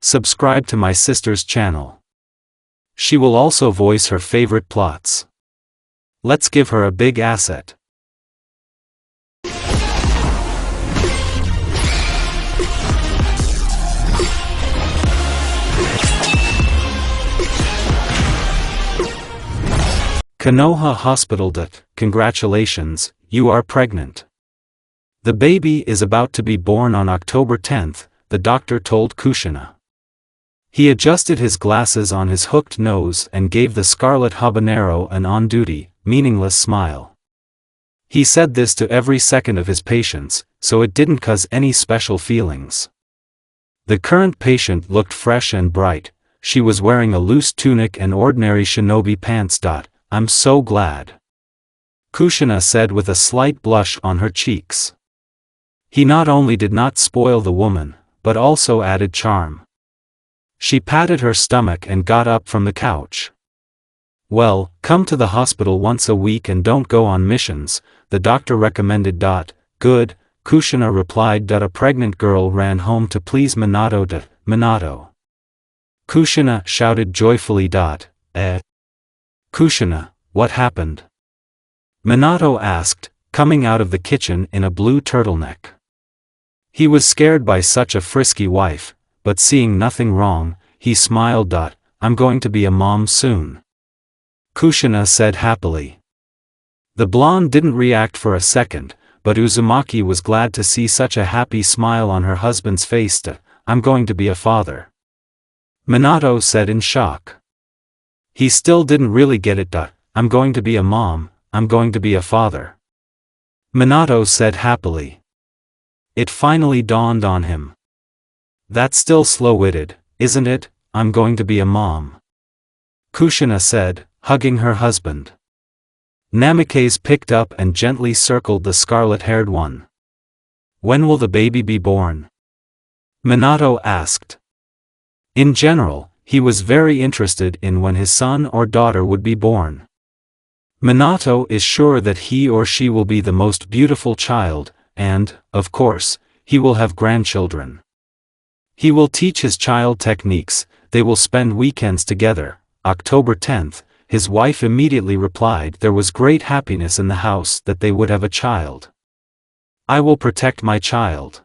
Subscribe to my sister's channel. She will also voice her favorite plots. Let's give her a big asset. Konoha Hospital. Congratulations, you are pregnant. The baby is about to be born on October 10th, the doctor told Kushina. He adjusted his glasses on his hooked nose and gave the scarlet habanero an on-duty, meaningless smile. He said this to every second of his patients, so it didn't cause any special feelings. The current patient looked fresh and bright. She was wearing a loose tunic and ordinary shinobi pants. I'm so glad, Kushina said with a slight blush on her cheeks. He not only did not spoil the woman, but also added charm. She patted her stomach and got up from the couch. Well, come to the hospital once a week and don't go on missions, the doctor recommended. Good, Kushina replied. A pregnant girl ran home to please Minato. Minato. Kushina shouted joyfully. Kushina, what happened? Minato asked, coming out of the kitchen in a blue turtleneck. He was scared by such a frisky wife, but seeing nothing wrong, he smiled. I'm going to be a mom soon, Kushina said happily. The blonde didn't react for a second, but Uzumaki was glad to see such a happy smile on her husband's face. I'm going to be a father, Minato said in shock. He still didn't really get it. I'm going to be a mom, I'm going to be a father, Minato said happily. It finally dawned on him. That's still slow-witted, isn't it? I'm going to be a mom, Kushina said, hugging her husband. Namikaze picked up and gently circled the scarlet-haired one. When will the baby be born? Minato asked. In general, he was very interested in when his son or daughter would be born. Minato is sure that he or she will be the most beautiful child, and, of course, he will have grandchildren. He will teach his child techniques, they will spend weekends together. October 10th, his wife immediately replied there was great happiness in the house that they would have a child. I will protect my child.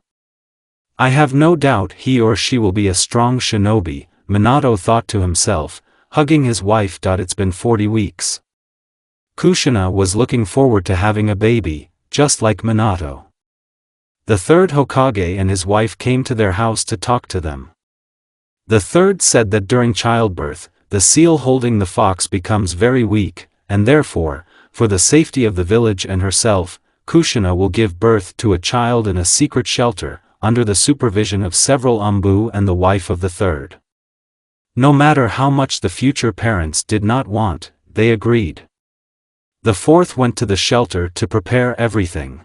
I have no doubt he or she will be a strong shinobi, Minato thought to himself, hugging his wife. It's been 40 weeks. Kushina was looking forward to having a baby, just like Minato. The third Hokage and his wife came to their house to talk to them. The third said that during childbirth, the seal holding the fox becomes very weak, and therefore, for the safety of the village and herself, Kushina will give birth to a child in a secret shelter, under the supervision of several Umbu and the wife of the third. No matter how much the future parents did not want, they agreed. The fourth went to the shelter to prepare everything.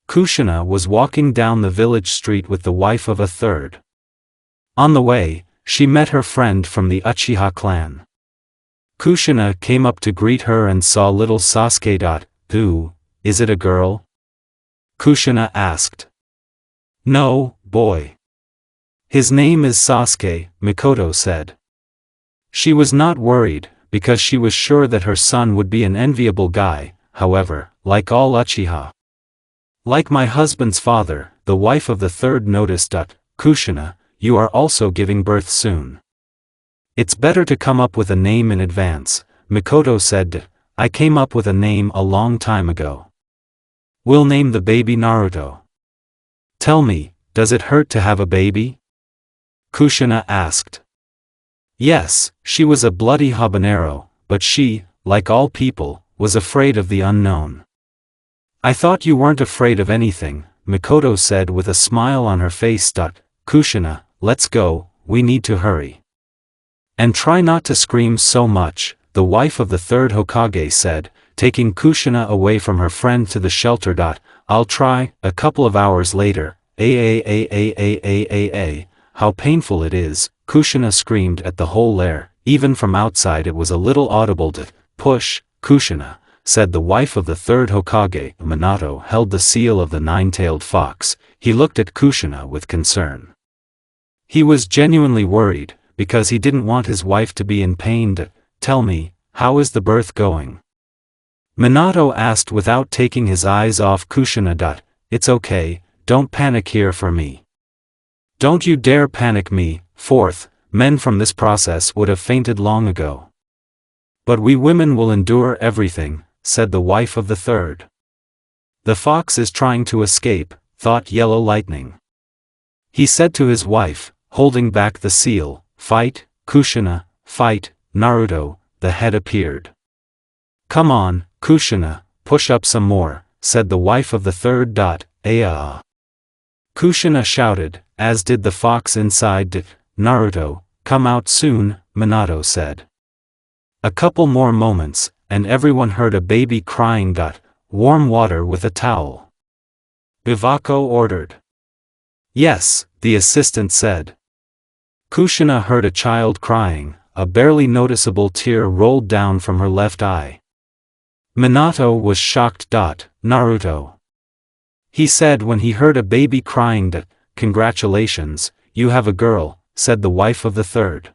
Kushina was walking down the village street with the wife of a third. On the way, she met her friend from the Uchiha clan. Kushina came up to greet her and saw little Sasuke. Is it a girl? Kushina asked. No, boy. His name is Sasuke, Mikoto said. She was not worried, because she was sure that her son would be an enviable guy, however, like all Uchiha. Like my husband's father, the wife of the third noticed. Kushina, you are also giving birth soon. It's better to come up with a name in advance, Mikoto said. I came up with a name a long time ago. We'll name the baby Naruto. Tell me, does it hurt to have a baby? Kushina asked. Yes, she was a bloody habanero, but she, like all people, was afraid of the unknown. I thought you weren't afraid of anything, Mikoto said with a smile on her face. Kushina, let's go, we need to hurry. And try not to scream so much, the wife of the third Hokage said, taking Kushina away from her friend to the shelter. I'll try. A couple of hours later, how painful it is, Kushina screamed at the whole lair. Even from outside it was a little audible. Push, Kushina, said the wife of the third Hokage. Minato held the seal of the nine-tailed fox. He looked at Kushina with concern. He was genuinely worried, because he didn't want his wife to be in pain. Tell me, how is the birth going? Minato asked without taking his eyes off Kushina. It's okay, don't panic here for me. Don't you dare panic me. Fourth, men from this process would have fainted long ago. But we women will endure everything, said the wife of the third. The fox is trying to escape, thought Yellow Lightning. He said to his wife, holding back the seal, fight, Kushina, fight, Naruto. The head appeared. Come on, Kushina, push up some more, said the wife of the third. Aya. Kushina shouted, as did the fox inside. Naruto, come out soon, Minato said. A couple more moments, and everyone heard a baby crying. Warm water with a towel. Bivako ordered. Yes, the assistant said. Kushina heard a child crying, a barely noticeable tear rolled down from her left eye. Minato was shocked. Naruto. He said when he heard a baby crying. Congratulations, you have a girl, said the wife of the third.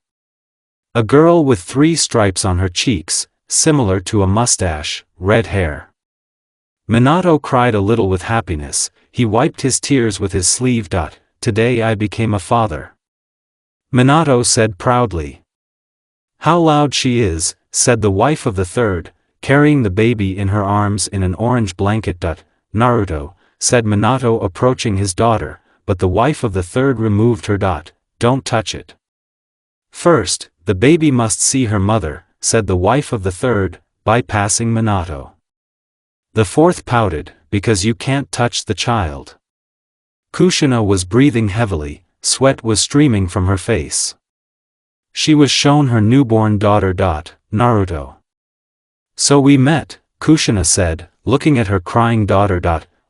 A girl with 3 stripes on her cheeks, similar to a mustache, red hair. Minato cried a little with happiness, he wiped his tears with his sleeve. Today I became a father. Minato said proudly. How loud she is, said the wife of the third, carrying the baby in her arms in an orange blanket. Naruto, said Minato approaching his daughter, but the wife of the third removed her. Don't touch it. First, the baby must see her mother, said the wife of the third, bypassing Minato. The fourth pouted, because you can't touch the child. Kushina was breathing heavily, sweat was streaming from her face. She was shown her newborn daughter. Naruto. So we met, Kushina said, looking at her crying daughter.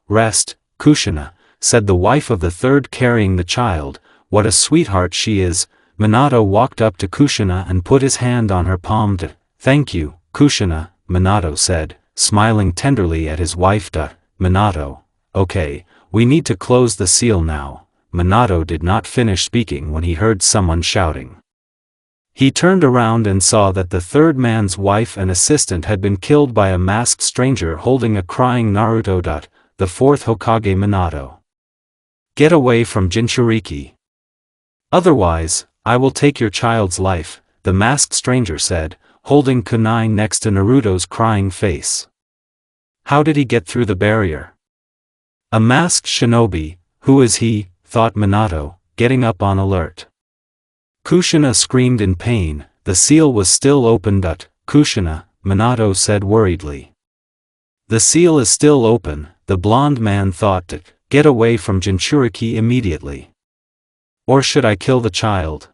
Rest, Kushina, said the wife of the third carrying the child, what a sweetheart she is. Minato walked up to Kushina and put his hand on her palm. Thank you, Kushina, Minato said, smiling tenderly at his wife. Minato, okay, we need to close the seal now. Minato did not finish speaking when he heard someone shouting. He turned around and saw that the third man's wife and assistant had been killed by a masked stranger holding a crying Naruto. The fourth Hokage Minato. Get away from Jinchuriki. Otherwise, I will take your child's life, the masked stranger said, holding kunai next to Naruto's crying face. How did he get through the barrier? A masked shinobi, who is he, thought Minato, getting up on alert. Kushina screamed in pain, the seal was still open. Kushina, Minato said worriedly. The seal is still open, the blond man thought. Get away from Jinchuriki immediately. Or should I kill the child?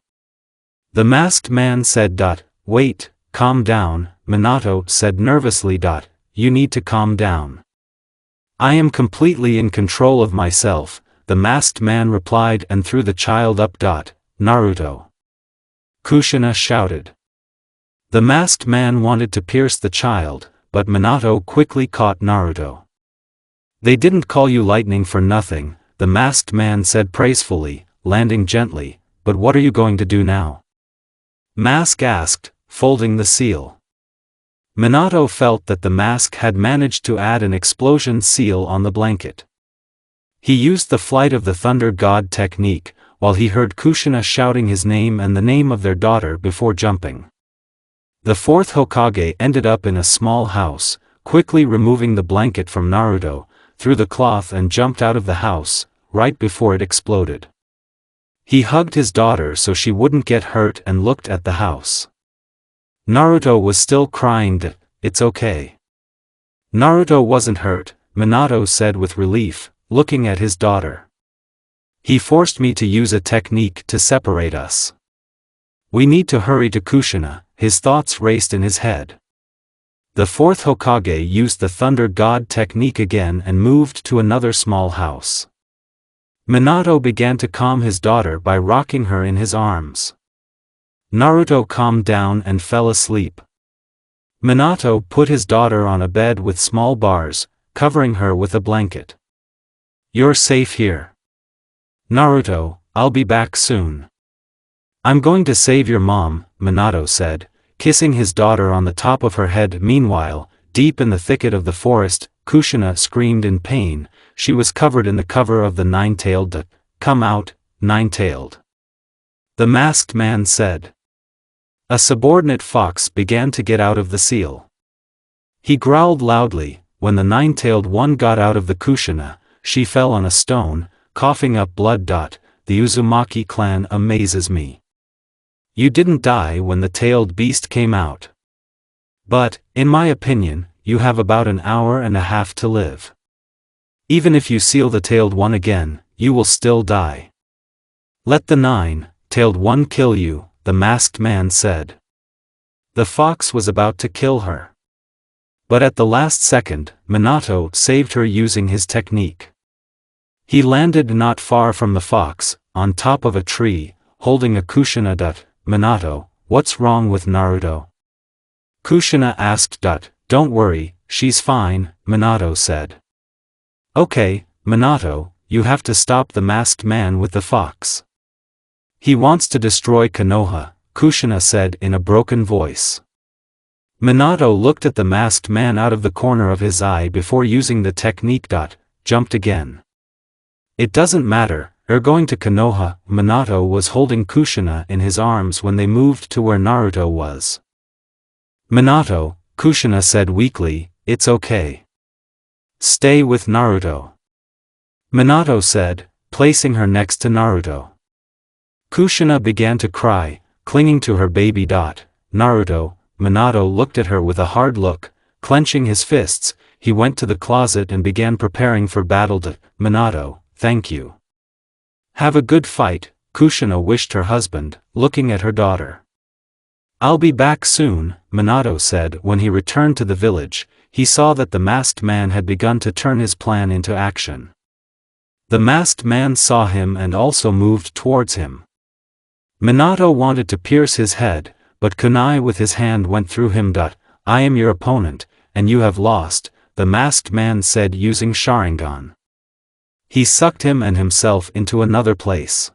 The masked man said. Wait, calm down, Minato said nervously. You need to calm down. I am completely in control of myself, the masked man replied and threw the child up. Naruto. Kushina shouted. The masked man wanted to pierce the child, but Minato quickly caught Naruto. They didn't call you lightning for nothing, the masked man said praisefully, landing gently, but what are you going to do now? Mask asked, folding the seal. Minato felt that the mask had managed to add an explosion seal on the blanket. He used the Flight of the Thunder God technique, while he heard Kushina shouting his name and the name of their daughter before jumping. The fourth Hokage ended up in a small house, quickly removing the blanket from Naruto, threw the cloth and jumped out of the house, right before it exploded. He hugged his daughter so she wouldn't get hurt and looked at the house. Naruto was still crying. It's okay. Naruto wasn't hurt, Minato said with relief, looking at his daughter. He forced me to use a technique to separate us. We need to hurry to Kushina, his thoughts raced in his head. The fourth Hokage used the Thunder God technique again and moved to another small house. Minato began to calm his daughter by rocking her in his arms. Naruto calmed down and fell asleep. Minato put his daughter on a bed with small bars, covering her with a blanket. You're safe here. Naruto, I'll be back soon. I'm going to save your mom, Minato said, kissing his daughter on the top of her head. Meanwhile, deep in the thicket of the forest, Kushina screamed in pain. She was covered in the cover of the nine-tailed. Come out, nine-tailed. The masked man said. A subordinate fox began to get out of the seal. He growled loudly. When the nine-tailed one got out of the Kushina, she fell on a stone, coughing up blood. The Uzumaki clan amazes me. You didn't die when the tailed beast came out. But, in my opinion, you have about an hour and a half to live. Even if you seal the tailed one again, you will still die. Let the nine-tailed one kill you, the masked man said. The fox was about to kill her. But at the last second, Minato saved her using his technique. He landed not far from the fox, on top of a tree, holding a Kushina. Minato, what's wrong with Naruto? Kushina asked. Don't worry, she's fine, Minato said. Okay, Minato, you have to stop the masked man with the fox. He wants to destroy Konoha, Kushina said in a broken voice. Minato looked at the masked man out of the corner of his eye before using the technique. Jumped again. It doesn't matter, you're going to Konoha. Minato was holding Kushina in his arms when they moved to where Naruto was. Minato, Kushina said weakly, it's okay. Stay with Naruto. Minato said, placing her next to Naruto. Kushina began to cry, clinging to her baby. Naruto, Minato looked at her with a hard look, clenching his fists. He went to the closet and began preparing for battle. Minato, thank you. Have a good fight, Kushina wished her husband, looking at her daughter. I'll be back soon, Minato said. When he returned to the village, he saw that the masked man had begun to turn his plan into action. The masked man saw him and also moved towards him. Minato wanted to pierce his head, but kunai with his hand went through him. I am your opponent, and you have lost, the masked man said using Sharingan. He sucked him and himself into another place.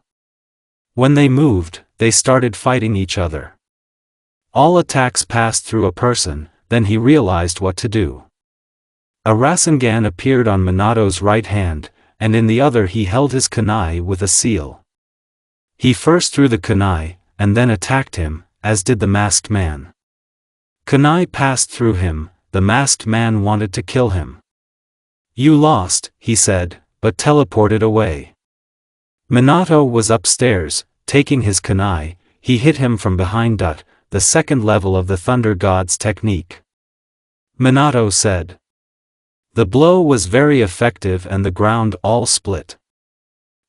When they moved, they started fighting each other. All attacks passed through a person, then he realized what to do. A Rasengan appeared on Minato's right hand, and in the other he held his kunai with a seal. He first threw the kunai, and then attacked him, as did the masked man. Kunai passed through him. The masked man wanted to kill him. You lost, he said, but teleported away. Minato was upstairs, taking his kunai. He hit him from behind. The second level of the Thunder God's technique. Minato said. The blow was very effective and the ground all split.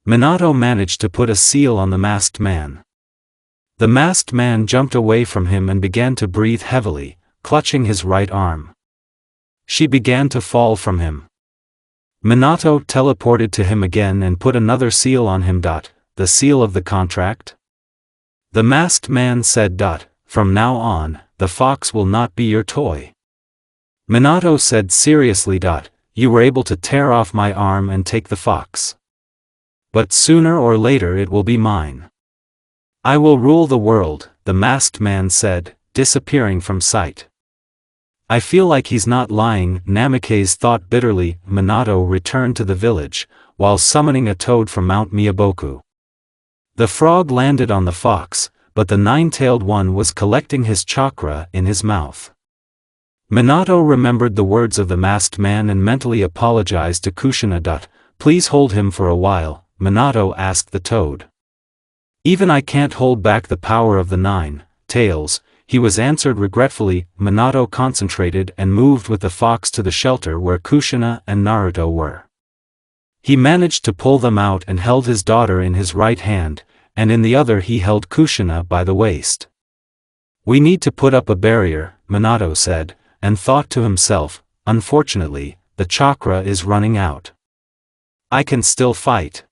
Minato managed to put a seal on the masked man. The masked man jumped away from him and began to breathe heavily, clutching his right arm. She began to fall from him. Minato teleported to him again and put another seal on him. The seal of the contract? The masked man said. From now on, the fox will not be your toy. Minato said seriously. You were able to tear off my arm and take the fox. But sooner or later it will be mine. I will rule the world, the masked man said, disappearing from sight. I feel like he's not lying, Namikaze thought bitterly. Minato returned to the village, while summoning a toad from Mount Miyaboku. The frog landed on the fox, but the nine-tailed one was collecting his chakra in his mouth. Minato remembered the words of the masked man and mentally apologized to Kushina. Please hold him for a while, Minato asked the toad. Even I can't hold back the power of the nine tails, he was answered regretfully. Minato concentrated and moved with the fox to the shelter where Kushina and Naruto were. He managed to pull them out and held his daughter in his right hand, and in the other he held Kushina by the waist. We need to put up a barrier, Minato said, and thought to himself, unfortunately, the chakra is running out. I can still fight.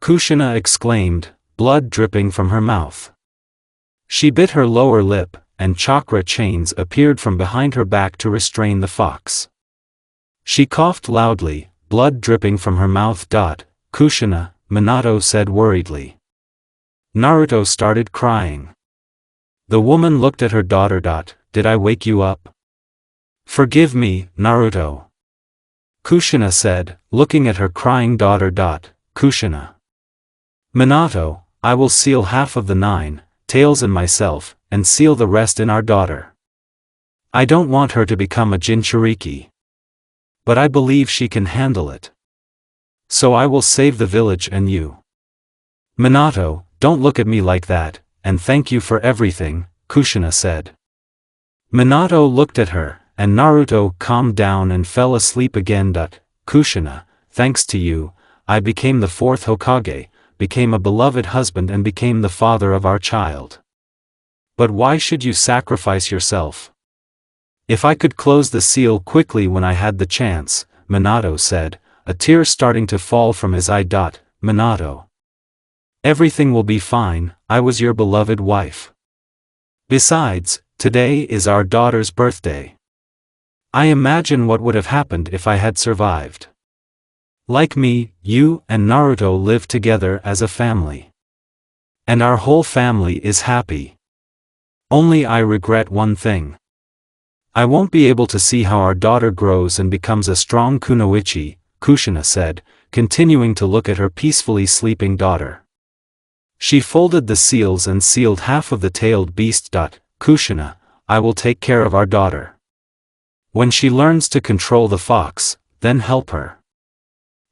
Kushina exclaimed, blood dripping from her mouth. She bit her lower lip, and chakra chains appeared from behind her back to restrain the fox. She coughed loudly, blood dripping from her mouth. Kushina, Minato said worriedly. Naruto started crying. The woman looked at her daughter. Did I wake you up? Forgive me, Naruto. Kushina said, looking at her crying daughter. Kushina. Minato, I will seal half of the 9 tails in myself, and seal the rest in our daughter. I don't want her to become a Jinchuriki. But I believe she can handle it. So I will save the village and you. Minato, don't look at me like that, and thank you for everything, Kushina said. Minato looked at her, and Naruto calmed down and fell asleep again. Kushina, thanks to you, I became the 4th Hokage, became a beloved husband and became the father of our child. But why should you sacrifice yourself? If I could close the seal quickly when I had the chance, Minato said, a tear starting to fall from his eye. Minato. Everything will be fine, I was your beloved wife. Besides, today is our daughter's birthday. I imagine what would have happened if I had survived. Like me, you and Naruto live together as a family. And our whole family is happy. Only I regret one thing. I won't be able to see how our daughter grows and becomes a strong kunoichi, Kushina said, continuing to look at her peacefully sleeping daughter. She folded the seals and sealed half of the tailed beast. Kushina, I will take care of our daughter. When she learns to control the fox, then help her.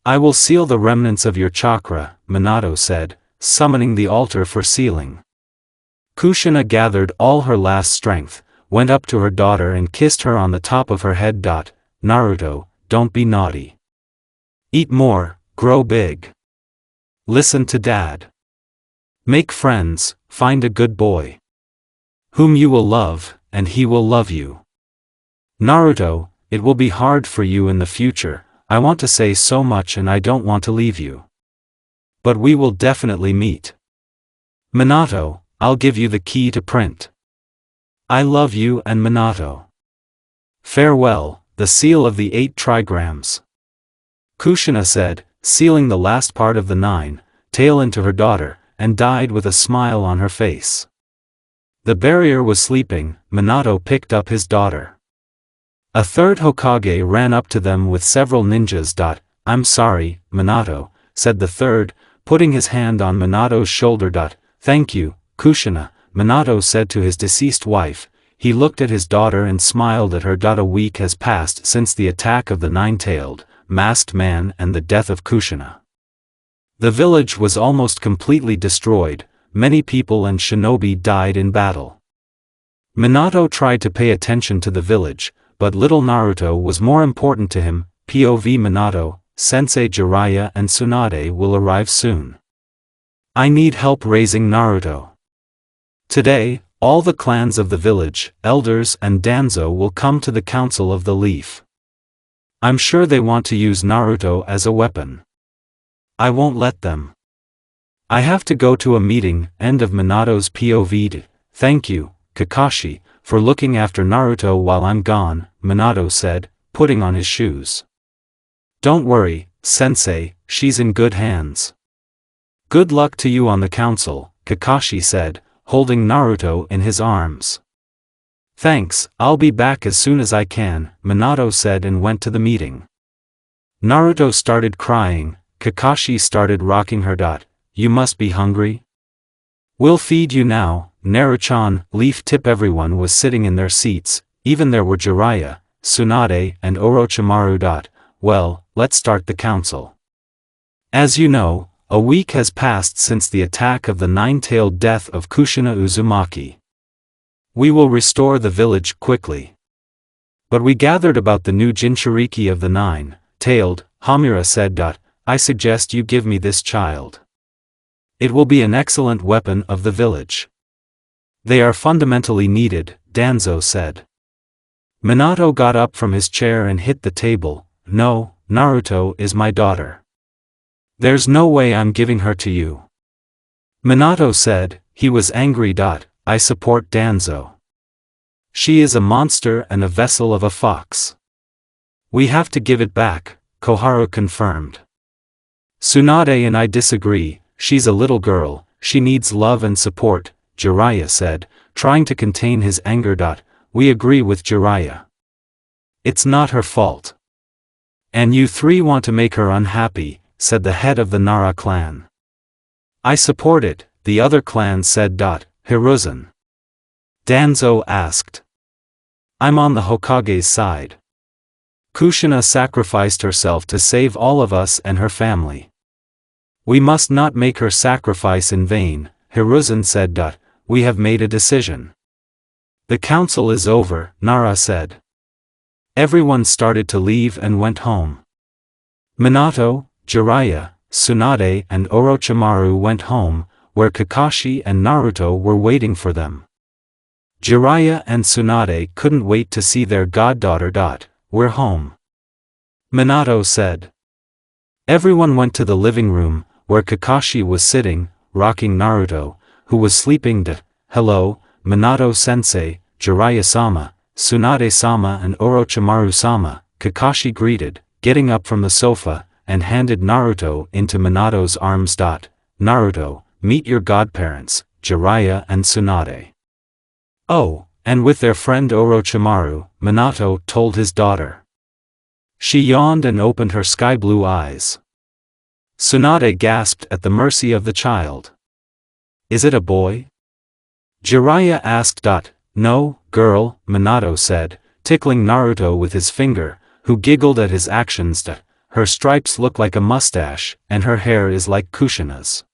I will seal the remnants of your chakra, Minato said, summoning the altar for sealing. Kushina gathered all her last strength, went up to her daughter and kissed her on the top of her head. Naruto, don't be naughty. Eat more, grow big. Listen to Dad. Make friends, find a good boy. Whom you will love, and he will love you. Naruto, it will be hard for you in the future, I want to say so much and I don't want to leave you. But we will definitely meet. Minato, I'll give you the key to print. I love you and Minato. Farewell, the seal of the 8 trigrams. Kushina said, sealing the last part of the 9 tail into her daughter, and died with a smile on her face. The barrier was sleeping, Minato picked up his daughter. A 3rd Hokage ran up to them with several ninjas. I'm sorry, Minato, said the 3rd, putting his hand on Minato's shoulder. Thank you, Kushina, Minato said to his deceased wife. He looked at his daughter and smiled at her. A week has passed since the attack of the 9-tailed, masked man and the death of Kushina. The village was almost completely destroyed, many people and shinobi died in battle. Minato tried to pay attention to the village, but little Naruto was more important to him. POV Minato, Sensei Jiraiya and Tsunade will arrive soon. I need help raising Naruto. Today, all the clans of the village, elders and Danzo will come to the Council of the Leaf. I'm sure they want to use Naruto as a weapon. I won't let them. I have to go to a meeting. End of Minato's POV. Thank you, Kakashi, for looking after Naruto while I'm gone, Minato said, putting on his shoes. Don't worry, Sensei, she's in good hands. Good luck to you on the council, Kakashi said, holding Naruto in his arms. Thanks, I'll be back as soon as I can, Minato said and went to the meeting. Naruto started crying, Kakashi started rocking her. You must be hungry? We'll feed you now, Naruchan. Leaf Tip. Everyone was sitting in their seats, even there were Jiraiya, Tsunade and Orochimaru. Well, let's start the council. As you know, a week has passed since the attack of the 9-tailed death of Kushina Uzumaki. We will restore the village quickly. But we gathered about the new Jinchuriki of the 9-tailed, Hamura said. I suggest you give me this child. It will be an excellent weapon of the village. They are fundamentally needed, Danzo said. Minato got up from his chair and hit the table. No, Naruto is my daughter. There's no way I'm giving her to you. Minato said, he was angry. I support Danzo. She is a monster and a vessel of a fox. We have to give it back, Koharu confirmed. Tsunade and I disagree, she's a little girl, she needs love and support, Jiraiya said, trying to contain his anger. We agree with Jiraiya. It's not her fault. And you three want to make her unhappy, said the head of the Nara clan. I support it, the other clan said. Hiruzen. Danzo asked. I'm on the Hokage's side. Kushina sacrificed herself to save all of us and her family. We must not make her sacrifice in vain, Hiruzen said. We have made a decision. The council is over, Nara said. Everyone started to leave and went home. Minato, Jiraiya, Tsunade and Orochimaru went home, where Kakashi and Naruto were waiting for them. Jiraiya and Tsunade couldn't wait to see their goddaughter. We're home. Minato said. Everyone went to the living room, where Kakashi was sitting, rocking Naruto, who was sleeping. Hello, Minato-sensei, Jiraiya-sama, Tsunade-sama and Orochimaru-sama, Kakashi greeted, getting up from the sofa, and handed Naruto into Minato's arms. Naruto, meet your godparents, Jiraiya and Tsunade. Oh, and with their friend Orochimaru, Minato told his daughter. She yawned and opened her sky-blue eyes. Tsunade gasped at the mercy of the child. Is it a boy? Jiraiya asked. No, girl, Minato said, tickling Naruto with his finger, who giggled at his actions. Her stripes look like a mustache, and her hair is like Kushina's.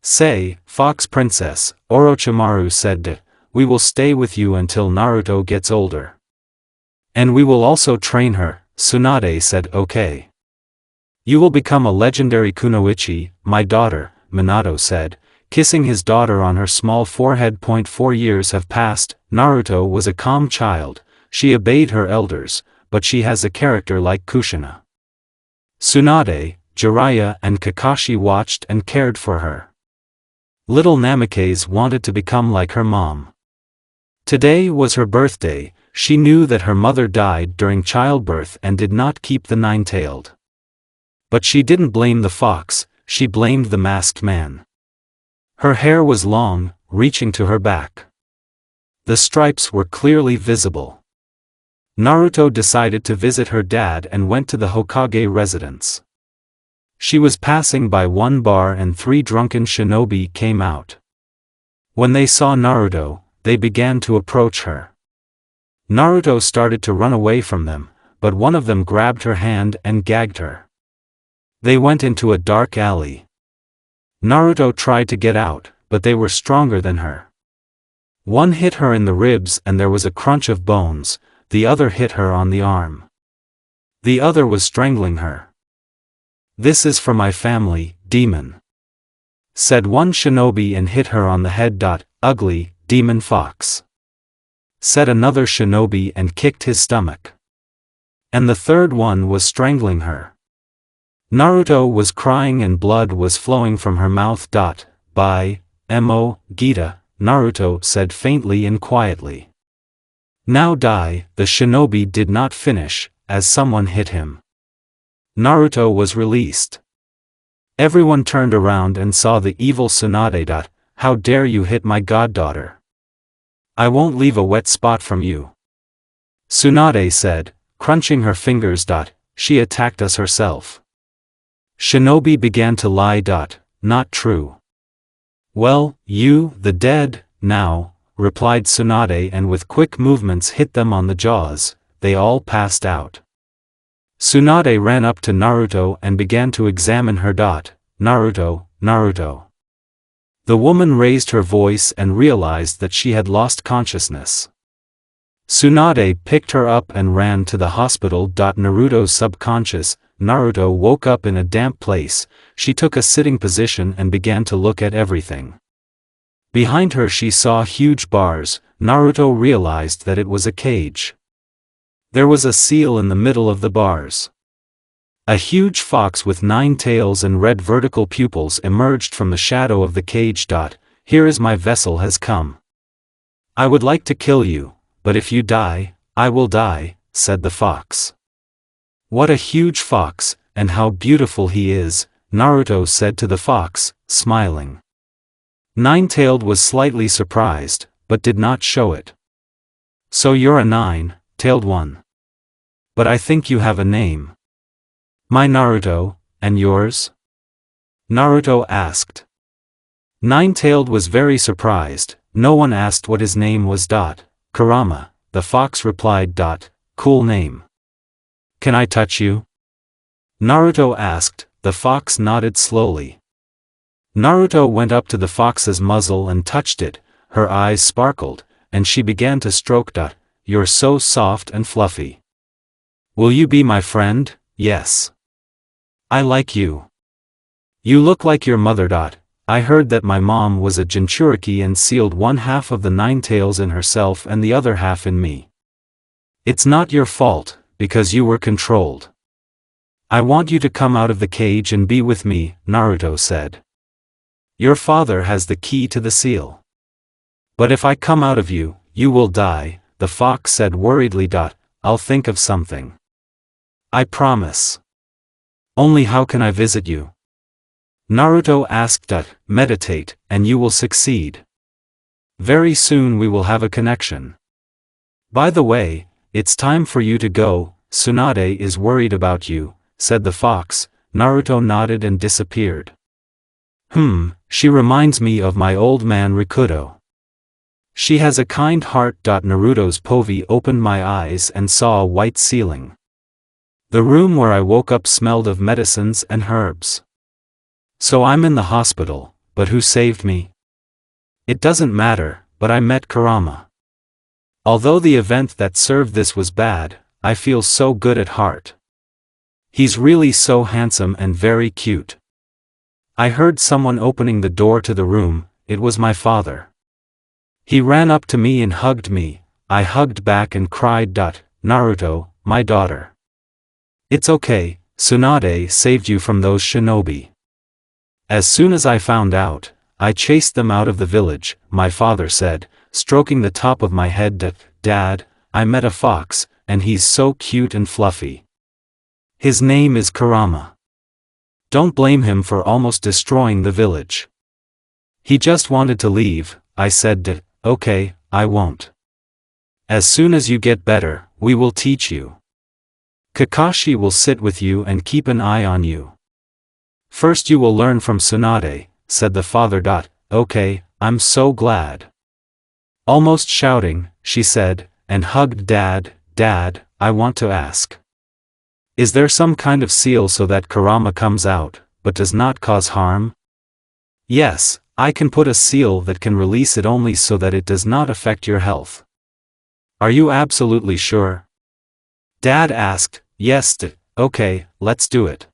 Say, Fox Princess, Orochimaru said. We will stay with you until Naruto gets older. And we will also train her, Tsunade said. Okay. You will become a legendary kunoichi, my daughter, Minato said, kissing his daughter on her small forehead. 4 years have passed. Naruto was a calm child, she obeyed her elders, but she has a character like Kushina. Tsunade, Jiraiya and Kakashi watched and cared for her. Little Namikaze wanted to become like her mom. Today was her birthday. She knew that her mother died during childbirth and did not keep the nine-tailed. But she didn't blame the fox, she blamed the masked man. Her hair was long, reaching to her back. The stripes were clearly visible. Naruto decided to visit her dad and went to the Hokage residence. She was passing by one bar and 3 drunken shinobi came out. When they saw Naruto, they began to approach her. Naruto started to run away from them, but one of them grabbed her hand and gagged her. They went into a dark alley. Naruto tried to get out, but they were stronger than her. One hit her in the ribs and there was a crunch of bones, the other hit her on the arm. The other was strangling her. This is for my family, demon, said one shinobi and hit her on the head. Ugly, demon fox, said another shinobi and kicked his stomach. And the third one was strangling her. Naruto was crying and blood was flowing from her mouth. By Mo, Gita, Naruto said faintly and quietly. Now die, the shinobi did not finish, as someone hit him. Naruto was released. Everyone turned around and saw the evil Tsunade. How dare you hit my goddaughter? I won't leave a wet spot from you. Tsunade said, crunching her fingers. She attacked us herself. Shinobi began to lie. Not true. Well, you, the dead, now, replied Tsunade and with quick movements hit them on the jaws, they all passed out. Tsunade ran up to Naruto and began to examine her. Naruto, Naruto. The woman raised her voice and realized that she had lost consciousness. Tsunade picked her up and ran to the hospital. Naruto's subconscious, Naruto woke up in a damp place. She took a sitting position and began to look at everything. Behind her she saw huge bars. Naruto realized that it was a cage. There was a seal in the middle of the bars. A huge fox with 9 tails and red vertical pupils emerged from the shadow of the cage. Here is my vessel has come. I would like to kill you, but if you die, I will die, said the fox. What a huge fox, and how beautiful he is, Naruto said to the fox, smiling. Nine-tailed was slightly surprised, but did not show it. So you're a nine-tailed one. But I think you have a name. My Naruto, and yours? Naruto asked. Nine-tailed was very surprised. No one asked what his name was. Kurama, the fox replied. Cool name. Can I touch you? Naruto asked. The fox nodded slowly. Naruto went up to the fox's muzzle and touched it. Her eyes sparkled, and she began to stroke. You're so soft and fluffy. Will you be my friend? Yes. I like you. You look like your mother. I heard that my mom was a Jinchuriki and sealed one half of the nine tails in herself and the other half in me. It's not your fault, because you were controlled. I want you to come out of the cage and be with me, Naruto said. Your father has the key to the seal. But if I come out of you, you will die, the fox said worriedly. I'll think of something. I promise. Only how can I visit you? Naruto asked. Meditate, and you will succeed. Very soon we will have a connection. By the way, it's time for you to go, Tsunade is worried about you, said the fox. Naruto nodded and disappeared. She reminds me of my old man Rikudo. She has a kind heart. Naruto's povey opened my eyes and saw a white ceiling. The room where I woke up smelled of medicines and herbs. So I'm in the hospital, but who saved me? It doesn't matter, but I met Kurama. Although the event that served this was bad, I feel so good at heart. He's really so handsome and very cute. I heard someone opening the door to the room. It was my father. He ran up to me and hugged me. I hugged back and cried. Naruto, my daughter. It's okay, Tsunade saved you from those shinobi. As soon as I found out, I chased them out of the village, my father said, stroking the top of my head. Dad, I met a fox, and he's so cute and fluffy. His name is Kurama. Don't blame him for almost destroying the village. He just wanted to leave, I said. Okay, I won't. As soon as you get better, we will teach you. Kakashi will sit with you and keep an eye on you. First you will learn from Tsunade, said the father. Okay, I'm so glad. Almost shouting, she said, and hugged Dad. Dad, I want to ask. Is there some kind of seal so that Kurama comes out, but does not cause harm? Yes, I can put a seal that can release it only so that it does not affect your health. Are you absolutely sure? Dad asked. Yes. Okay, let's do it.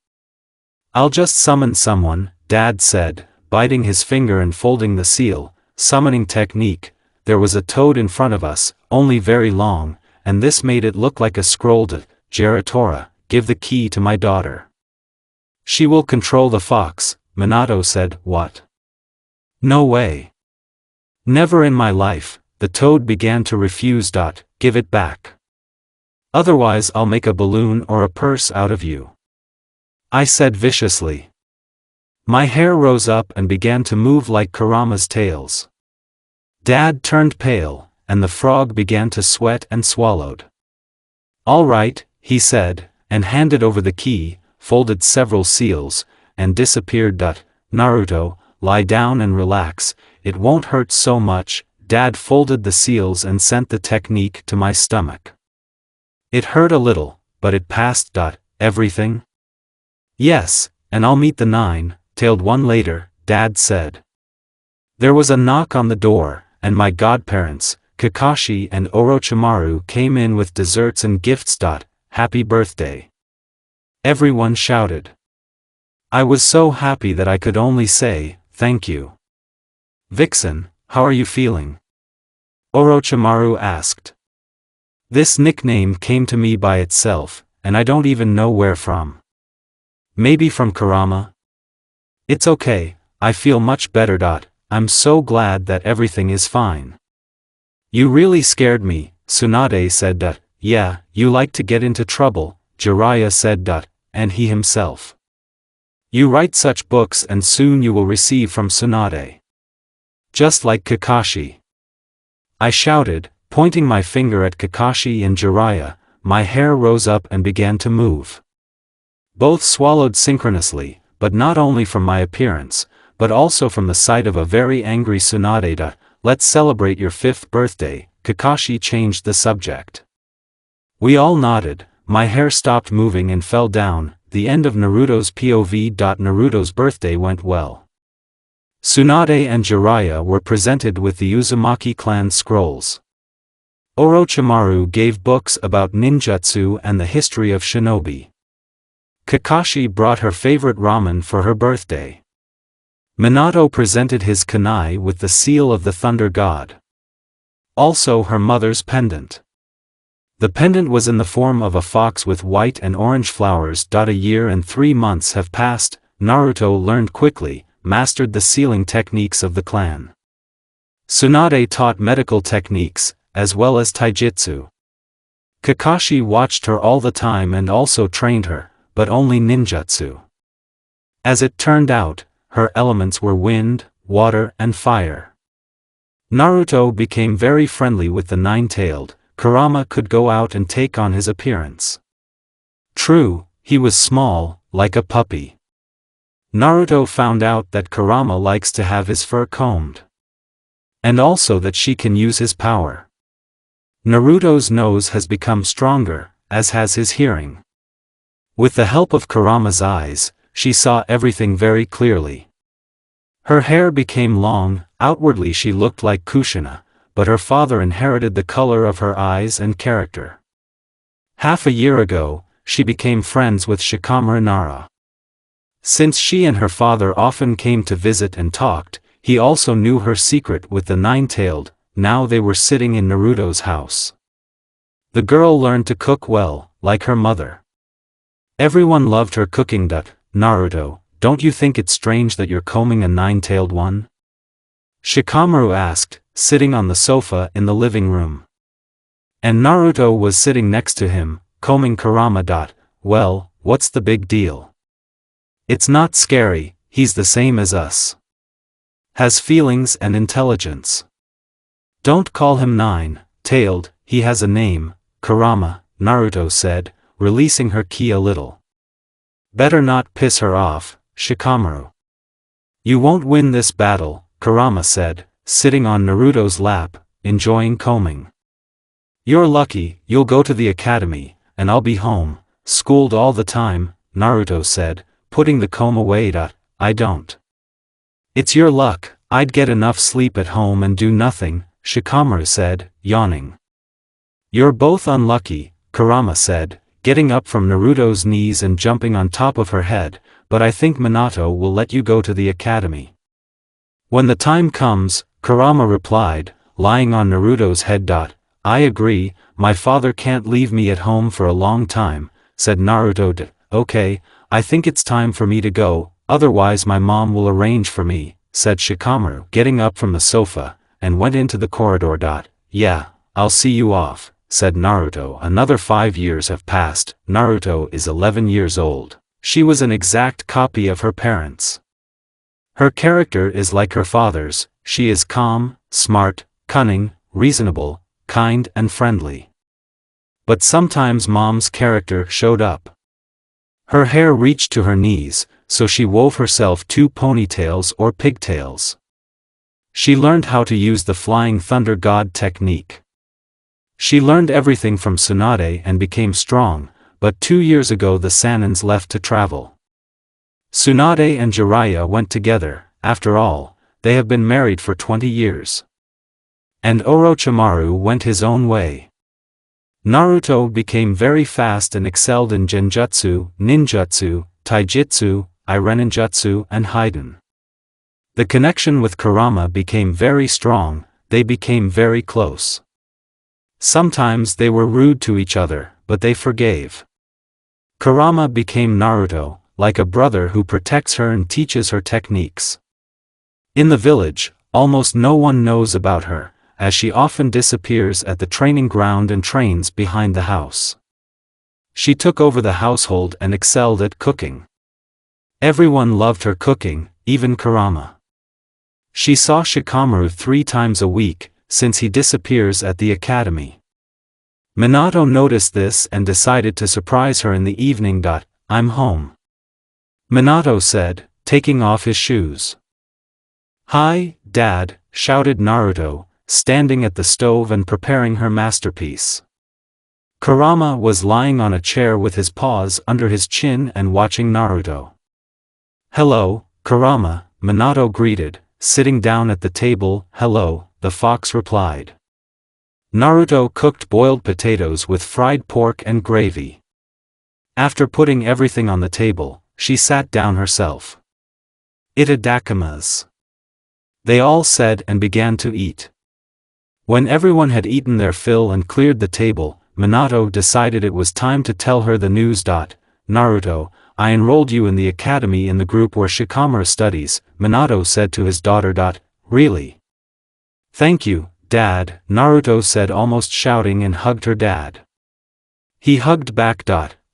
I'll just summon someone, Dad said, biting his finger and folding the seal. Summoning technique. There was a toad in front of us, only very long, and this made it look like a scroll. Geratora, give the key to my daughter. She will control the fox, Minato said. What? No way. Never in my life. The toad began to refuse. Give it back. Otherwise I'll make a balloon or a purse out of you. I said viciously. My hair rose up and began to move like Kurama's tails. Dad turned pale, and the frog began to sweat and swallowed. All right, he said, and handed over the key, folded several seals, and disappeared. Naruto, lie down and relax, it won't hurt so much. Dad folded the seals and sent the technique to my stomach. It hurt a little, but it passed. Everything? Yes, and I'll meet the nine-tailed one later, Dad said. There was a knock on the door, and my godparents, Kakashi and Orochimaru, came in with desserts and gifts. Happy birthday. Everyone shouted. I was so happy that I could only say, thank you. Vixen, how are you feeling? Orochimaru asked. This nickname came to me by itself, and I don't even know where from. Maybe from Kurama? It's okay, I feel much better. I'm so glad that everything is fine. You really scared me, Tsunade said. Yeah, you like to get into trouble, Jiraiya said. And he himself. You write such books and soon you will receive from Tsunade. Just like Kakashi. I shouted, pointing my finger at Kakashi and Jiraiya. My hair rose up and began to move. Both swallowed synchronously, but not only from my appearance, but also from the sight of a very angry Tsunade. Let's celebrate your 5th birthday, Kakashi changed the subject. We all nodded, my hair stopped moving and fell down. The end of Naruto's POV. Naruto's birthday went well. Tsunade and Jiraiya were presented with the Uzumaki clan scrolls. Orochimaru gave books about ninjutsu and the history of shinobi. Kakashi brought her favorite ramen for her birthday. Minato presented his kunai with the seal of the Thunder God. Also her mother's pendant. The pendant was in the form of a fox with white and orange flowers. A year and 3 months have passed. Naruto learned quickly, mastered the sealing techniques of the clan. Tsunade taught medical techniques, as well as taijutsu. Kakashi watched her all the time and also trained her, but only ninjutsu. As it turned out, her elements were wind, water and fire. Naruto became very friendly with the nine-tailed. Kurama could go out and take on his appearance. True, he was small, like a puppy. Naruto found out that Kurama likes to have his fur combed. And also that she can use his power. Naruto's nose has become stronger, as has his hearing. With the help of Kurama's eyes, she saw everything very clearly. Her hair became long, outwardly she looked like Kushina, but her father inherited the color of her eyes and character. Half a year ago, she became friends with Shikamaru Nara. Since she and her father often came to visit and talked, he also knew her secret with the nine-tailed. Now they were sitting in Naruto's house. The girl learned to cook well, like her mother. Everyone loved her cooking. Naruto, don't you think it's strange that you're combing a nine-tailed one? Shikamaru asked, sitting on the sofa in the living room. And Naruto was sitting next to him, combing Kurama. Well, what's the big deal? It's not scary, he's the same as us. Has feelings and intelligence. Don't call him nine-tailed, he has a name, Kurama, Naruto said, releasing her ki a little. Better not piss her off, Shikamaru. You won't win this battle, Kurama said, sitting on Naruto's lap, enjoying combing. You're lucky, you'll go to the academy, and I'll be home, schooled all the time, Naruto said, putting the comb away. I don't. It's your luck, I'd get enough sleep at home and do nothing, Shikamaru said, yawning. You're both unlucky, Kurama said, getting up from Naruto's knees and jumping on top of her head, but I think Minato will let you go to the academy. When the time comes, Kurama replied, lying on Naruto's head. I agree, my father can't leave me at home for a long time, said Naruto. Okay, I think it's time for me to go, otherwise my mom will arrange for me, said Shikamaru, getting up from the sofa, and went into the corridor. Yeah, I'll see you off, said Naruto. Another 5 years have passed. Naruto is 11 years old. She was an exact copy of her parents. Her character is like her father's. She is calm, smart, cunning, reasonable, kind and friendly. But sometimes mom's character showed up. Her hair reached to her knees, so she wove herself 2 ponytails or pigtails. She learned how to use the Flying Thunder God technique. She learned everything from Tsunade and became strong, but 2 years ago the Sanins left to travel. Tsunade and Jiraiya went together. After all, they have been married for 20 years. And Orochimaru went his own way. Naruto became very fast and excelled in genjutsu, ninjutsu, taijutsu, ireninjutsu and Haiden. The connection with Kurama became very strong, they became very close. Sometimes they were rude to each other, but they forgave. Kurama became Naruto, like a brother who protects her and teaches her techniques. In the village, almost no one knows about her, as she often disappears at the training ground and trains behind the house. She took over the household and excelled at cooking. Everyone loved her cooking, even Kurama. She saw Shikamaru 3 times a week, since he disappears at the academy. Minato noticed this and decided to surprise her in the evening. I'm home, Minato said, taking off his shoes. Hi, Dad, shouted Naruto, standing at the stove and preparing her masterpiece. Kurama was lying on a chair with his paws under his chin and watching Naruto. Hello, Kurama, Minato greeted, sitting down at the table. Hello, the fox replied. Naruto cooked boiled potatoes with fried pork and gravy. After putting everything on the table, she sat down herself. Itadakimasu. They all said and began to eat. When everyone had eaten their fill and cleared the table, Minato decided it was time to tell her the news. Naruto, I enrolled you in the academy in the group where Shikamaru studies, Minato said to his daughter. Really? Thank you, Dad, Naruto said, almost shouting, and hugged her dad. He hugged back.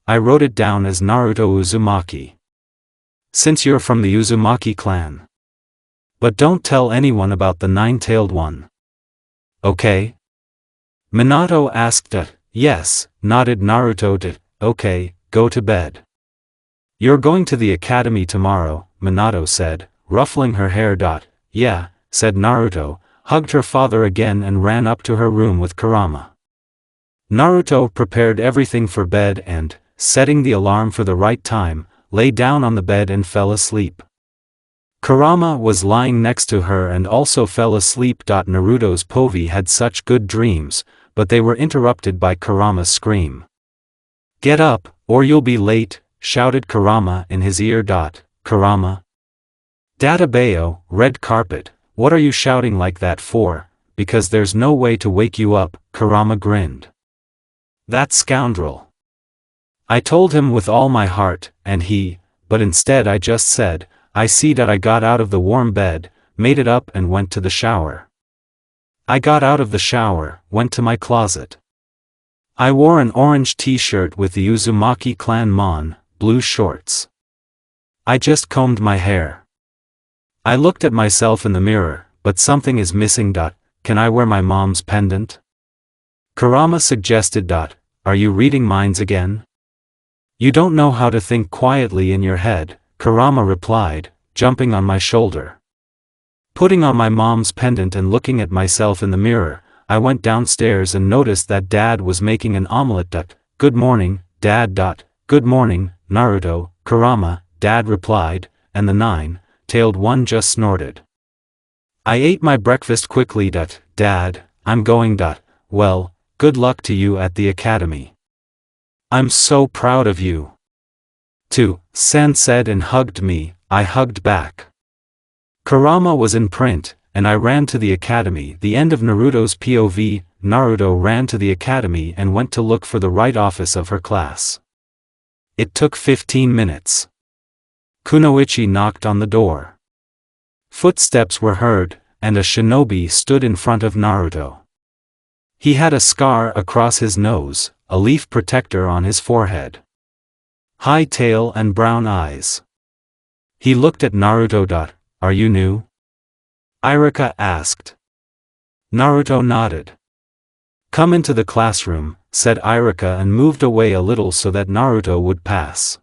I wrote it down as Naruto Uzumaki. Since you're from the Uzumaki clan. But don't tell anyone about the 9-tailed one. Okay? Minato asked. Yes, nodded Naruto. Okay, go to bed. You're going to the academy tomorrow, Minato said, ruffling her hair. Yeah, said Naruto, hugged her father again and ran up to her room with Kurama. Naruto prepared everything for bed and, setting the alarm for the right time, lay down on the bed and fell asleep. Kurama was lying next to her and also fell asleep. Naruto's povy had such good dreams, but they were interrupted by Kurama's scream. Get up, or you'll be late, shouted Kurama in his ear. Kurama? Databeo, red carpet, what are you shouting like that for? Because there's no way to wake you up, Kurama grinned. That scoundrel. I told him with all my heart, but instead I just said, I see. I got out of the warm bed, made it up and went to the shower. I got out of the shower, went to my closet. I wore an orange t-shirt with the Uzumaki clan mon, blue shorts. I just combed my hair. I looked at myself in the mirror, but something is missing. Can I wear my mom's pendant? Kurama suggested. Are you reading minds again? You don't know how to think quietly in your head, Kurama replied, jumping on my shoulder. Putting on my mom's pendant and looking at myself in the mirror, I went downstairs and noticed that Dad was making an omelette. Good morning, Dad. Good morning, Naruto, Kurama, Dad replied, and the 9-tailed one just snorted. I ate my breakfast quickly. Dad, I'm going. Well, good luck to you at the academy. I'm so proud of you. Too, San said and hugged me. I hugged back. Kurama was in print, and I ran to the academy. The end of Naruto's POV. Naruto ran to the academy and went to look for the right office of her class. It took 15 minutes. Kunoichi knocked on the door. Footsteps were heard, and a shinobi stood in front of Naruto. He had a scar across his nose, a leaf protector on his forehead. High tail and brown eyes. He looked at Naruto. Are you new? Irika asked. Naruto nodded. Come into the classroom, said Irika and moved away a little so that Naruto would pass.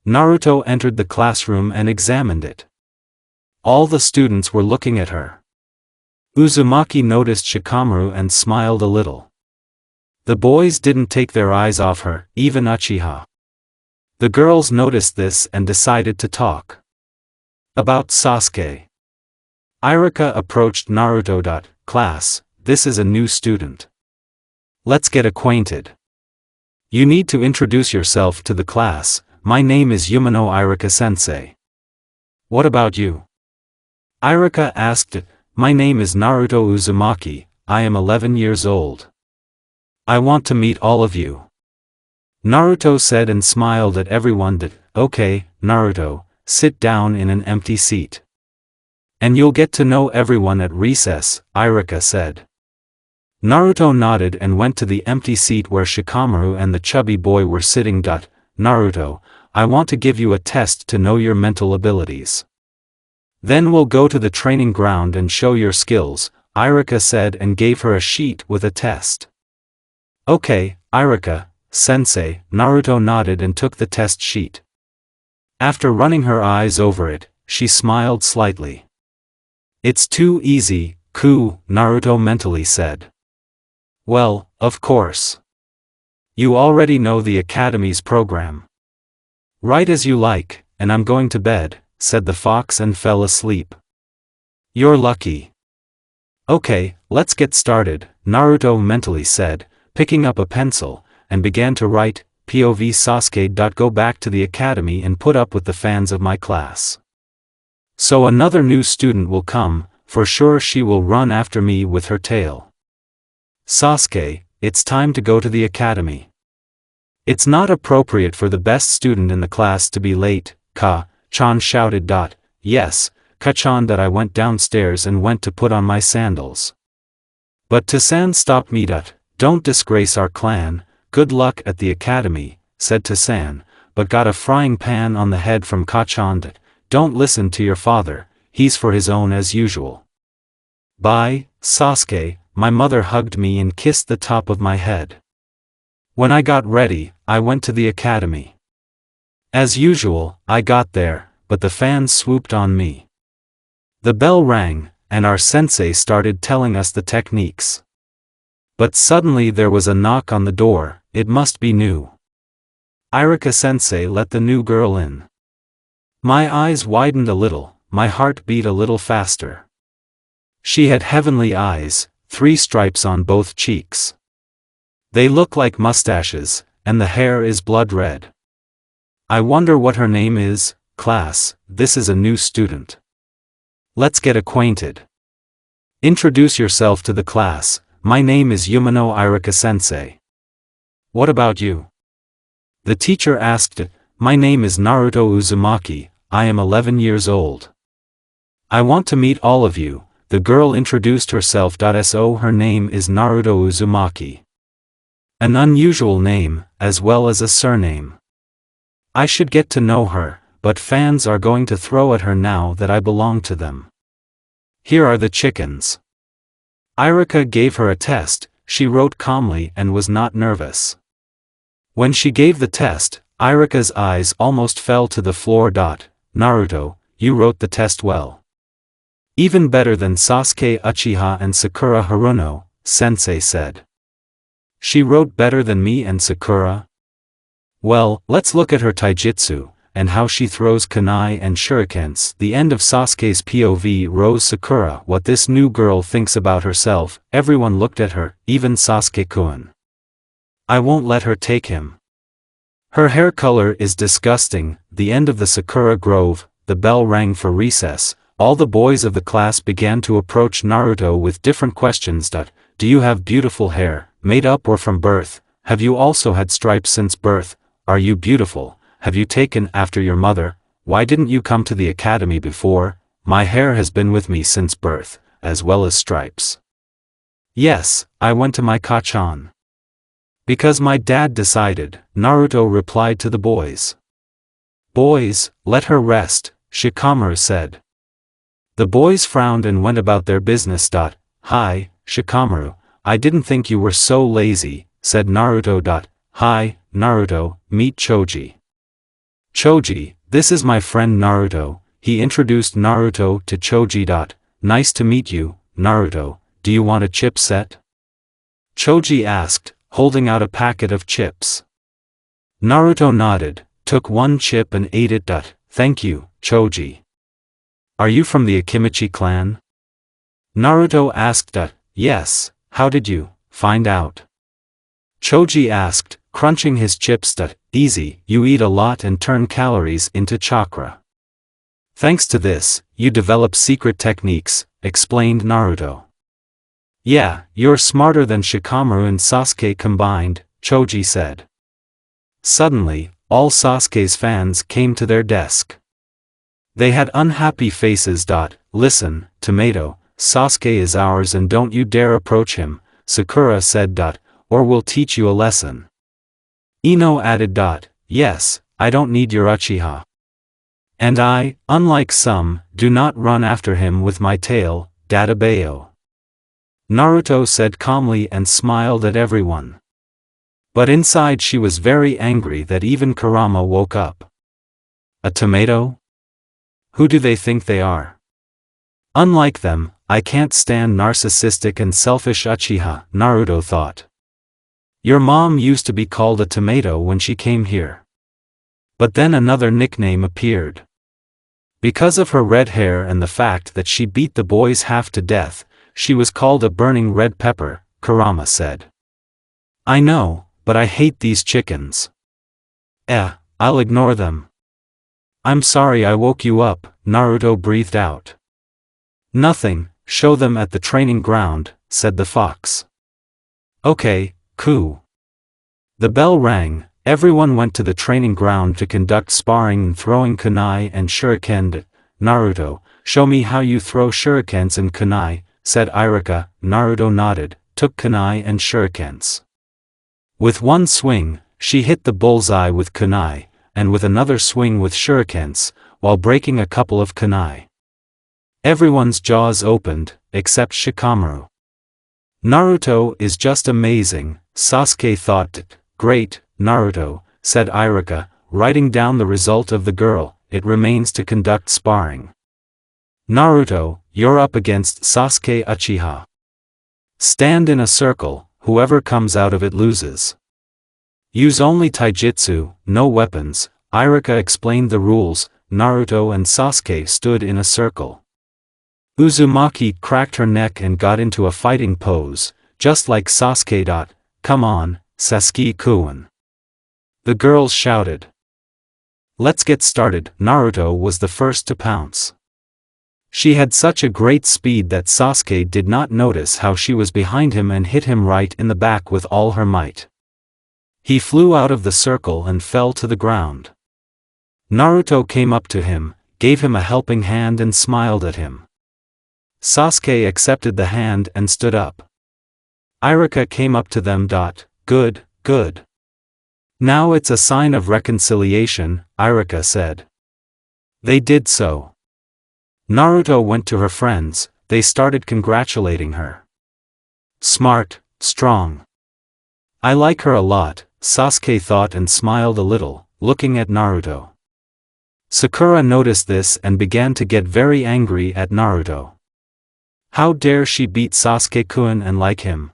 Naruto entered the classroom and examined it. All the students were looking at her. Uzumaki noticed Shikamaru and smiled a little. The boys didn't take their eyes off her, even Uchiha. The girls noticed this and decided to talk. About Sasuke. Irika approached Naruto. Class, this is a new student. Let's get acquainted. You need to introduce yourself to the class. My name is Yumino Irika-sensei. What about you? Irika asked. My name is Naruto Uzumaki, I am 11 years old. I want to meet all of you. Naruto said and smiled at everyone. Okay, Naruto, sit down in an empty seat. And you'll get to know everyone at recess, Irika said. Naruto nodded and went to the empty seat where Shikamaru and the chubby boy were sitting. Naruto, I want to give you a test to know your mental abilities. Then we'll go to the training ground and show your skills, Irika said and gave her a sheet with a test. Okay, Irika, sensei, Naruto nodded and took the test sheet. After running her eyes over it, she smiled slightly. It's too easy, Naruto mentally said. Well, of course. You already know the Academy's program. Write as you like, and I'm going to bed, said the fox and fell asleep. You're lucky. Okay, let's get started, Naruto mentally said, picking up a pencil, and began to write, POV Sasuke. Go back to the academy and put up with the fans of my class. So another new student will come, for sure she will run after me with her tail. Sasuke, it's time to go to the academy. It's not appropriate for the best student in the class to be late, Ka-chan shouted. Yes, Ka-chan. I went downstairs and went to put on my sandals. But Tasan stopped me. Don't disgrace our clan, good luck at the academy, said Tasan, but got a frying pan on the head from Ka-chan. Don't listen to your father, he's for his own as usual. Bye, Sasuke, my mother hugged me and kissed the top of my head. When I got ready, I went to the academy. As usual, I got there, but the fans swooped on me. The bell rang, and our sensei started telling us the techniques. But suddenly there was a knock on the door. It must be new. Irika sensei let the new girl in. My eyes widened a little, my heart beat a little faster. She had heavenly eyes, 3 stripes on both cheeks. They look like mustaches, and the hair is blood red. I wonder what her name is. Class, this is a new student. Let's get acquainted. Introduce yourself to the class. My name is Yumano Irika sensei. What about you? The teacher asked. My name is Naruto Uzumaki, I am 11 years old. I want to meet all of you. The girl introduced herself. So her name is Naruto Uzumaki. An unusual name, as well as a surname. I should get to know her, but fans are going to throw at her now that I belong to them. Here are the chickens. Irika gave her a test. She wrote calmly and was not nervous. When she gave the test, Irika's eyes almost fell to the floor. Naruto, you wrote the test well. Even better than Sasuke Uchiha and Sakura Haruno, sensei said. She wrote better than me and Sakura? Well, let's look at her taijutsu, and how she throws kunai and shurikens. The end of Sasuke's POV. Rose Sakura. What this new girl thinks about herself. Everyone looked at her, even Sasuke-kun. I won't let her take him. Her hair color is disgusting. The end of the Sakura Grove. The bell rang for recess. All the boys of the class began to approach Naruto with different questions. Do you have beautiful hair, made up or from birth? Have you also had stripes since birth? Are you beautiful? Have you taken after your mother? Why didn't you come to the academy before? My hair has been with me since birth, as well as stripes. Yes, I went to my Ka-chan. Because my dad decided, Naruto replied to the boys. Boys, let her rest, Shikamaru said. The boys frowned and went about their business. Hi, Shikamaru, I didn't think you were so lazy, said Naruto. Hi, Naruto, meet Choji. Choji, this is my friend Naruto. He introduced Naruto to Choji. Nice to meet you, Naruto, do you want a chip set? Choji asked, holding out a packet of chips. Naruto nodded, took one chip and ate it. Thank you, Choji. Are you from the Akimichi clan? Naruto asked. Yes, how did you find out? Choji asked, crunching his chips. Easy, you eat a lot and turn calories into chakra. Thanks to this, you develop secret techniques, explained Naruto. Yeah, you're smarter than Shikamaru and Sasuke combined, Choji said. Suddenly, all Sasuke's fans came to their desk. They had unhappy faces. Listen, Tomato, Sasuke is ours and don't you dare approach him, Sakura said. Or we'll teach you a lesson. Ino added. Yes, I don't need your Uchiha. And I, unlike some, do not run after him with my tail, Dadabayo. Naruto said calmly and smiled at everyone. But inside she was very angry that even Kurama woke up. A tomato? Who do they think they are? Unlike them, I can't stand narcissistic and selfish Uchiha, Naruto thought. Your mom used to be called a tomato when she came here. But then another nickname appeared. Because of her red hair and the fact that she beat the boys half to death, she was called a burning red pepper, Kurama said. I know, but I hate these chickens. I'll ignore them. I'm sorry I woke you up, Naruto breathed out. Nothing, show them at the training ground, said the fox. Okay, coo. The bell rang, everyone went to the training ground to conduct sparring and throwing kunai and shuriken. Naruto, show me how you throw shurikens and kunai, said Iruka. Naruto nodded, took kunai and shurikens. With one swing, she hit the bullseye with kunai, and with another swing with shurikens, while breaking a couple of kunai. Everyone's jaws opened, except Shikamaru. Naruto is just amazing, Sasuke thought. Great, Naruto, said Iruka, writing down the result of the girl. It remains to conduct sparring. Naruto, you're up against Sasuke Uchiha. Stand in a circle, whoever comes out of it loses. Use only taijutsu, no weapons. Iruka explained the rules. Naruto and Sasuke stood in a circle. Uzumaki cracked her neck and got into a fighting pose, just like Sasuke. Come on, Sasuke-kun. The girls shouted. Let's get started. Naruto was the first to pounce. She had such a great speed that Sasuke did not notice how she was behind him and hit him right in the back with all her might. He flew out of the circle and fell to the ground. Naruto came up to him, gave him a helping hand and smiled at him. Sasuke accepted the hand and stood up. Iruka came up to them. Good, good. Now it's a sign of reconciliation, Iruka said. They did so. Naruto went to her friends, they started congratulating her. Smart, strong. I like her a lot, Sasuke thought and smiled a little, looking at Naruto. Sakura noticed this and began to get very angry at Naruto. How dare she beat Sasuke-kun and like him?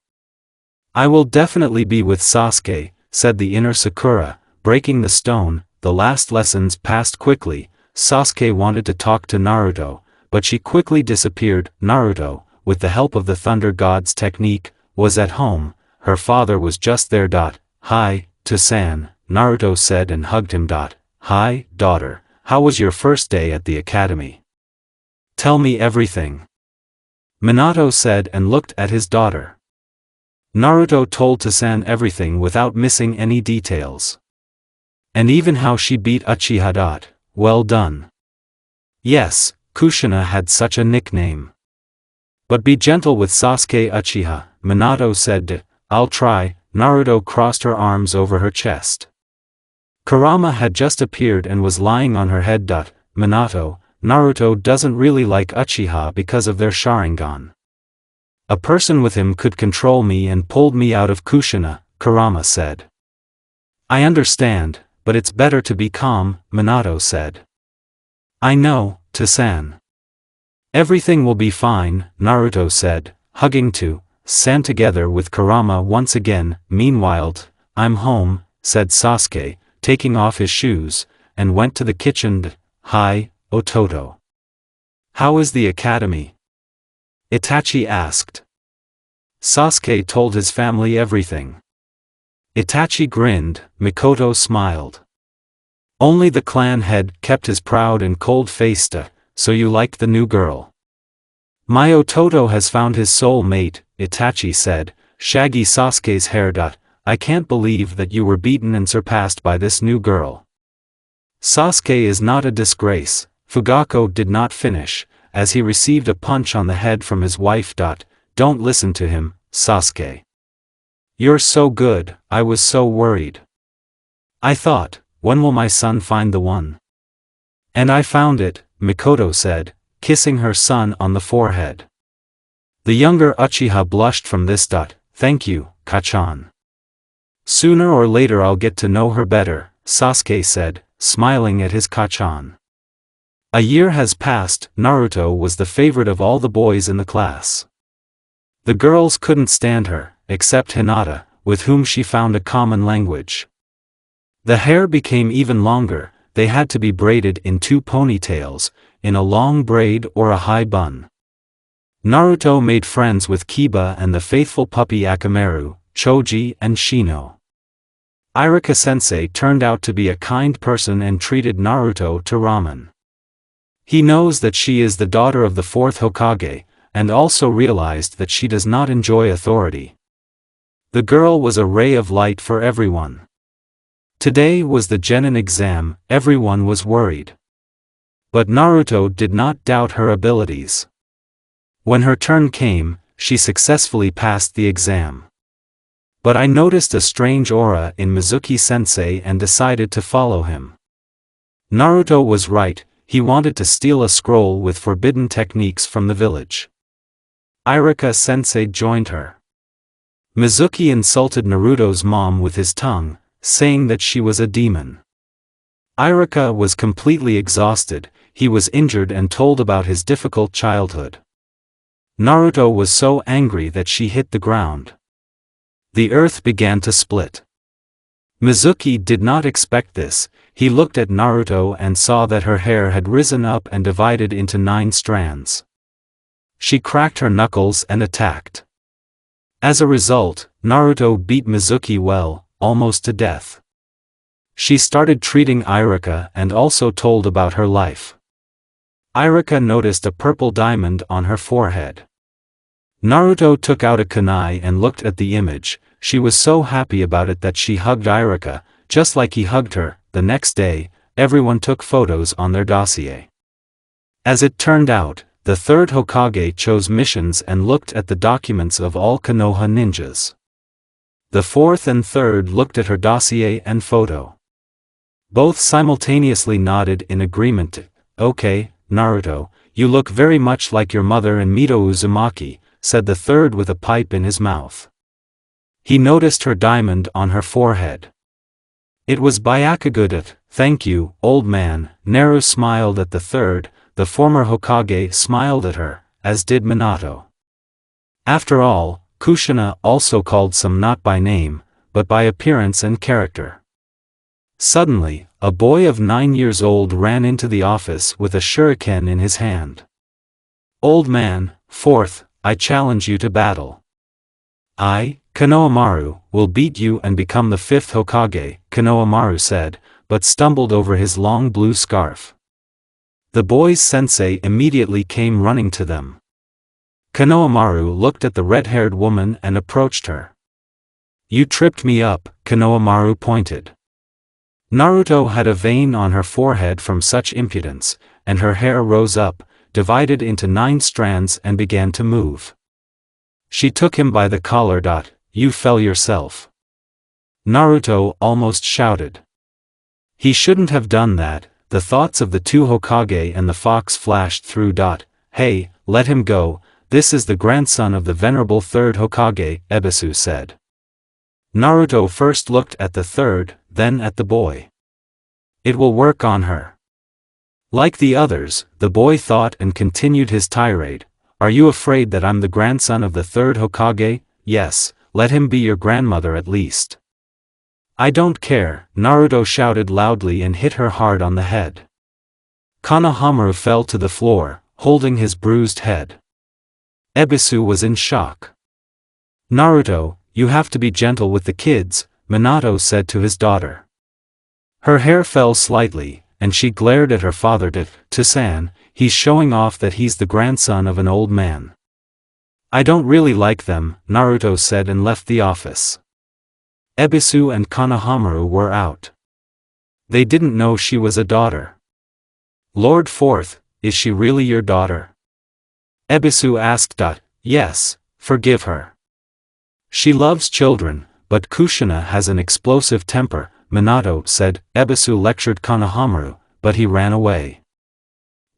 I will definitely be with Sasuke, said the inner Sakura, breaking the stone. The last lessons passed quickly. Sasuke wanted to talk to Naruto, but she quickly disappeared. Naruto, with the help of the Thunder God's technique, was at home. Her father was just there. Hi, to-san, Naruto said and hugged him. Hi, daughter, how was your first day at the academy? Tell me everything. Minato said and looked at his daughter. Naruto told to-san everything without missing any details. And even how she beat Uchiha. Well done. Yes, Kushina had such a nickname. But be gentle with Sasuke Uchiha, Minato said. I'll try. Naruto crossed her arms over her chest. Kurama had just appeared and was lying on her head. Minato, Naruto doesn't really like Uchiha because of their Sharingan. A person with him could control me and pulled me out of Kushina, Kurama said. I understand, but it's better to be calm, Minato said. I know, to-san. Everything will be fine, Naruto said, hugging to-san together with Kurama once again. Meanwhile, I'm home, said Sasuke, taking off his shoes, and went to the kitchen. Hi, Ototo. How is the academy? Itachi asked. Sasuke told his family everything. Itachi grinned, Mikoto smiled. Only the clan head kept his proud and cold face. So you like the new girl? My Ototo has found his soul mate, Itachi said, shaggy Sasuke's hair. I can't believe that you were beaten and surpassed by this new girl. Sasuke is not a disgrace. Fugako did not finish, as he received a punch on the head from his wife. Don't listen to him, Sasuke. You're so good, I was so worried. I thought, when will my son find the one? And I found it, Mikoto said, kissing her son on the forehead. The younger Uchiha blushed from this. Thank you, Kachan. Sooner or later I'll get to know her better, Sasuke said, smiling at his Kachan. A year has passed. Naruto was the favorite of all the boys in the class. The girls couldn't stand her, except Hinata, with whom she found a common language. The hair became even longer. They had to be braided in 2 ponytails, in a long braid or a high bun. Naruto made friends with Kiba and the faithful puppy Akamaru, Choji and Shino. Irika-sensei turned out to be a kind person and treated Naruto to ramen. He knows that she is the daughter of the 4th Hokage, and also realized that she does not enjoy authority. The girl was a ray of light for everyone. Today was the Genin exam. Everyone was worried. But Naruto did not doubt her abilities. When her turn came, she successfully passed the exam. But I noticed a strange aura in Mizuki-sensei and decided to follow him. Naruto was right, he wanted to steal a scroll with forbidden techniques from the village. Irika-sensei joined her. Mizuki insulted Naruto's mom with his tongue, saying that she was a demon. Irika was completely exhausted. He was injured and told about his difficult childhood. Naruto was so angry that she hit the ground. The earth began to split. Mizuki did not expect this. He looked at Naruto and saw that her hair had risen up and divided into 9 strands. She cracked her knuckles and attacked. As a result, Naruto beat Mizuki well, almost to death. She started treating Irika and also told about her life. Irika noticed a purple diamond on her forehead. Naruto took out a kunai and looked at the image. She was so happy about it that she hugged Irika, just like he hugged her. The next day, everyone took photos on their dossier. As it turned out, the 3rd Hokage chose missions and looked at the documents of all Konoha ninjas. The 4th and 3rd looked at her dossier and photo. Both simultaneously nodded in agreement. Okay, Naruto, you look very much like your mother and Mito Uzumaki, said the 3rd with a pipe in his mouth. He noticed her diamond on her forehead. It was Byakugo. Thank you, old man. Naru smiled at the 3rd, the former Hokage smiled at her, as did Minato. After all, Kushina also called some not by name, but by appearance and character. Suddenly, a boy of 9 years old ran into the office with a shuriken in his hand. Old man, 4th, I challenge you to battle. I, Konohamaru, will beat you and become the 5th Hokage, Konohamaru said, but stumbled over his long blue scarf. The boy's sensei immediately came running to them. Konohamaru looked at the red-haired woman and approached her. You tripped me up, Konohamaru pointed. Naruto had a vein on her forehead from such impudence, and her hair rose up, divided into 9 strands and began to move. She took him by the collar. You fell yourself. Naruto almost shouted. He shouldn't have done that. The thoughts of the 2 Hokage and the fox flashed through. Hey, let him go, this is the grandson of the venerable 3rd Hokage, Ebisu said. Naruto first looked at the 3rd, then at the boy. It will work on her. Like the others, the boy thought and continued his tirade. Are you afraid that I'm the grandson of the 3rd Hokage? Yes, let him be your grandmother at least. I don't care, Naruto shouted loudly and hit her hard on the head. Konohamaru fell to the floor, holding his bruised head. Ebisu was in shock. Naruto, you have to be gentle with the kids, Minato said to his daughter. Her hair fell slightly, and she glared at her father. To-san, he's showing off that he's the grandson of an old man. I don't really like them, Naruto said and left the office. Ebisu and Konohamaru were out. They didn't know she was a daughter. Lord 4th, is she really your daughter? Ebisu asked. Yes, forgive her. She loves children, but Kushina has an explosive temper, Minato said. Ebisu lectured Konohamaru, but he ran away.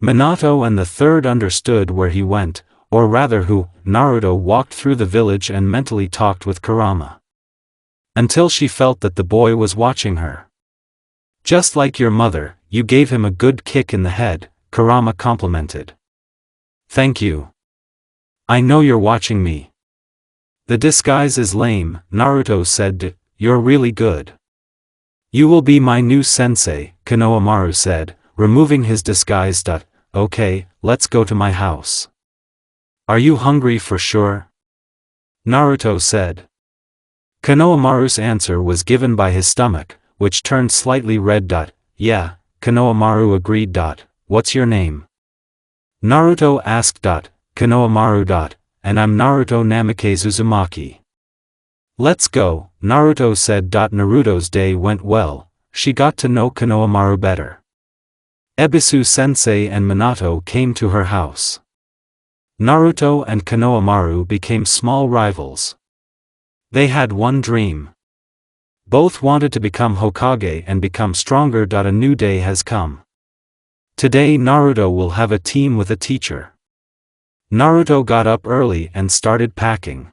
Minato and the third understood where he went, or rather who. Naruto walked through the village and mentally talked with Kurama. Until she felt that the boy was watching her. Just like your mother, you gave him a good kick in the head, Kurama complimented. Thank you. I know you're watching me. The disguise is lame, Naruto said. You're really good. You will be my new sensei, Konohamaru said, removing his disguise. Okay, let's go to my house. Are you hungry for sure? Naruto said. Konohamaru's answer was given by his stomach, which turned slightly red. Yeah, Konohamaru agreed. What's your name? Naruto asked. Konohamaru. And I'm Naruto Namikaze Uzumaki. Let's go, Naruto said. Naruto's day went well, she got to know Konohamaru better. Ebisu-sensei and Minato came to her house. Naruto and Konohamaru became small rivals. They had one dream. Both wanted to become Hokage and become stronger. A new day has come. Today Naruto will have a team with a teacher. Naruto got up early and started packing.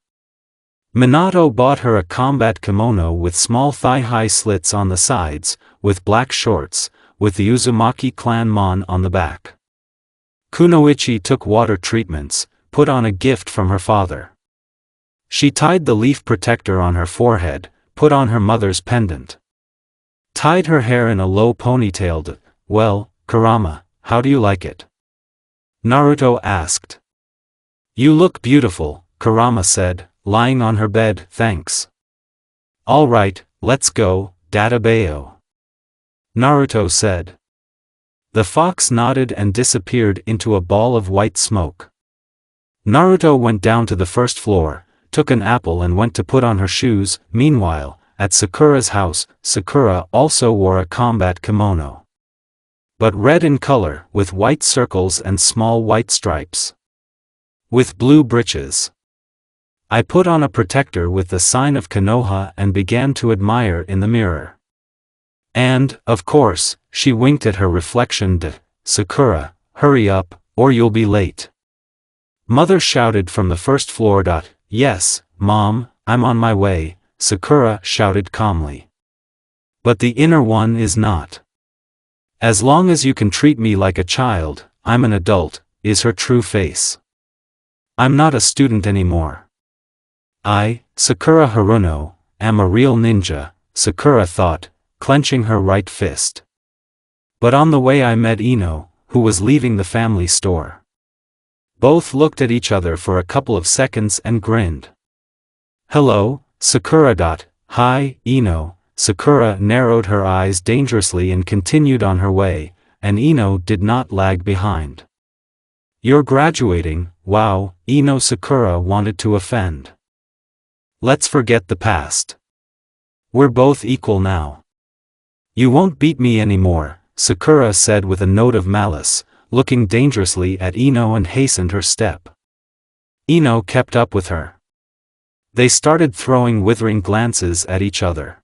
Minato bought her a combat kimono with small thigh-high slits on the sides, with black shorts, with the Uzumaki clan mon on the back. Kunoichi took water treatments, put on a gift from her father. She tied the leaf protector on her forehead, put on her mother's pendant. Tied her hair in a low ponytail. Well, Kurama, how do you like it? Naruto asked. You look beautiful, Kurama said, lying on her bed. Thanks. All right, let's go, Dadabayo. Naruto said. The fox nodded and disappeared into a ball of white smoke. Naruto went down to the first floor, took an apple and went to put on her shoes. Meanwhile, at Sakura's house, Sakura also wore a combat kimono. But red in color, with white circles and small white stripes. With blue breeches. I put on a protector with the sign of Konoha and began to admire in the mirror. And, of course, she winked at her reflection. Sakura, hurry up, or you'll be late. Mother shouted from the first floor. Yes, Mom, I'm on my way, Sakura shouted calmly. But the inner one is not. As long as you can treat me like a child, I'm an adult, is her true face. I'm not a student anymore. I, Sakura Haruno, am a real ninja, Sakura thought, clenching her right fist. But on the way I met Ino, who was leaving the family store. Both looked at each other for a couple of seconds and grinned. Hello, Sakura. Hi, Ino. Sakura narrowed her eyes dangerously and continued on her way, and Ino did not lag behind. You're graduating, wow, Ino. Sakura wanted to offend. Let's forget the past. We're both equal now. You won't beat me anymore, Sakura said with a note of malice, looking dangerously at Ino and hastened her step. Ino kept up with her. They started throwing withering glances at each other.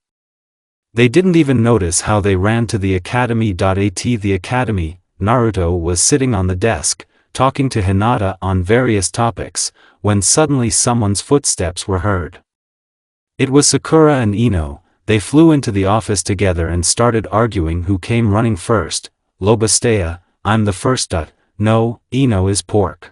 They didn't even notice how they ran to the academy. At the academy, Naruto was sitting on the desk, talking to Hinata on various topics, when suddenly someone's footsteps were heard. It was Sakura and Ino. They flew into the office together and started arguing who came running first. Lobastea, I'm the first. No, Ino is pork.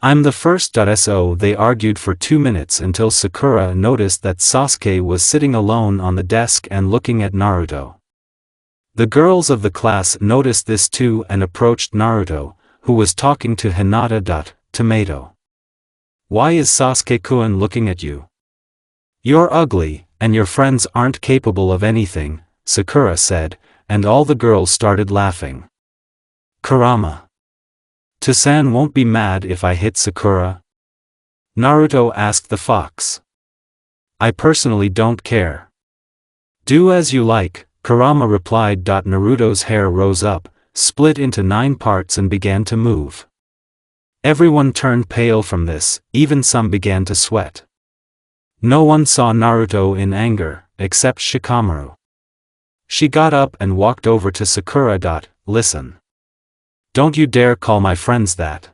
I'm the first. So they argued for 2 minutes until Sakura noticed that Sasuke was sitting alone on the desk and looking at Naruto. The girls of the class noticed this too and approached Naruto, who was talking to Hinata. Tomato. Why is Sasuke-kun looking at you? You're ugly, and your friends aren't capable of anything, Sakura said, and all the girls started laughing. Kurama. Tosan won't be mad if I hit Sakura? Naruto asked the fox. I personally don't care. Do as you like, Kurama replied. Naruto's hair rose up, split into 9 parts and began to move. Everyone turned pale from this, even some began to sweat. No one saw Naruto in anger, except Shikamaru. She got up and walked over to Sakura. Listen. Don't you dare call my friends that.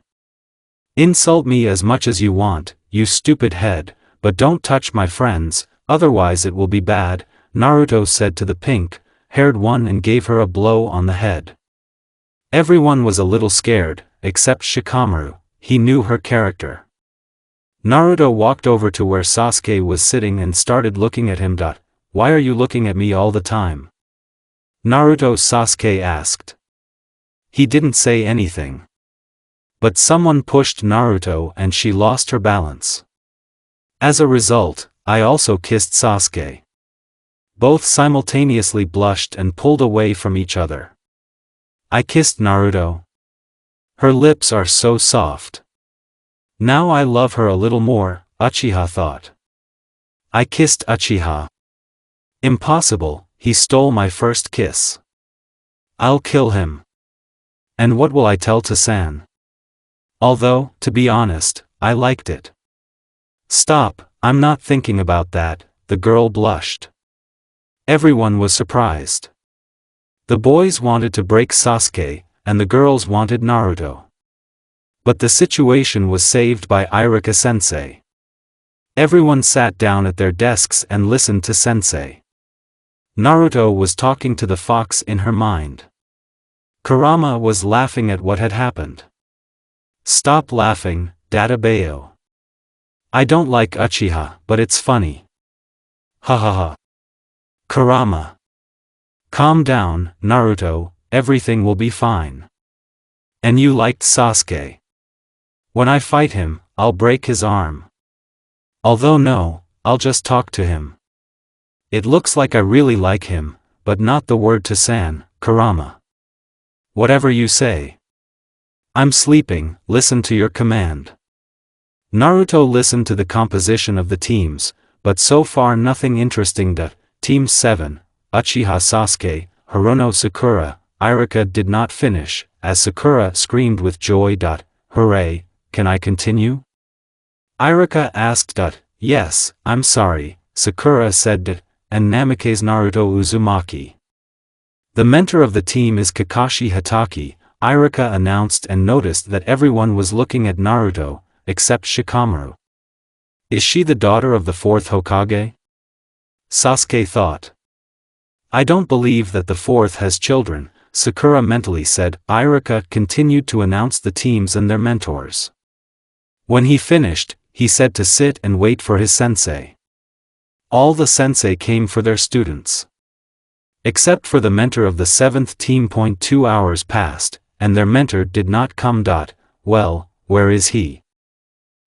Insult me as much as you want, you stupid head, but don't touch my friends, otherwise it will be bad, Naruto said to the pink-haired one and gave her a blow on the head. Everyone was a little scared, except Shikamaru. He knew her character. Naruto walked over to where Sasuke was sitting and started looking at him. Why are you looking at me all the time? Naruto, Sasuke asked. He didn't say anything. But someone pushed Naruto and she lost her balance. As a result, I also kissed Sasuke. Both simultaneously blushed and pulled away from each other. I kissed Naruto. Her lips are so soft. Now I love her a little more, Uchiha thought. I kissed Uchiha. Impossible, he stole my first kiss. I'll kill him. And what will I tell to San? Although, to be honest, I liked it. Stop, I'm not thinking about that, the girl blushed. Everyone was surprised. The boys wanted to break Sasuke, and the girls wanted Naruto. But the situation was saved by Irika-sensei. Everyone sat down at their desks and listened to sensei. Naruto was talking to the fox in her mind. Kurama was laughing at what had happened. Stop laughing, Dadabayo. I don't like Uchiha, but it's funny. Ha ha ha. Kurama. Calm down, Naruto, everything will be fine. And you liked Sasuke. When I fight him, I'll break his arm. Although no, I'll just talk to him. It looks like I really like him, but not the word to San, Kurama. Whatever you say. I'm sleeping, listen to your command. Naruto listened to the composition of the teams, but so far nothing interesting. Team 7, Uchiha Sasuke, Hirono Sakura, Irika did not finish, as Sakura screamed with joy. Hooray, can I continue? Irika asked. Yes, I'm sorry, Sakura said. And Namikaze Naruto Uzumaki. The mentor of the team is Kakashi Hatake, Irika announced and noticed that everyone was looking at Naruto, except Shikamaru. Is she the daughter of the fourth Hokage? Sasuke thought. I don't believe that the fourth has children, Sakura mentally said. Irika continued to announce the teams and their mentors. When he finished, he said to sit and wait for his sensei. All the sensei came for their students. Except for the mentor of the 7th team. 2 hours passed, and their mentor did not come. Well, where is he?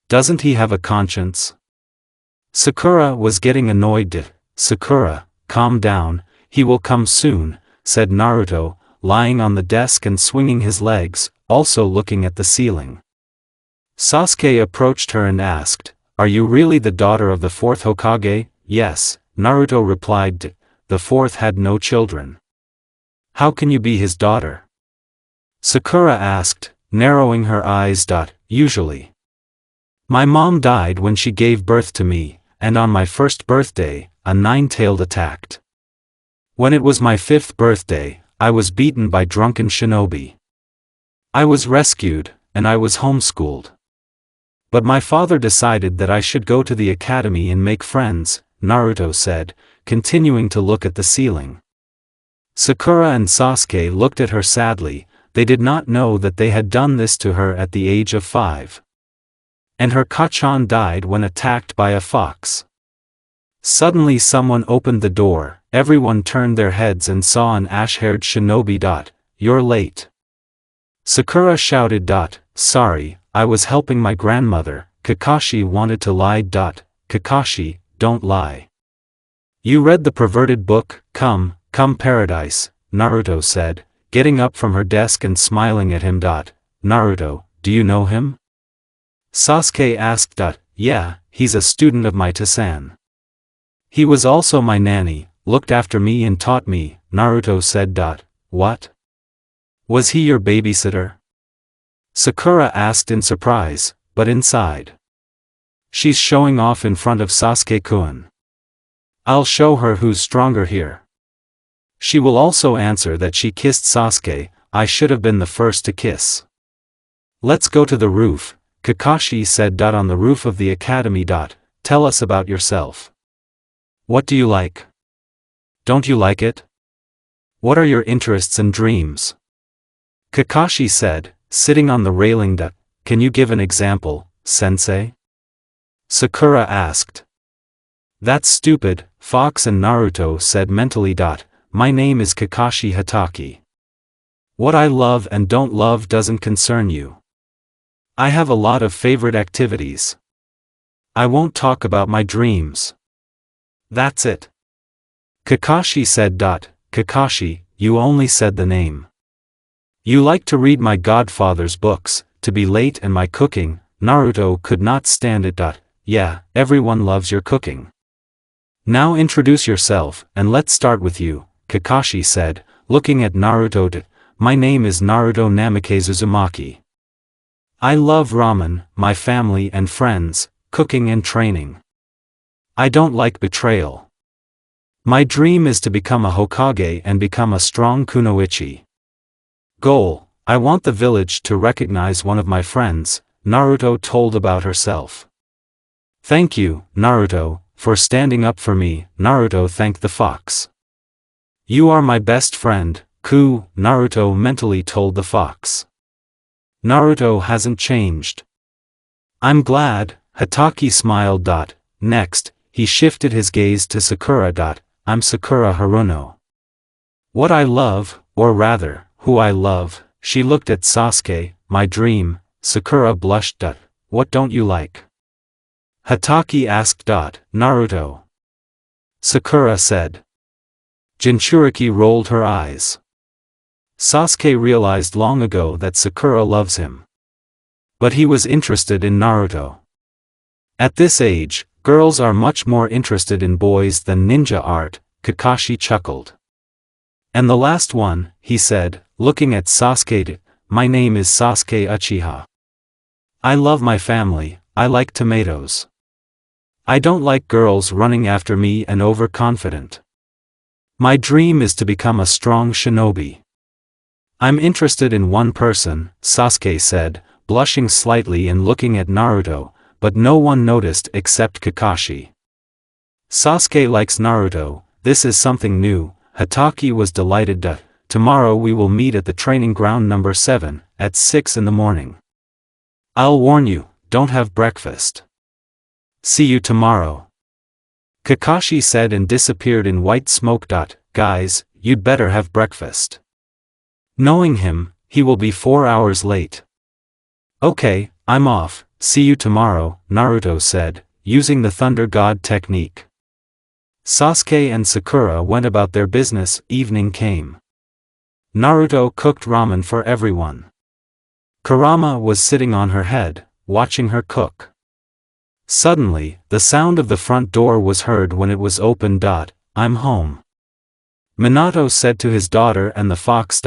Doesn't he have a conscience? Sakura was getting annoyed. Sakura, calm down, he will come soon, said Naruto, lying on the desk and swinging his legs, also looking at the ceiling. Sasuke approached her and asked, Are you really the daughter of the fourth Hokage? Yes, Naruto replied. The fourth had no children. How can you be his daughter? Sakura asked, narrowing her eyes. Usually. My mom died when she gave birth to me, and on my first birthday, a nine-tailed attacked. When it was my 5th birthday, I was beaten by drunken shinobi. I was rescued, and I was homeschooled. But my father decided that I should go to the academy and make friends, Naruto said, continuing to look at the ceiling. Sakura and Sasuke looked at her sadly. They did not know that they had done this to her at the age of 5. And her Kachan died when attacked by a fox. Suddenly someone opened the door, everyone turned their heads and saw an ash-haired shinobi. You're late. Sakura shouted. Sorry, I was helping my grandmother. Kakashi wanted to lie. Kakashi, don't lie. You read the perverted book, Come Paradise, Naruto said, getting up from her desk and smiling at him. Naruto, do you know him? Sasuke asked. Yeah, he's a student of my Tasan. He was also my nanny, looked after me and taught me, Naruto said. What? Was he your babysitter? Sakura asked in surprise, but inside. She's showing off in front of Sasuke-kun. I'll show her who's stronger here. She will also answer that she kissed Sasuke, I should have been the first to kiss. Let's go to the roof, Kakashi said. On the roof of the academy. Tell us about yourself. What do you like? Don't you like it? What are your interests and dreams? Kakashi said, sitting on the railing. Can you give an example, sensei? Sakura asked. That's stupid, Fox and Naruto said mentally. My name is Kakashi Hatake. What I love and don't love doesn't concern you. I have a lot of favorite activities. I won't talk about my dreams. That's it. Kakashi said. Kakashi, you only said the name. You like to read my godfather's books, to be late and my cooking. Naruto could not stand it. Yeah, everyone loves your cooking. Now introduce yourself, and let's start with you, Kakashi said, looking at Naruto. My name is Naruto Namikaze Uzumaki. I love ramen, my family and friends, cooking and training. I don't like betrayal. My dream is to become a hokage and become a strong kunoichi. Goal, I want the village to recognize one of my friends, Naruto told about herself. Thank you, Naruto, for standing up for me, Naruto thanked the fox. You are my best friend, Naruto mentally told the fox. Naruto hasn't changed. I'm glad, Hatake smiled. Next, he shifted his gaze to Sakura. I'm Sakura Haruno. What I love, or rather, who I love, she looked at Sasuke, my dream. Sakura blushed. What don't you like? Hatake asked. Naruto. Sakura said. Jinchuriki rolled her eyes. Sasuke realized long ago that Sakura loves him. But he was interested in Naruto. At this age, girls are much more interested in boys than ninja art, Kakashi chuckled. And the last one, he said, looking at Sasuke. My name is Sasuke Uchiha. I love my family, I like tomatoes. I don't like girls running after me and overconfident. My dream is to become a strong shinobi. I'm interested in one person, Sasuke said, blushing slightly and looking at Naruto, but no one noticed except Kakashi. Sasuke likes Naruto, this is something new, Hatake was delighted. Tomorrow we will meet at the training ground number 7, at 6 in the morning. I'll warn you, don't have breakfast. See you tomorrow. Kakashi said and disappeared in white smoke. Guys, you'd better have breakfast. Knowing him, he will be 4 hours late. Okay, I'm off, see you tomorrow, Naruto said, using the Thunder God technique. Sasuke and Sakura went about their business. Evening came. Naruto cooked ramen for everyone. Kurama was sitting on her head, watching her cook. Suddenly, the sound of the front door was heard when it was opened. I'm home. Minato said to his daughter and the fox.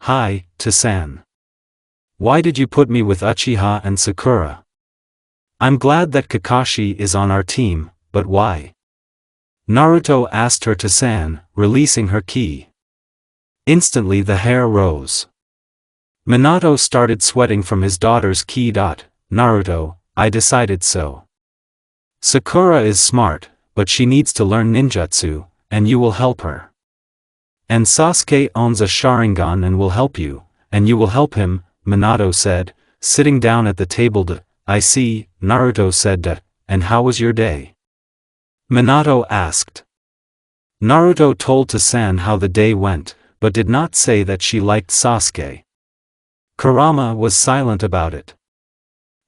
Hi, to-san. Why did you put me with Uchiha and Sakura? I'm glad that Kakashi is on our team, but why? Naruto asked her to-san, releasing her ki. Instantly the hair rose. Minato started sweating from his daughter's ki. Naruto, I decided so. Sakura is smart, but she needs to learn ninjutsu, and you will help her. And Sasuke owns a Sharingan and will help you, and you will help him, Minato said, sitting down at the table. I see, Naruto said. And how was your day? Minato asked. Naruto told to-san how the day went, but did not say that she liked Sasuke. Kurama was silent about it.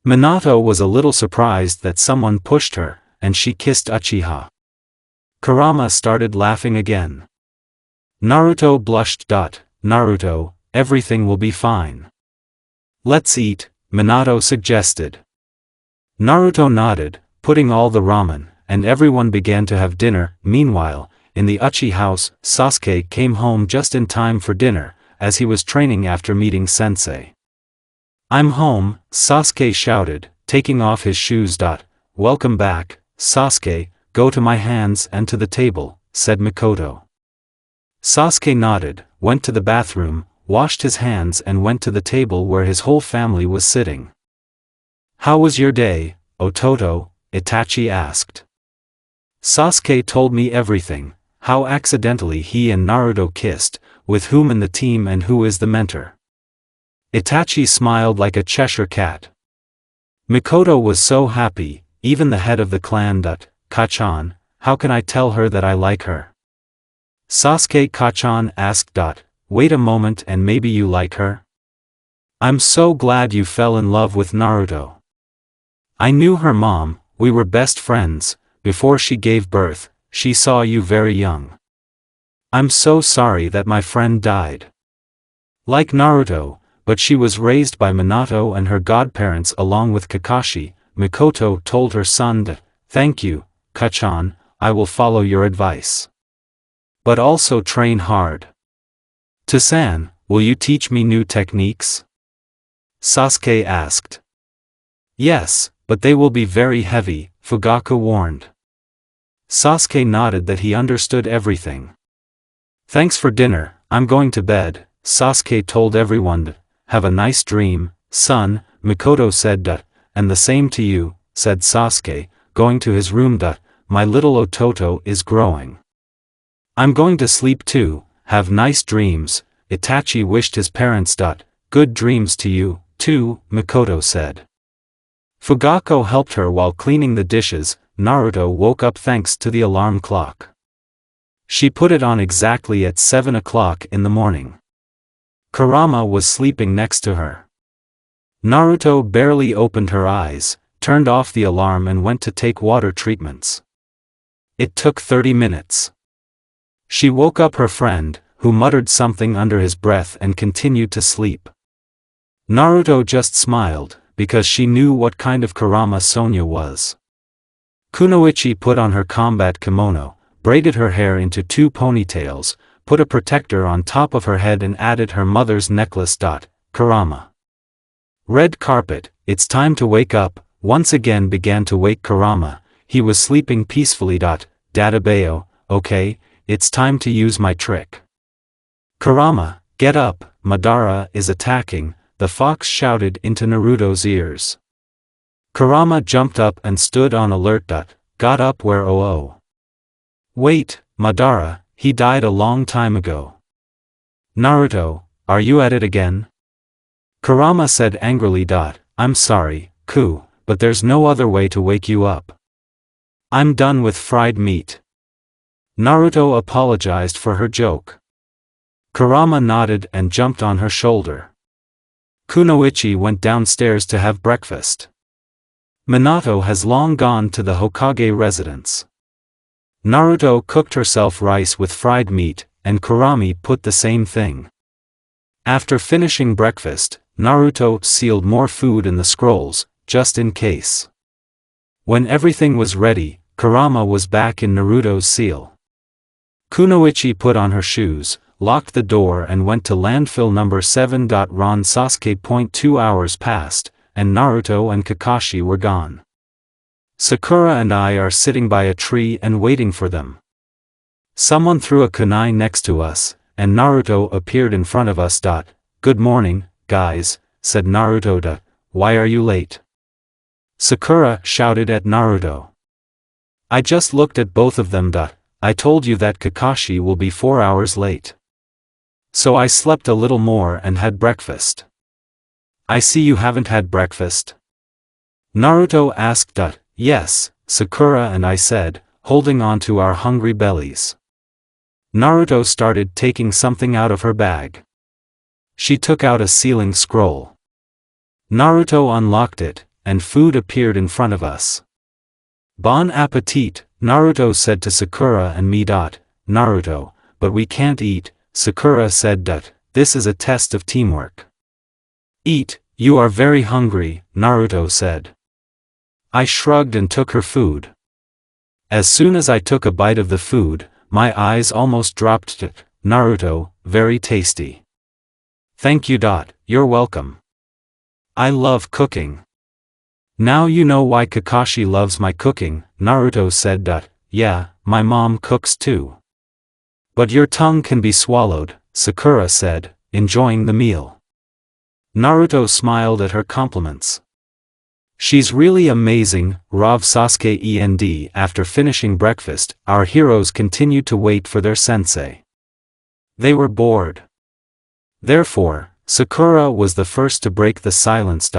Minato was a little surprised that someone pushed her, and she kissed Uchiha. Kurama started laughing again. Naruto blushed. Naruto, everything will be fine. Let's eat, Minato suggested. Naruto nodded, putting all the ramen, and everyone began to have dinner. Meanwhile, in the Uchi house, Sasuke came home just in time for dinner, as he was training after meeting Sensei. I'm home, Sasuke shouted, taking off his shoes. Welcome back, Sasuke, go to my hands and to the table, said Mikoto. Sasuke nodded, went to the bathroom, washed his hands and went to the table where his whole family was sitting. "How was your day, Ototo?" Itachi asked. Sasuke told me everything, how accidentally he and Naruto kissed, with whom in the team and who is the mentor. Itachi smiled like a Cheshire cat. Mikoto was so happy, even the head of the clan. "Kachan, how can I tell her that I like her?" Sasuke Kachan asked. "Wait a moment and maybe you like her? I'm so glad you fell in love with Naruto. I knew her mom, we were best friends, before she gave birth, she saw you very young. I'm so sorry that my friend died. Like Naruto, but she was raised by Minato and her godparents along with Kakashi." Mikoto told her son. "Thank you, Kachan, I will follow your advice. But also train hard. To-san, will you teach me new techniques?" Sasuke asked. "Yes, but they will be very heavy," Fugaku warned. Sasuke nodded that he understood everything. "Thanks for dinner, I'm going to bed," Sasuke told everyone. "Have a nice dream, son," Mikoto said. "And the same to you," said Sasuke, going to his room. "My little Ototo is growing. I'm going to sleep too, have nice dreams," Itachi wished his parents. "Good dreams to you, too," Mikoto said. Fugaku helped her while cleaning the dishes. Naruto woke up thanks to the alarm clock. She put it on exactly at 7 o'clock in the morning. Kurama was sleeping next to her. Naruto barely opened her eyes, turned off the alarm and went to take water treatments. It took 30 minutes. She woke up her friend, who muttered something under his breath and continued to sleep. Naruto just smiled, because she knew what kind of Kurama Sonia was. Kunoichi put on her combat kimono, braided her hair into 2 ponytails, put a protector on top of her head and added her mother's necklace. Kurama. Red carpet, it's time to wake up, once again began to wake Kurama. He was sleeping peacefully. Dadabeo, okay, it's time to use my trick. Kurama, get up, Madara is attacking, the fox shouted into Naruto's ears. Kurama jumped up and stood on alert. Got up where Wait, Madara, he died a long time ago. Naruto, are you at it again? Kurama said angrily. I'm sorry, Ku, but there's no other way to wake you up. I'm done with fried meat. Naruto apologized for her joke. Kurama nodded and jumped on her shoulder. Kunoichi went downstairs to have breakfast. Minato has long gone to the Hokage residence. Naruto cooked herself rice with fried meat, and Kurami put the same thing. After finishing breakfast, Naruto sealed more food in the scrolls, just in case. When everything was ready, Kurama was back in Naruto's seal. Kunoichi put on her shoes, locked the door and went to landfill number 7. Ron Sasuke. 2 hours passed, and Naruto and Kakashi were gone. Sakura and I are sitting by a tree and waiting for them. Someone threw a kunai next to us, and Naruto appeared in front of us. Good morning, guys, said Naruto. Why are you late? Sakura shouted at Naruto. I just looked at both of them. I told you that Kakashi will be 4 hours late. So I slept a little more and had breakfast. I see you haven't had breakfast. Naruto asked. Yes, Sakura and I said, holding on to our hungry bellies. Naruto started taking something out of her bag. She took out a sealing scroll. Naruto unlocked it, and food appeared in front of us. Bon appetit, Naruto said to Sakura and me. Naruto, but we can't eat, Sakura said. This is a test of teamwork. Eat, you are very hungry, Naruto said. I shrugged and took her food. As soon as I took a bite of the food, my eyes almost dropped. Naruto, very tasty. Thank you. You're welcome. I love cooking. Now you know why Kakashi loves my cooking, Naruto said. Yeah, my mom cooks too. But your tongue can be swallowed, Sakura said. enjoying the meal. Naruto smiled at her compliments. She's really amazing, Rav Sasuke and after finishing breakfast, our heroes continued to wait for their sensei. They were bored. Therefore, Sakura was the first to break the silence.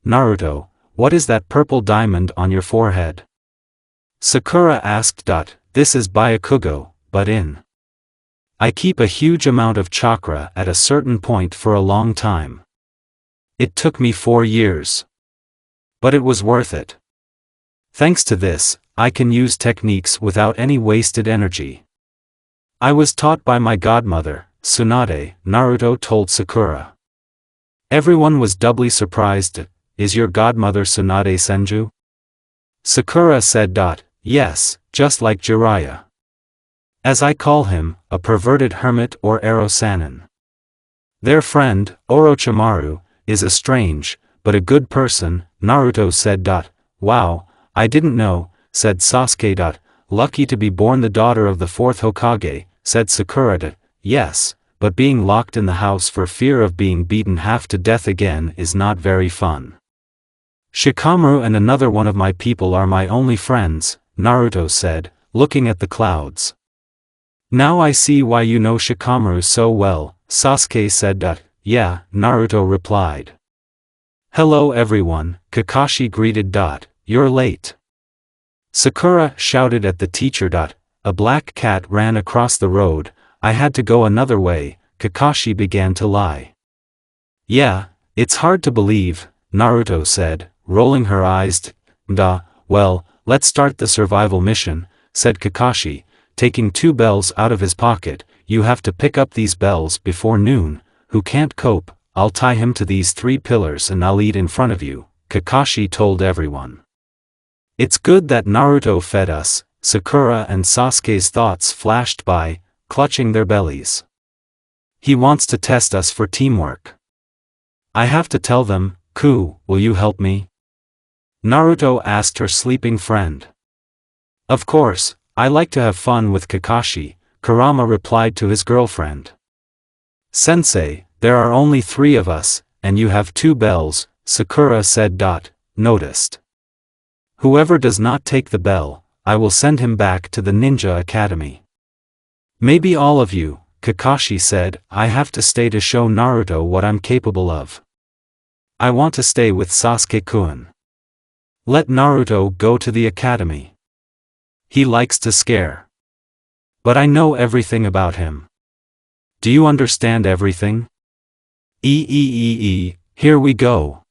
Naruto, what is that purple diamond on your forehead? Sakura asked. This is Byakugo, but I keep a huge amount of chakra at a certain point for a long time. It took me 4 years. But it was worth it. Thanks to this, I can use techniques without any wasted energy. I was taught by my godmother, Tsunade, Naruto told Sakura. Everyone was doubly surprised. Is your godmother Tsunade Senju? Sakura said. Yes, just like Jiraiya. As I call him, a perverted hermit or Ero-sanin. Their friend, Orochimaru, is a strange, but a good person, Naruto said. Wow, I didn't know, said Sasuke. Lucky to be born the daughter of the 4th Hokage, said Sakura. Yes, but being locked in the house for fear of being beaten half to death again is not very fun. Shikamaru and another one of my people are my only friends, Naruto said, looking at the clouds. Now I see why you know Shikamaru so well, Sasuke said. Yeah, Naruto replied. Hello everyone, Kakashi greeted. You're late. Sakura shouted at the teacher. A black cat ran across the road, I had to go another way, Kakashi began to lie. Yeah, it's hard to believe, Naruto said, rolling her eyes. Well, let's start the survival mission, said Kakashi, taking 2 bells out of his pocket. You have to pick up these bells before noon. Who can't cope, I'll tie him to these 3 pillars and I'll eat in front of you, Kakashi told everyone. It's good that Naruto fed us, Sakura and Sasuke's thoughts flashed by, clutching their bellies. He wants to test us for teamwork. I have to tell them. Ku, will you help me? Naruto asked her sleeping friend. Of course, I like to have fun with Kakashi, Kurama replied to his girlfriend. Sensei, there are only 3 of us, and you have 2 bells, Sakura said. Noticed. Whoever does not take the bell, I will send him back to the Ninja Academy. Maybe all of you, Kakashi said. I have to stay to show Naruto what I'm capable of. I want to stay with Sasuke-kun. Let Naruto go to the academy. He likes to scare. But I know everything about him. Do you understand everything? Here we go.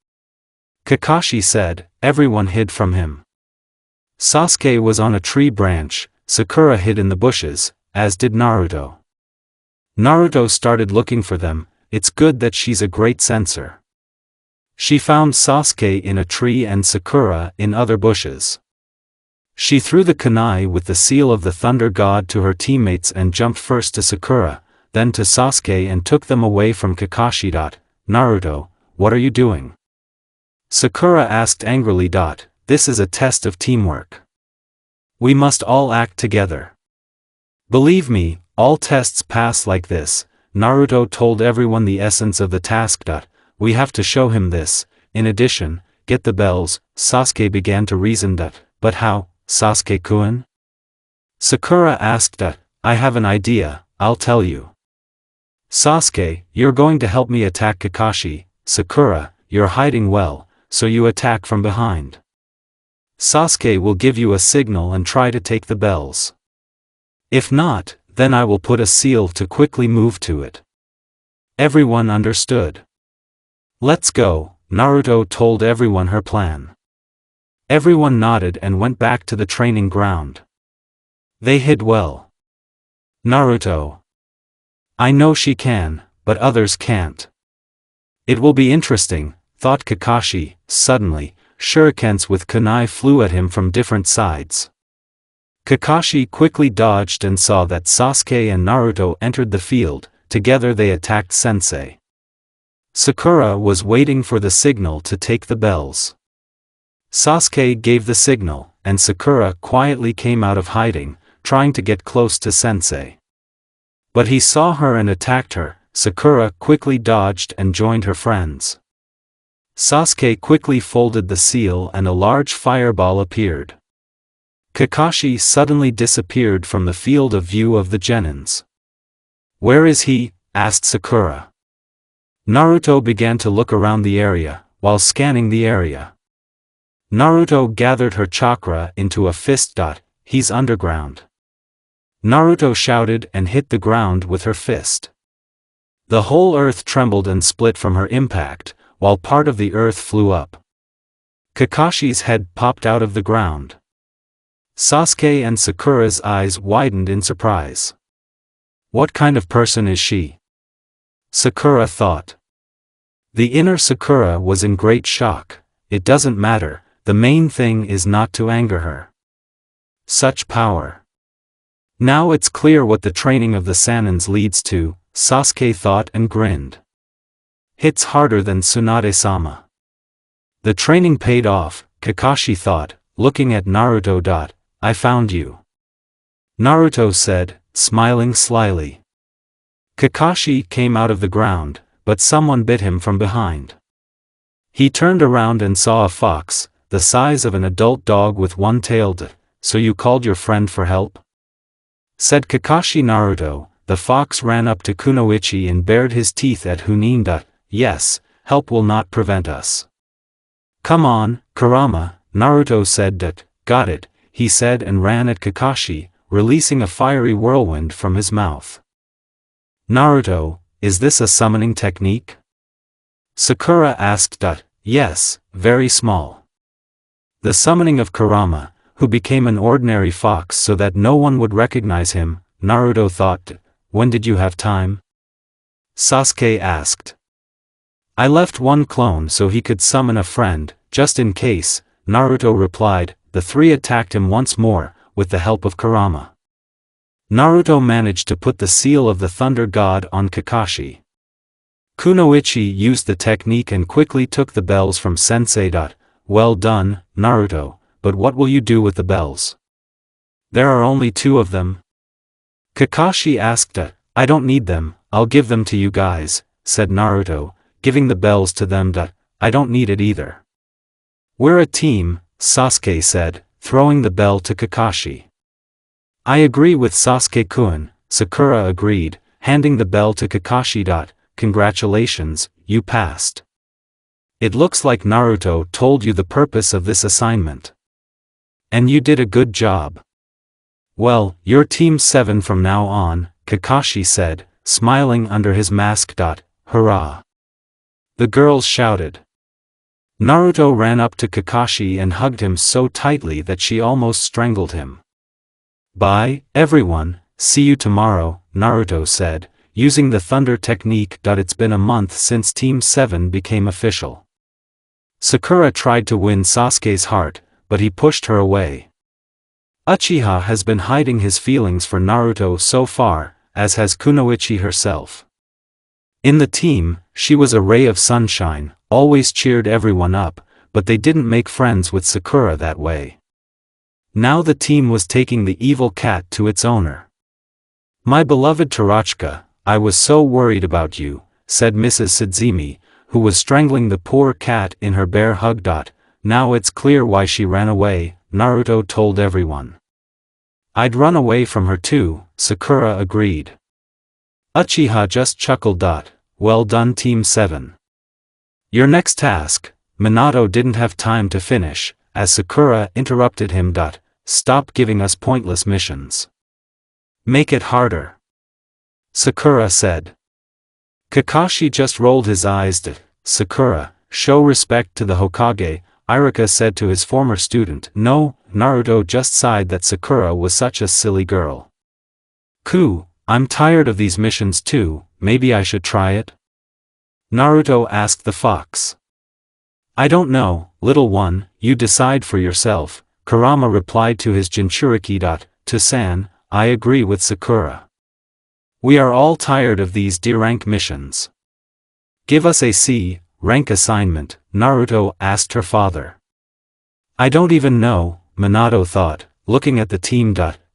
Kakashi said. Everyone hid from him. Sasuke was on a tree branch, Sakura hid in the bushes, as did Naruto. Naruto started looking for them. It's good that she's a great sensor. She found Sasuke in a tree and Sakura in other bushes. She threw the kunai with the seal of the thunder god to her teammates and jumped first to Sakura, then to Sasuke and took them away from Kakashi. Naruto, what are you doing? Sakura asked angrily. This is a test of teamwork. We must all act together. Believe me, all tests pass like this, Naruto told everyone the essence of the task. We have to show him this. In addition, get the bells, Sasuke began to reason. But how, Sasuke-kun? Sakura asked. I have an idea, I'll tell you. Sasuke, you're going to help me attack Kakashi. Sakura, you're hiding well, so you attack from behind. Sasuke will give you a signal and try to take the bells. If not, then I will put a seal to quickly move to it. Everyone understood. Let's go, Naruto told everyone her plan. Everyone nodded and went back to the training ground. They hid well. Naruto. I know she can, but others can't. It will be interesting, thought Kakashi. Suddenly, shurikens with kunai flew at him from different sides. Kakashi quickly dodged and saw that Sasuke and Naruto entered the field. Together they attacked Sensei. Sakura was waiting for the signal to take the bells. Sasuke gave the signal, and Sakura quietly came out of hiding, trying to get close to Sensei. But he saw her and attacked her. Sakura quickly dodged and joined her friends. Sasuke quickly folded the seal and a large fireball appeared. Kakashi suddenly disappeared from the field of view of the genins. "Where is he?" asked Sakura. Naruto began to look around the area, while scanning the area. Naruto gathered her chakra into a fist. "He's underground." Naruto shouted and hit the ground with her fist. The whole earth trembled and split from her impact, while part of the earth flew up. Kakashi's head popped out of the ground. Sasuke and Sakura's eyes widened in surprise. What kind of person is she? Sakura thought. The inner Sakura was in great shock. It doesn't matter, the main thing is not to anger her. Such power. Now it's clear what the training of the Sanins leads to, Sasuke thought and grinned. Hits harder than Tsunade-sama. The training paid off, Kakashi thought, looking at Naruto. "I found you," Naruto said, smiling slyly. Kakashi came out of the ground, but someone bit him from behind. He turned around and saw a fox, the size of an adult dog with one tail. "So you called your friend for help?" said Kakashi. Naruto. The fox ran up to Kunoichi and bared his teeth at Hunin. "Yes, help will not prevent us." "Come on, Kurama," Naruto said. "Got it," he said and ran at Kakashi, releasing a fiery whirlwind from his mouth. "Naruto, is this a summoning technique?" Sakura asked. "Yes, very small." The summoning of Kurama, who became an ordinary fox so that no one would recognize him, Naruto thought. "When did you have time?" Sasuke asked. "I left one clone so he could summon a friend, just in case," Naruto replied. The three attacked him once more, with the help of Kurama. Naruto managed to put the seal of the Thunder God on Kakashi. Kunoichi used the technique and quickly took the bells from Sensei. "Well done, Naruto, but what will you do with the bells?" "There are only 2 of them." Kakashi asked. "I don't need them, I'll give them to you guys," said Naruto, giving the bells to them. "I don't need it either." "We're a team," Sasuke said, throwing the bell to Kakashi. "I agree with Sasuke-kun," Sakura agreed, handing the bell to Kakashi. "Congratulations, you passed. It looks like Naruto told you the purpose of this assignment. And you did a good job. Well, you're Team 7 from now on," Kakashi said, smiling under his mask. "Hurrah!" the girls shouted. Naruto ran up to Kakashi and hugged him so tightly that she almost strangled him. "Bye, everyone, see you tomorrow," Naruto said, using the thunder technique. "It's been a month since Team 7 became official." Sakura tried to win Sasuke's heart, but he pushed her away. Uchiha has been hiding his feelings for Naruto so far, as has Kunoichi herself. In the team, she was a ray of sunshine, always cheered everyone up, but they didn't make friends with Sakura that way. Now the team was taking the evil cat to its owner. "My beloved Tarachuka, I was so worried about you," said Mrs. Sudzumi, who was strangling the poor cat in her bear hug. "Now it's clear why she ran away," Naruto told everyone. "I'd run away from her too," Sakura agreed. Uchiha just chuckled. "Well done Team 7. Your next task." Minato didn't have time to finish, as Sakura interrupted him. "Stop giving us pointless missions. Make it harder," Sakura said. Kakashi just rolled his eyes. "Sakura, show respect to the Hokage," Iruka said to his former student. "No," Naruto just sighed that Sakura was such a silly girl. "I'm tired of these missions too, maybe I should try it?" Naruto asked the fox. "I don't know, little one, you decide for yourself," Kurama replied to his Jinchuriki. "To-san, I agree with Sakura. We are all tired of these D-rank missions. Give us a C-rank assignment," Naruto asked her father. "I don't even know," Minato thought, looking at the team.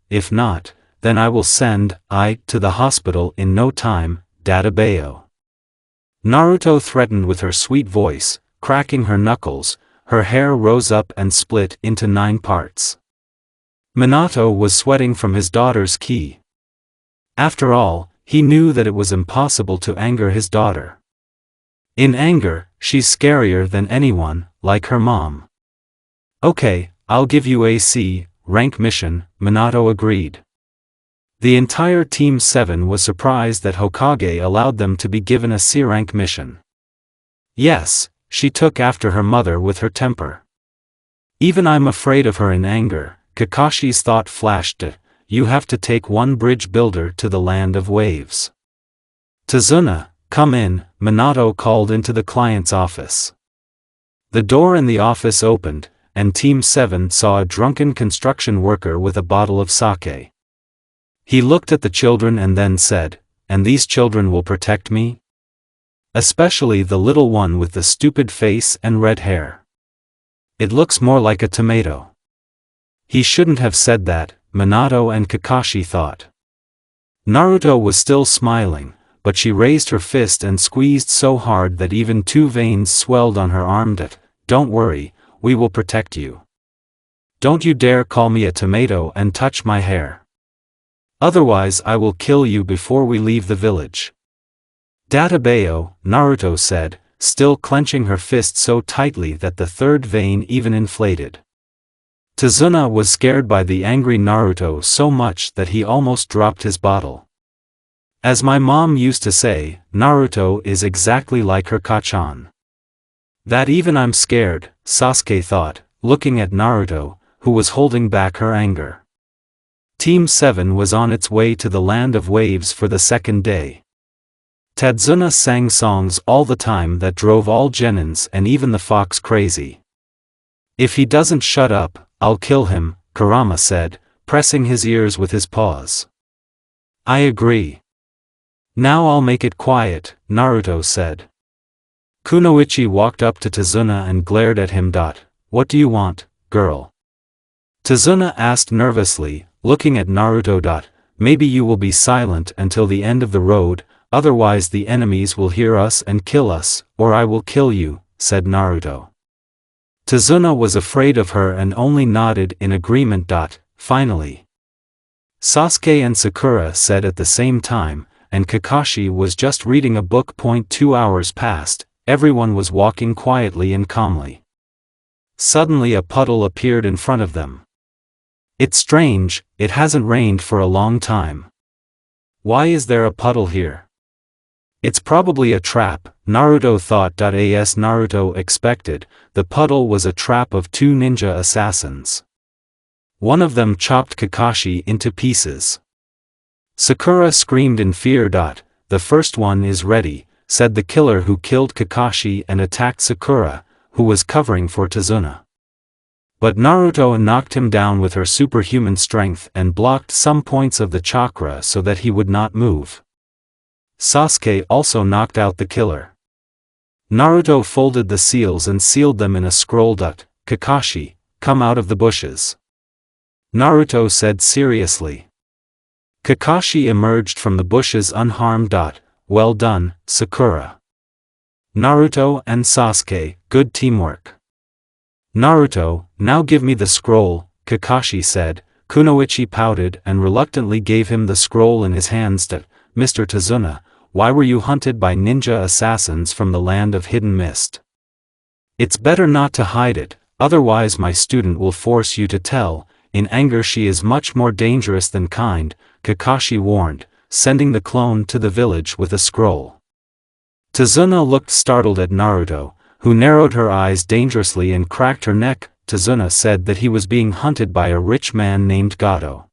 "If not, then I will send I to the hospital in no time." Databeo. Naruto threatened with her sweet voice, cracking her knuckles. Her hair rose up and split into 9 parts. Minato was sweating from his daughter's ki. After all, he knew that it was impossible to anger his daughter. In anger, she's scarier than anyone, like her mom. Okay, I'll give you a C rank mission, Minato agreed. The entire Team 7 was surprised that Hokage allowed them to be given a C rank mission. Yes, she took after her mother with her temper. Even I'm afraid of her in anger, Kakashi's thought flashed. You have to take one bridge builder to the land of waves. Tazuna, come in, Minato called into the client's office. The door in the office opened, and Team 7 saw a drunken construction worker with a bottle of sake. He looked at the children and then said, "And these children will protect me? Especially the little one with the stupid face and red hair. It looks more like a tomato." He shouldn't have said that, Minato and Kakashi thought. Naruto was still smiling, but she raised her fist and squeezed so hard that even 2 veins swelled on her arm. Don't worry, we will protect you. Don't you dare call me a tomato and touch my hair. Otherwise I will kill you before we leave the village. Databeo, Naruto said, still clenching her fist so tightly that the 3rd vein even inflated. Tazuna was scared by the angry Naruto so much that he almost dropped his bottle. As my mom used to say, Naruto is exactly like her Kachan. That even I'm scared, Sasuke thought, looking at Naruto, who was holding back her anger. Team 7 was on its way to the land of waves for the 2nd day. Tadzuna sang songs all the time that drove all genins and even the fox crazy. If he doesn't shut up, I'll kill him, Kurama said, pressing his ears with his paws. I agree. Now I'll make it quiet, Naruto said. Kunoichi walked up to Tazuna and glared at him. What do you want, girl? Tazuna asked nervously, looking at Naruto. Maybe you will be silent until the end of the road, otherwise the enemies will hear us and kill us, or I will kill you, said Naruto. Tazuna was afraid of her and only nodded in agreement. Finally, Sasuke and Sakura said at the same time, and Kakashi was just reading a book. 2 hours passed, everyone was walking quietly and calmly. Suddenly a puddle appeared in front of them. It's strange, it hasn't rained for a long time. Why is there a puddle here? It's probably a trap, Naruto thought. As Naruto expected, the puddle was a trap of 2 ninja assassins. One of them chopped Kakashi into pieces. Sakura screamed in fear. The first one is ready, said the killer who killed Kakashi and attacked Sakura, who was covering for Tazuna. But Naruto knocked him down with her superhuman strength and blocked some points of the chakra so that he would not move. Sasuke also knocked out the killer. Naruto folded the seals and sealed them in a scroll. Kakashi, come out of the bushes. Naruto said seriously. Kakashi emerged from the bushes unharmed. Well done, Sakura. Naruto and Sasuke, good teamwork. Naruto, now give me the scroll, Kakashi said. Kunoichi pouted and reluctantly gave him the scroll in his hands. Mr. Tazuna, why were you hunted by ninja assassins from the land of hidden mist? It's better not to hide it, otherwise my student will force you to tell. In anger she is much more dangerous than kind, Kakashi warned, sending the clone to the village with a scroll. Tazuna looked startled at Naruto, who narrowed her eyes dangerously and cracked her neck. Tazuna said that he was being hunted by a rich man named Gato.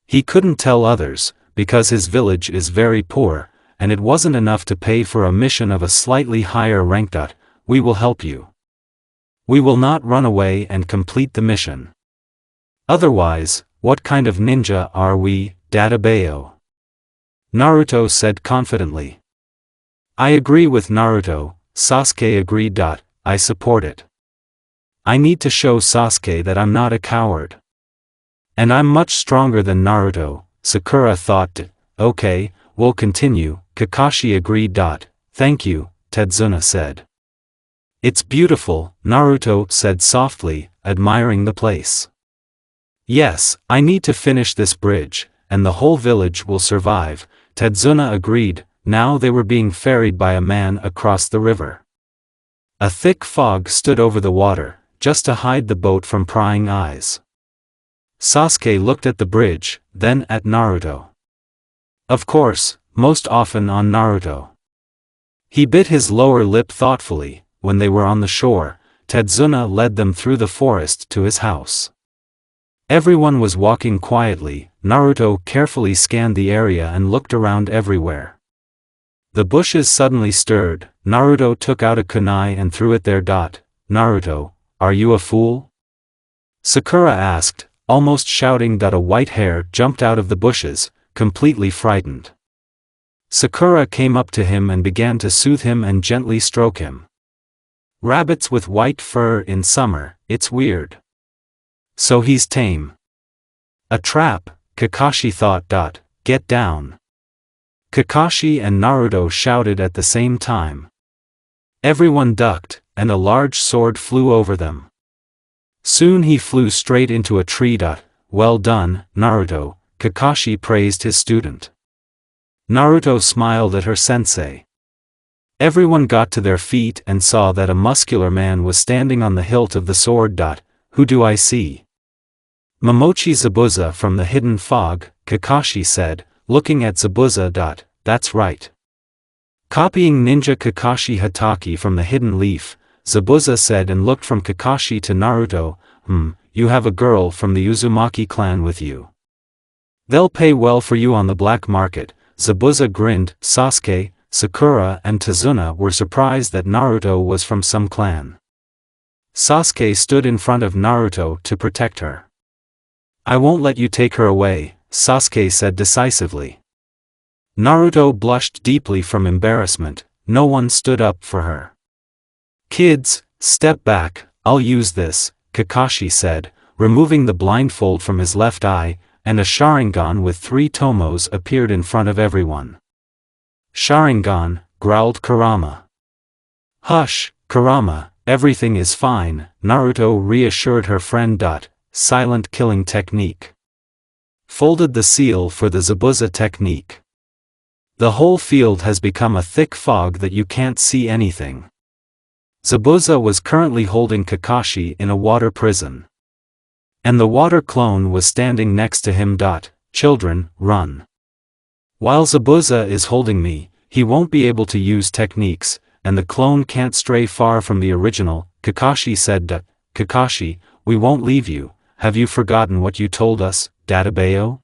He couldn't tell others, because his village is very poor, and it wasn't enough to pay for a mission of a slightly higher rank. We will help you. We will not run away and complete the mission. Otherwise, what kind of ninja are we, Databeo? Naruto said confidently. I agree with Naruto, Sasuke agreed. I support it. I need to show Sasuke that I'm not a coward. And I'm much stronger than Naruto, Sakura thought. Okay, we'll continue, Kakashi agreed. Thank you, Tetsuna said. It's beautiful, Naruto said softly, admiring the place. Yes, I need to finish this bridge, and the whole village will survive, Tetsuna agreed. Now they were being ferried by a man across the river. A thick fog stood over the water, just to hide the boat from prying eyes. Sasuke looked at the bridge, then at Naruto. Of course, most often on Naruto. He bit his lower lip thoughtfully. When they were on the shore, Tetsuna led them through the forest to his house. Everyone was walking quietly. Naruto carefully scanned the area and looked around everywhere. The bushes suddenly stirred. Naruto took out a kunai and threw it there. Naruto, are you a fool? Sakura asked, almost shouting. A white hare jumped out of the bushes, completely frightened. Sakura came up to him and began to soothe him and gently stroke him. Rabbits with white fur in summer, it's weird. So he's tame. A trap, Kakashi thought. Get down. Kakashi and Naruto shouted at the same time. Everyone ducked, and a large sword flew over them. Soon he flew straight into a tree. Well done, Naruto, Kakashi praised his student. Naruto smiled at her sensei. Everyone got to their feet and saw that a muscular man was standing on the hilt of the sword. Who do I see? Momochi Zabuza from the hidden fog, Kakashi said, looking at Zabuza. That's right. Copying ninja Kakashi Hatake from the hidden leaf, Zabuza said and looked from Kakashi to Naruto. You have a girl from the Uzumaki clan with you. They'll pay well for you on the black market, Zabuza grinned. Sasuke, Sakura and Tetsuna were surprised that Naruto was from some clan. Sasuke stood in front of Naruto to protect her. I won't let you take her away, Sasuke said decisively. Naruto blushed deeply from embarrassment. No one stood up for her. Kids, step back, I'll use this, Kakashi said, removing the blindfold from his left eye, and a Sharingan with 3 tomos appeared in front of everyone. Sharingan, growled Kurama. Hush, Kurama, everything is fine, Naruto reassured her friend. Silent killing technique. Folded the seal for the Zabuza technique. The whole field has become a thick fog that you can't see anything. Zabuza was currently holding Kakashi in a water prison. And the water clone was standing next to him. Children, run. While Zabuza is holding me, he won't be able to use techniques, and the clone can't stray far from the original, Kakashi said. Kakashi, we won't leave you, have you forgotten what you told us, Databayo?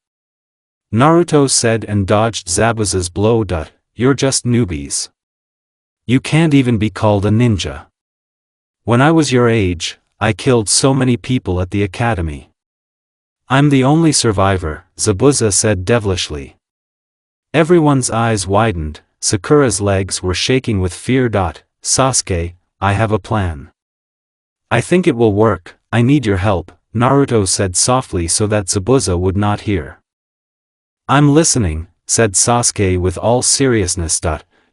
Naruto said and dodged Zabuza's blow. You're just newbies. You can't even be called a ninja. When I was your age, I killed so many people at the academy. I'm the only survivor, Zabuza said devilishly. Everyone's eyes widened. Sakura's legs were shaking with fear. Sasuke, I have a plan. I think it will work, I need your help, Naruto said softly so that Zabuza would not hear. I'm listening, said Sasuke with all seriousness.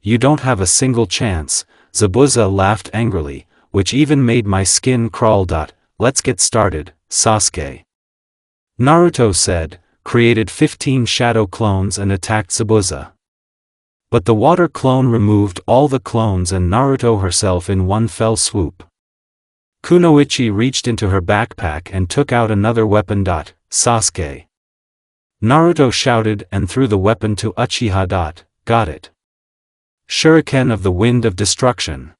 You don't have a single chance, Zabuza laughed angrily, which even made my skin crawl. Let's get started, Sasuke. Naruto said, created 15 shadow clones and attacked Zabuza. But the water clone removed all the clones and Naruto herself in one fell swoop. Kunoichi reached into her backpack and took out another weapon. Sasuke. Naruto shouted and threw the weapon to Uchiha. Got it. Shuriken of the Wind of Destruction.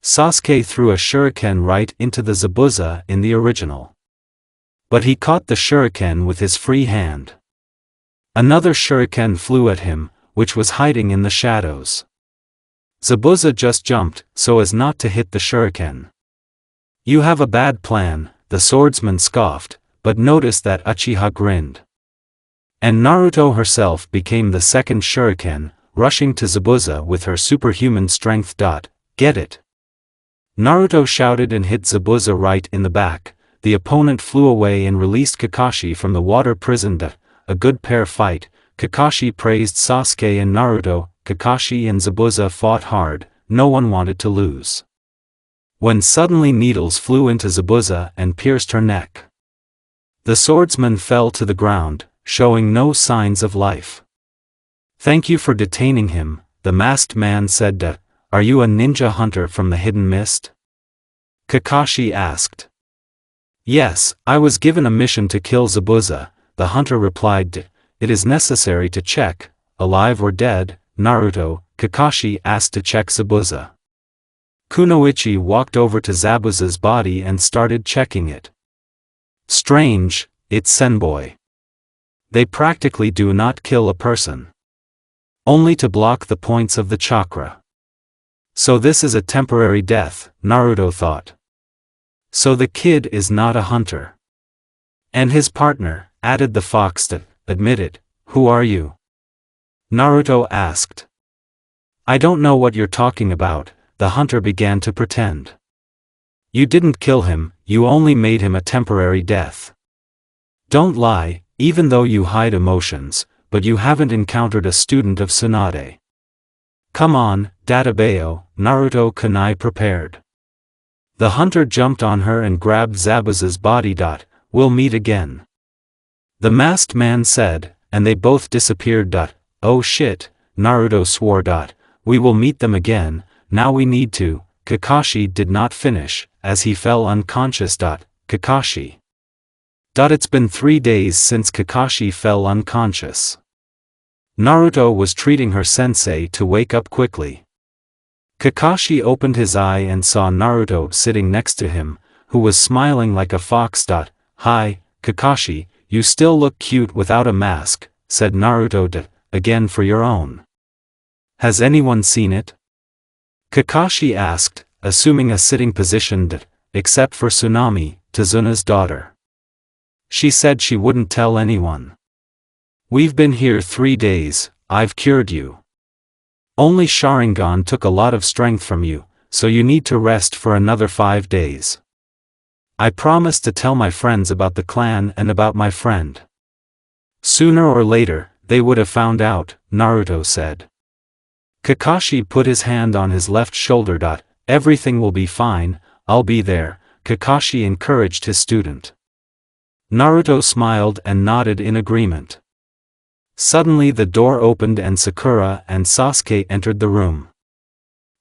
Sasuke threw a shuriken right into the Zabuza in the original. But he caught the shuriken with his free hand. Another shuriken flew at him, which was hiding in the shadows. Zabuza just jumped, so as not to hit the shuriken. You have a bad plan, the swordsman scoffed, but noticed that Uchiha grinned. And Naruto herself became the second shuriken, rushing to Zabuza with her superhuman strength. Get it. Naruto shouted and hit Zabuza right in the back. The opponent flew away and released Kakashi from the water prison. A good pair fight, Kakashi praised Sasuke and Naruto. Kakashi and Zabuza fought hard, no one wanted to lose. When suddenly needles flew into Zabuza and pierced her neck. The swordsman fell to the ground, showing no signs of life. "Thank you for detaining him," the masked man said. "Are you a ninja hunter from the hidden mist?" Kakashi asked. "Yes, I was given a mission to kill Zabuza," the hunter replied. "It is necessary to check, alive or dead, Naruto." Kakashi asked to check Zabuza. Kunoichi walked over to Zabuza's body and started checking it. "Strange, it's senboi. They practically do not kill a person. Only to block the points of the chakra. So this is a temporary death," Naruto thought. "So the kid is not a hunter." "And his partner," added the fox. "Admit it, who are you?" Naruto asked. "I don't know what you're talking about," the hunter began to pretend. "You didn't kill him, you only made him a temporary death. Don't lie, even though you hide emotions, but you haven't encountered a student of Tsunade. Come on, Databeo," Naruto kunai prepared. The hunter jumped on her and grabbed Zabuza's body. "We'll meet again," the masked man said, and they both disappeared. "Oh shit," Naruto swore. "We will meet them again, now we need to." Kakashi did not finish, as he fell unconscious. Kakashi. It's been 3 days since Kakashi fell unconscious. Naruto was treating her sensei to wake up quickly. Kakashi opened his eye and saw Naruto sitting next to him, who was smiling like a fox. "Hi, Kakashi, you still look cute without a mask," said Naruto. "Again for your own. Has anyone seen it?" Kakashi asked, assuming a sitting position. "Except for Tsunami, Tazuna's daughter. She said she wouldn't tell anyone. We've been here 3 days, I've cured you. Only Sharingan took a lot of strength from you, so you need to rest for another 5 days. I promised to tell my friends about the clan and about my friend. Sooner or later, they would have found out," Naruto said. Kakashi put his hand on his left shoulder. "Everything will be fine, I'll be there," Kakashi encouraged his student. Naruto smiled and nodded in agreement. Suddenly the door opened and Sakura and Sasuke entered the room.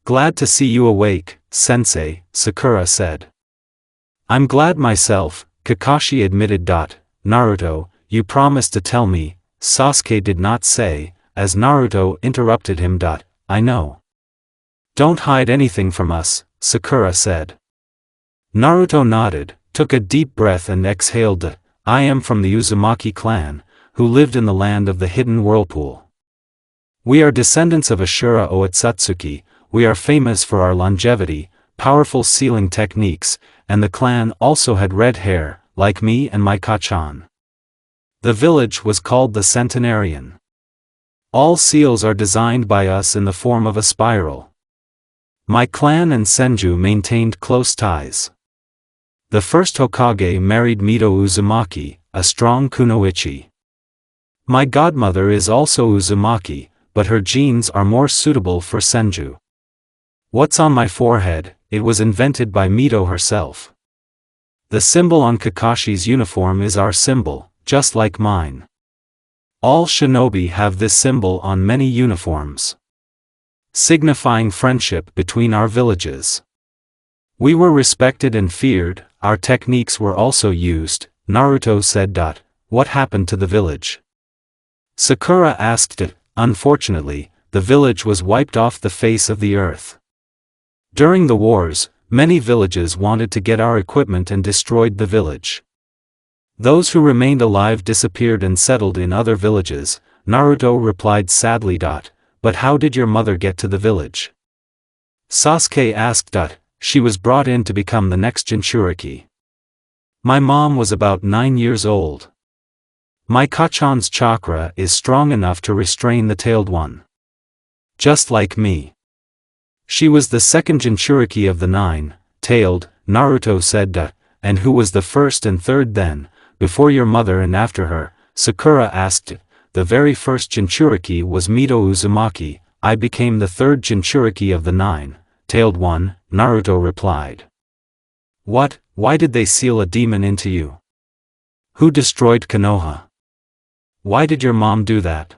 "Glad to see you awake, sensei," Sakura said. "I'm glad myself," Kakashi admitted. "Naruto, you promised to tell me," Sasuke did not say, as Naruto interrupted him. "I know. Don't hide anything from us," Sakura said. Naruto nodded, took a deep breath and exhaled. "I am from the Uzumaki clan, who lived in the land of the hidden whirlpool. We are descendants of Ashura Otsutsuki, we are famous for our longevity, powerful sealing techniques, and the clan also had red hair, like me and my Kachan. The village was called the Centenarian. All seals are designed by us in the form of a spiral. My clan and Senju maintained close ties. The first Hokage married Mito Uzumaki, a strong kunoichi. My godmother is also Uzumaki, but her genes are more suitable for Senju. What's on my forehead, it was invented by Mito herself. The symbol on Kakashi's uniform is our symbol, just like mine. All shinobi have this symbol on many uniforms, signifying friendship between our villages. We were respected and feared, our techniques were also used," Naruto said. "What happened to the village?" Sakura asked. "Unfortunately, the village was wiped off the face of the earth. During the wars, many villages wanted to get our equipment and destroyed the village. Those who remained alive disappeared and settled in other villages," Naruto replied sadly. "But how did your mother get to the village?" Sasuke asked. "She was brought in to become the next Jinchuriki. My mom was about 9 years old. My Kachan's chakra is strong enough to restrain the tailed one. Just like me. She was the second Jinchuriki of the 9, tailed," Naruto said. "And who was the first and third then, before your mother and after her?" Sakura asked. the very first Jinchuriki was Mito Uzumaki. I became the third Jinchuriki of the 9-tailed one, Naruto replied. What, why did they seal a demon into you? Who destroyed Konoha? Why did your mom do that?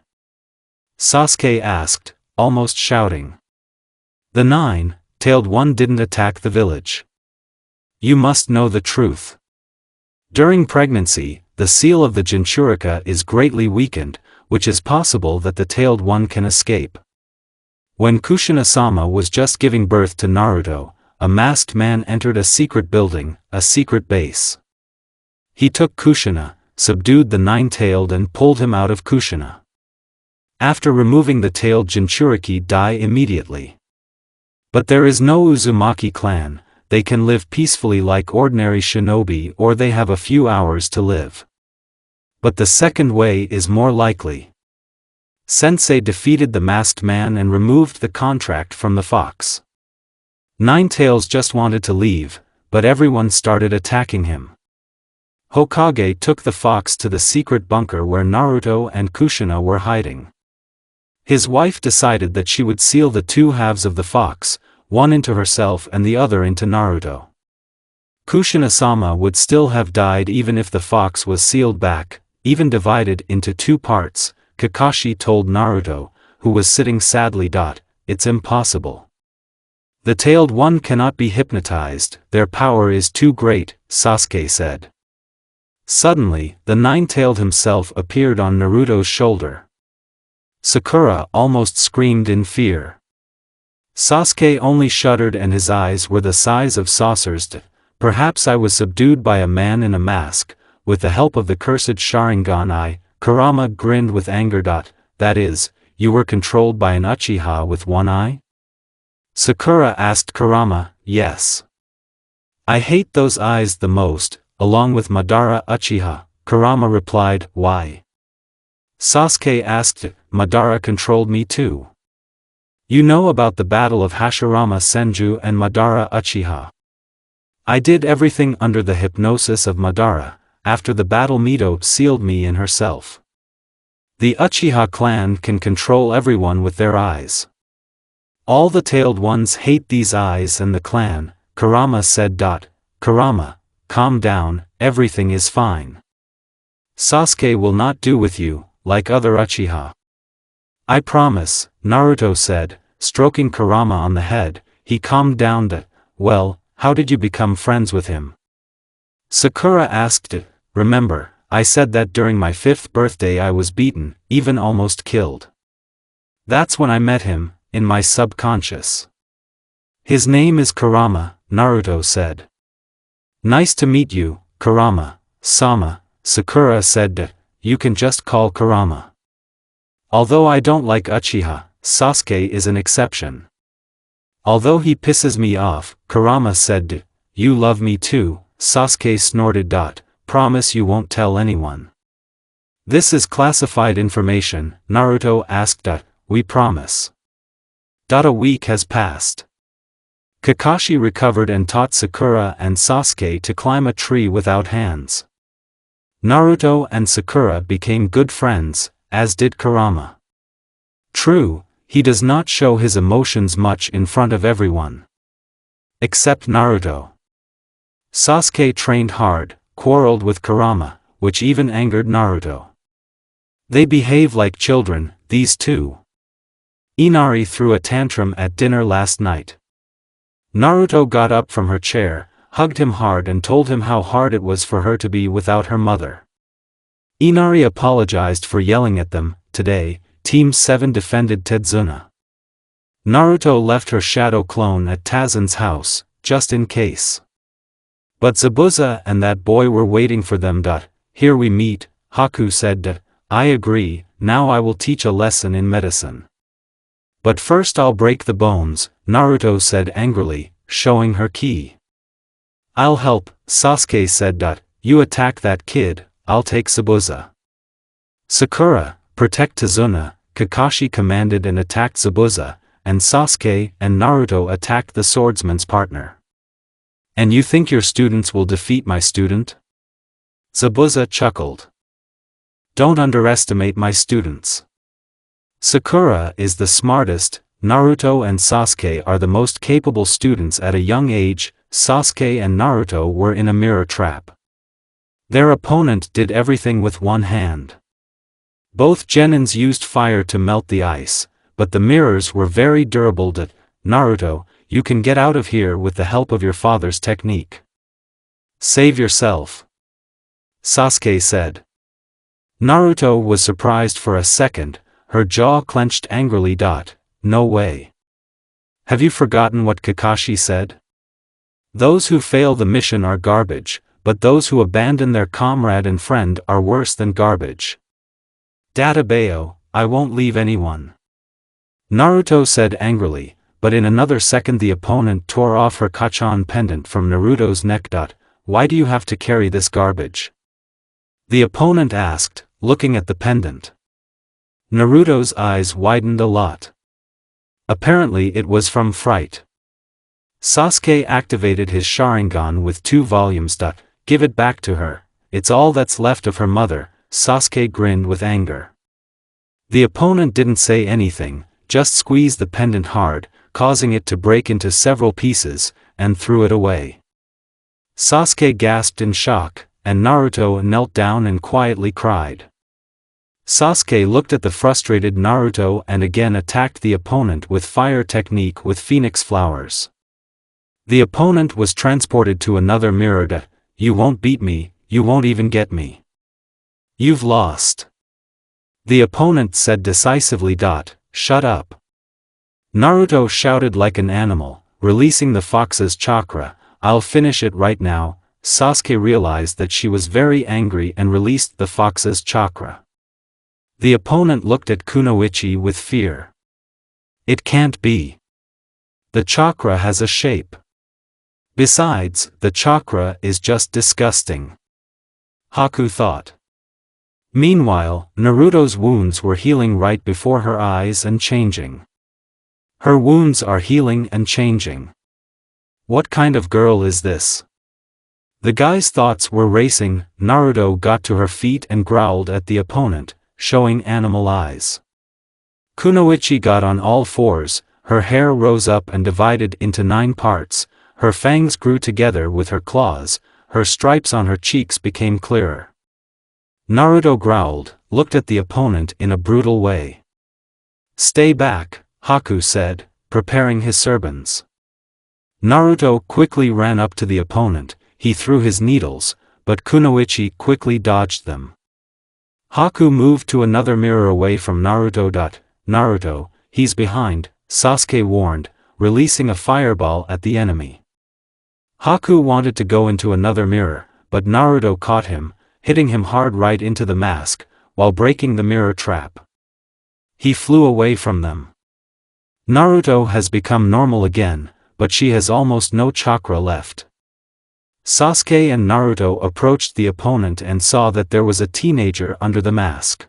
Sasuke asked, almost shouting. The 9-tailed one didn't attack the village. You must know the truth. During pregnancy, the seal of the Jinchuriki is greatly weakened, which is possible that the tailed one can escape. When Kushina-sama was just giving birth to Naruto, a masked man entered a secret building, a secret base. He took Kushina, subdued the 9-tailed and pulled him out of Kushina. After removing the tailed Jinchuriki die immediately. But there is no Uzumaki clan, they can live peacefully like ordinary shinobi or they have a few hours to live. But the second way is more likely. Sensei defeated the masked man and removed the contract from the fox. 9-tails just wanted to leave, but everyone started attacking him. Hokage took the fox to the secret bunker where Naruto and Kushina were hiding. His wife decided that she would seal the two halves of the fox, one into herself and the other into Naruto. Kushina-sama would still have died even if the fox was sealed back, even divided into two parts. Kakashi told Naruto, who was sitting sadly. It's impossible. The tailed one cannot be hypnotized, their power is too great, Sasuke said. Suddenly, the 9-tailed himself appeared on Naruto's shoulder. Sakura almost screamed in fear. Sasuke only shuddered and his eyes were the size of saucers. Perhaps I was subdued by a man in a mask, with the help of the cursed Sharingan. Kurama grinned with anger. That is, you were controlled by an Uchiha with one eye? Sakura asked Kurama. Yes. I hate those eyes the most, along with Madara Uchiha, Kurama replied. Why? Sasuke asked. Madara controlled me too. You know about the battle of Hashirama Senju and Madara Uchiha. I did everything under the hypnosis of Madara. After the battle Mito sealed me in herself. The Uchiha clan can control everyone with their eyes. All the tailed ones hate these eyes and the clan, Kurama said. Kurama, calm down, everything is fine. Sasuke will not do with you, like other Uchiha. I promise, Naruto said, stroking Kurama on the head. He calmed down. Well, how did you become friends with him? Sakura asked. Remember, I said that during my 5th birthday I was beaten, even almost killed. That's when I met him, in my subconscious. His name is Kurama, Naruto said. Nice to meet you, Kurama-sama, Sakura said. You can just call Kurama. Although I don't like Uchiha, Sasuke is an exception. Although he pisses me off, Kurama said. You love me too, Sasuke snorted. Promise you won't tell anyone. This is classified information, Naruto asked. We promise. A week has passed. Kakashi recovered and taught Sakura and Sasuke to climb a tree without hands. Naruto and Sakura became good friends, as did Kurama. True, he does not show his emotions much in front of everyone. Except Naruto. Sasuke trained hard, quarreled with Kurama, which even angered Naruto. They behave like children, these two. Inari threw a tantrum at dinner last night. Naruto got up from her chair, hugged him hard and told him how hard it was for her to be without her mother. Inari apologized for yelling at them. Today, Team 7 defended Tedzuna. Naruto left her shadow clone at Tazun's house, just in case. But Zabuza and that boy were waiting for them. Here we meet, Haku said. I agree, now I will teach a lesson in medicine. But first I'll break the bones, Naruto said angrily, showing her ki. I'll help, Sasuke said. You attack that kid, I'll take Zabuza. Sakura, protect Tazuna, Kakashi commanded and attacked Zabuza, and Sasuke and Naruto attacked the swordsman's partner. And you think your students will defeat my student? Zabuza chuckled. Don't underestimate my students. Sakura is the smartest, Naruto and Sasuke are the most capable students at a young age. Sasuke and Naruto were in a mirror trap. Their opponent did everything with one hand. Both genins used fire to melt the ice, but the mirrors were very durable. Naruto, you can get out of here with the help of your father's technique. Save yourself, Sasuke said. Naruto was surprised for a second, her jaw clenched angrily. No way. Have you forgotten what Kakashi said? Those who fail the mission are garbage, but those who abandon their comrade and friend are worse than garbage. Databeo, I won't leave anyone, Naruto said angrily, but in another second the opponent tore off her Kachan pendant from Naruto's neck. Why do you have to carry this garbage? The opponent asked, looking at the pendant. Naruto's eyes widened a lot. Apparently it was from fright. Sasuke activated his Sharingan with 2 volumes. Give it back to her, it's all that's left of her mother, Sasuke grinned with anger. The opponent didn't say anything, just squeezed the pendant hard, causing it to break into several pieces, and threw it away. Sasuke gasped in shock, and Naruto knelt down and quietly cried. Sasuke looked at the frustrated Naruto and again attacked the opponent with fire technique with phoenix flowers. The opponent was transported to another mirror. You won't beat me, you won't even get me. You've lost, the opponent said decisively. Shut up. Naruto shouted like an animal, releasing the fox's chakra. I'll finish it right now. Sasuke realized that she was very angry and released the fox's chakra. The opponent looked at Kunoichi with fear. It can't be. The chakra has a shape. Besides, the chakra is just disgusting, Haku thought. Meanwhile, Naruto's wounds were healing right before her eyes and changing. Her wounds are healing and changing. What kind of girl is this? The guy's thoughts were racing. Naruto got to her feet and growled at the opponent, showing animal eyes. Kunoichi got on all fours, her hair rose up and divided into 9 parts, her fangs grew together with her claws, her stripes on her cheeks became clearer. Naruto growled, looked at the opponent in a brutal way. Stay back, Haku said, preparing his surbans. Naruto quickly ran up to the opponent, he threw his needles, but Kunoichi quickly dodged them. Haku moved to another mirror away from Naruto. Naruto, he's behind, Sasuke warned, releasing a fireball at the enemy. Haku wanted to go into another mirror, but Naruto caught him, hitting him hard right into the mask, while breaking the mirror trap. He flew away from them. Naruto has become normal again, but she has almost no chakra left. Sasuke and Naruto approached the opponent and saw that there was a teenager under the mask.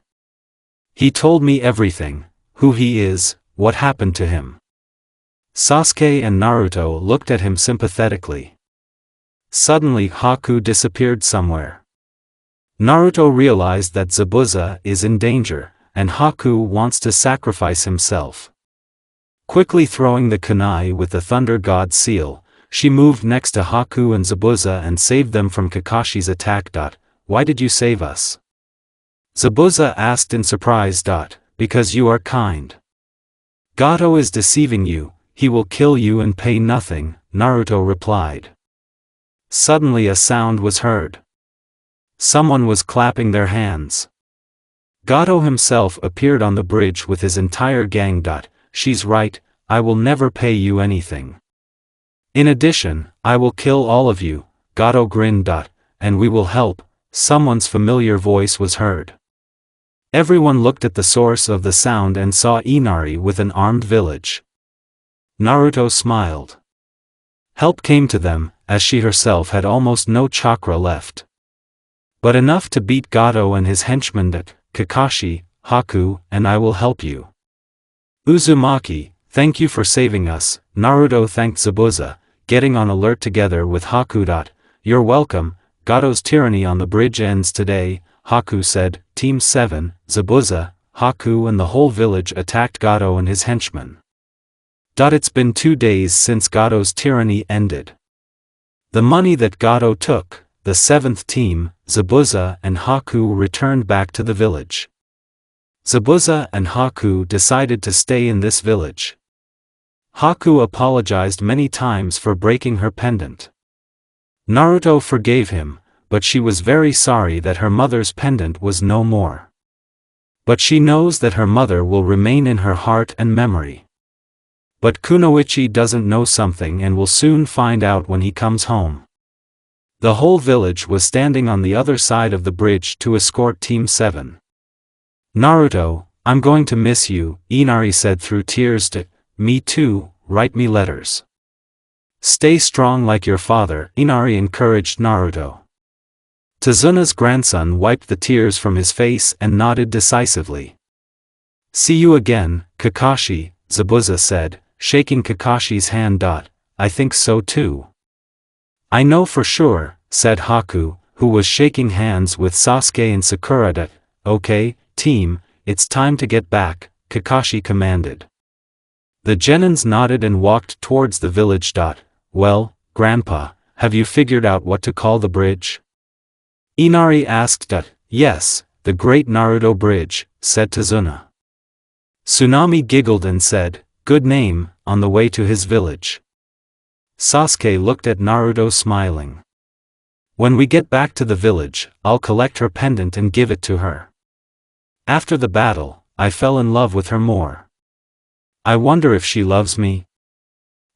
He told me everything, who he is, what happened to him. Sasuke and Naruto looked at him sympathetically. Suddenly Haku disappeared somewhere. Naruto realized that Zabuza is in danger, and Haku wants to sacrifice himself. Quickly throwing the kunai with the Thunder God seal, she moved next to Haku and Zabuza and saved them from Kakashi's attack. Why did you save us? Zabuza asked in surprise. Because you are kind. Gato is deceiving you, he will kill you and pay nothing, Naruto replied. Suddenly a sound was heard. Someone was clapping their hands. Gato himself appeared on the bridge with his entire gang. She's right, I will never pay you anything. In addition, I will kill all of you, Gato grinned. And we will help, someone's familiar voice was heard. Everyone looked at the source of the sound and saw Inari with an armed village. Naruto smiled. Help came to them, as she herself had almost no chakra left. But enough to beat Gato and his henchmen. Kakashi, Haku, and I will help you. Uzumaki, thank you for saving us, Naruto thanked Zabuza, getting on alert together with Haku. You're welcome, Gato's tyranny on the bridge ends today, Haku said. Team 7, Zabuza, Haku and the whole village attacked Gato and his henchmen. It's been 2 days since Gato's tyranny ended. The money that Gato took, the 7th team, Zabuza and Haku returned back to the village. Zabuza and Haku decided to stay in this village. Haku apologized many times for breaking her pendant. Naruto forgave him, but she was very sorry that her mother's pendant was no more. But she knows that her mother will remain in her heart and memory. But Kunoichi doesn't know something and will soon find out when he comes home. The whole village was standing on the other side of the bridge to escort Team 7. Naruto, I'm going to miss you, Inari said through tears. Me too, write me letters. Stay strong like your father, Inari encouraged Naruto. Tazuna's grandson wiped the tears from his face and nodded decisively. See you again, Kakashi, Zabuza said, shaking Kakashi's hand. I think so too. I know for sure, said Haku, who was shaking hands with Sasuke and Sakura. Okay, team, it's time to get back, Kakashi commanded. The genins nodded and walked towards the village. Well, Grandpa, have you figured out what to call the bridge? Inari asked. Yes, the Great Naruto Bridge, said Tazuna. Tsunami giggled and said, good name, on the way to his village. Sasuke looked at Naruto smiling. When we get back to the village, I'll collect her pendant and give it to her. After the battle, I fell in love with her more. I wonder if she loves me?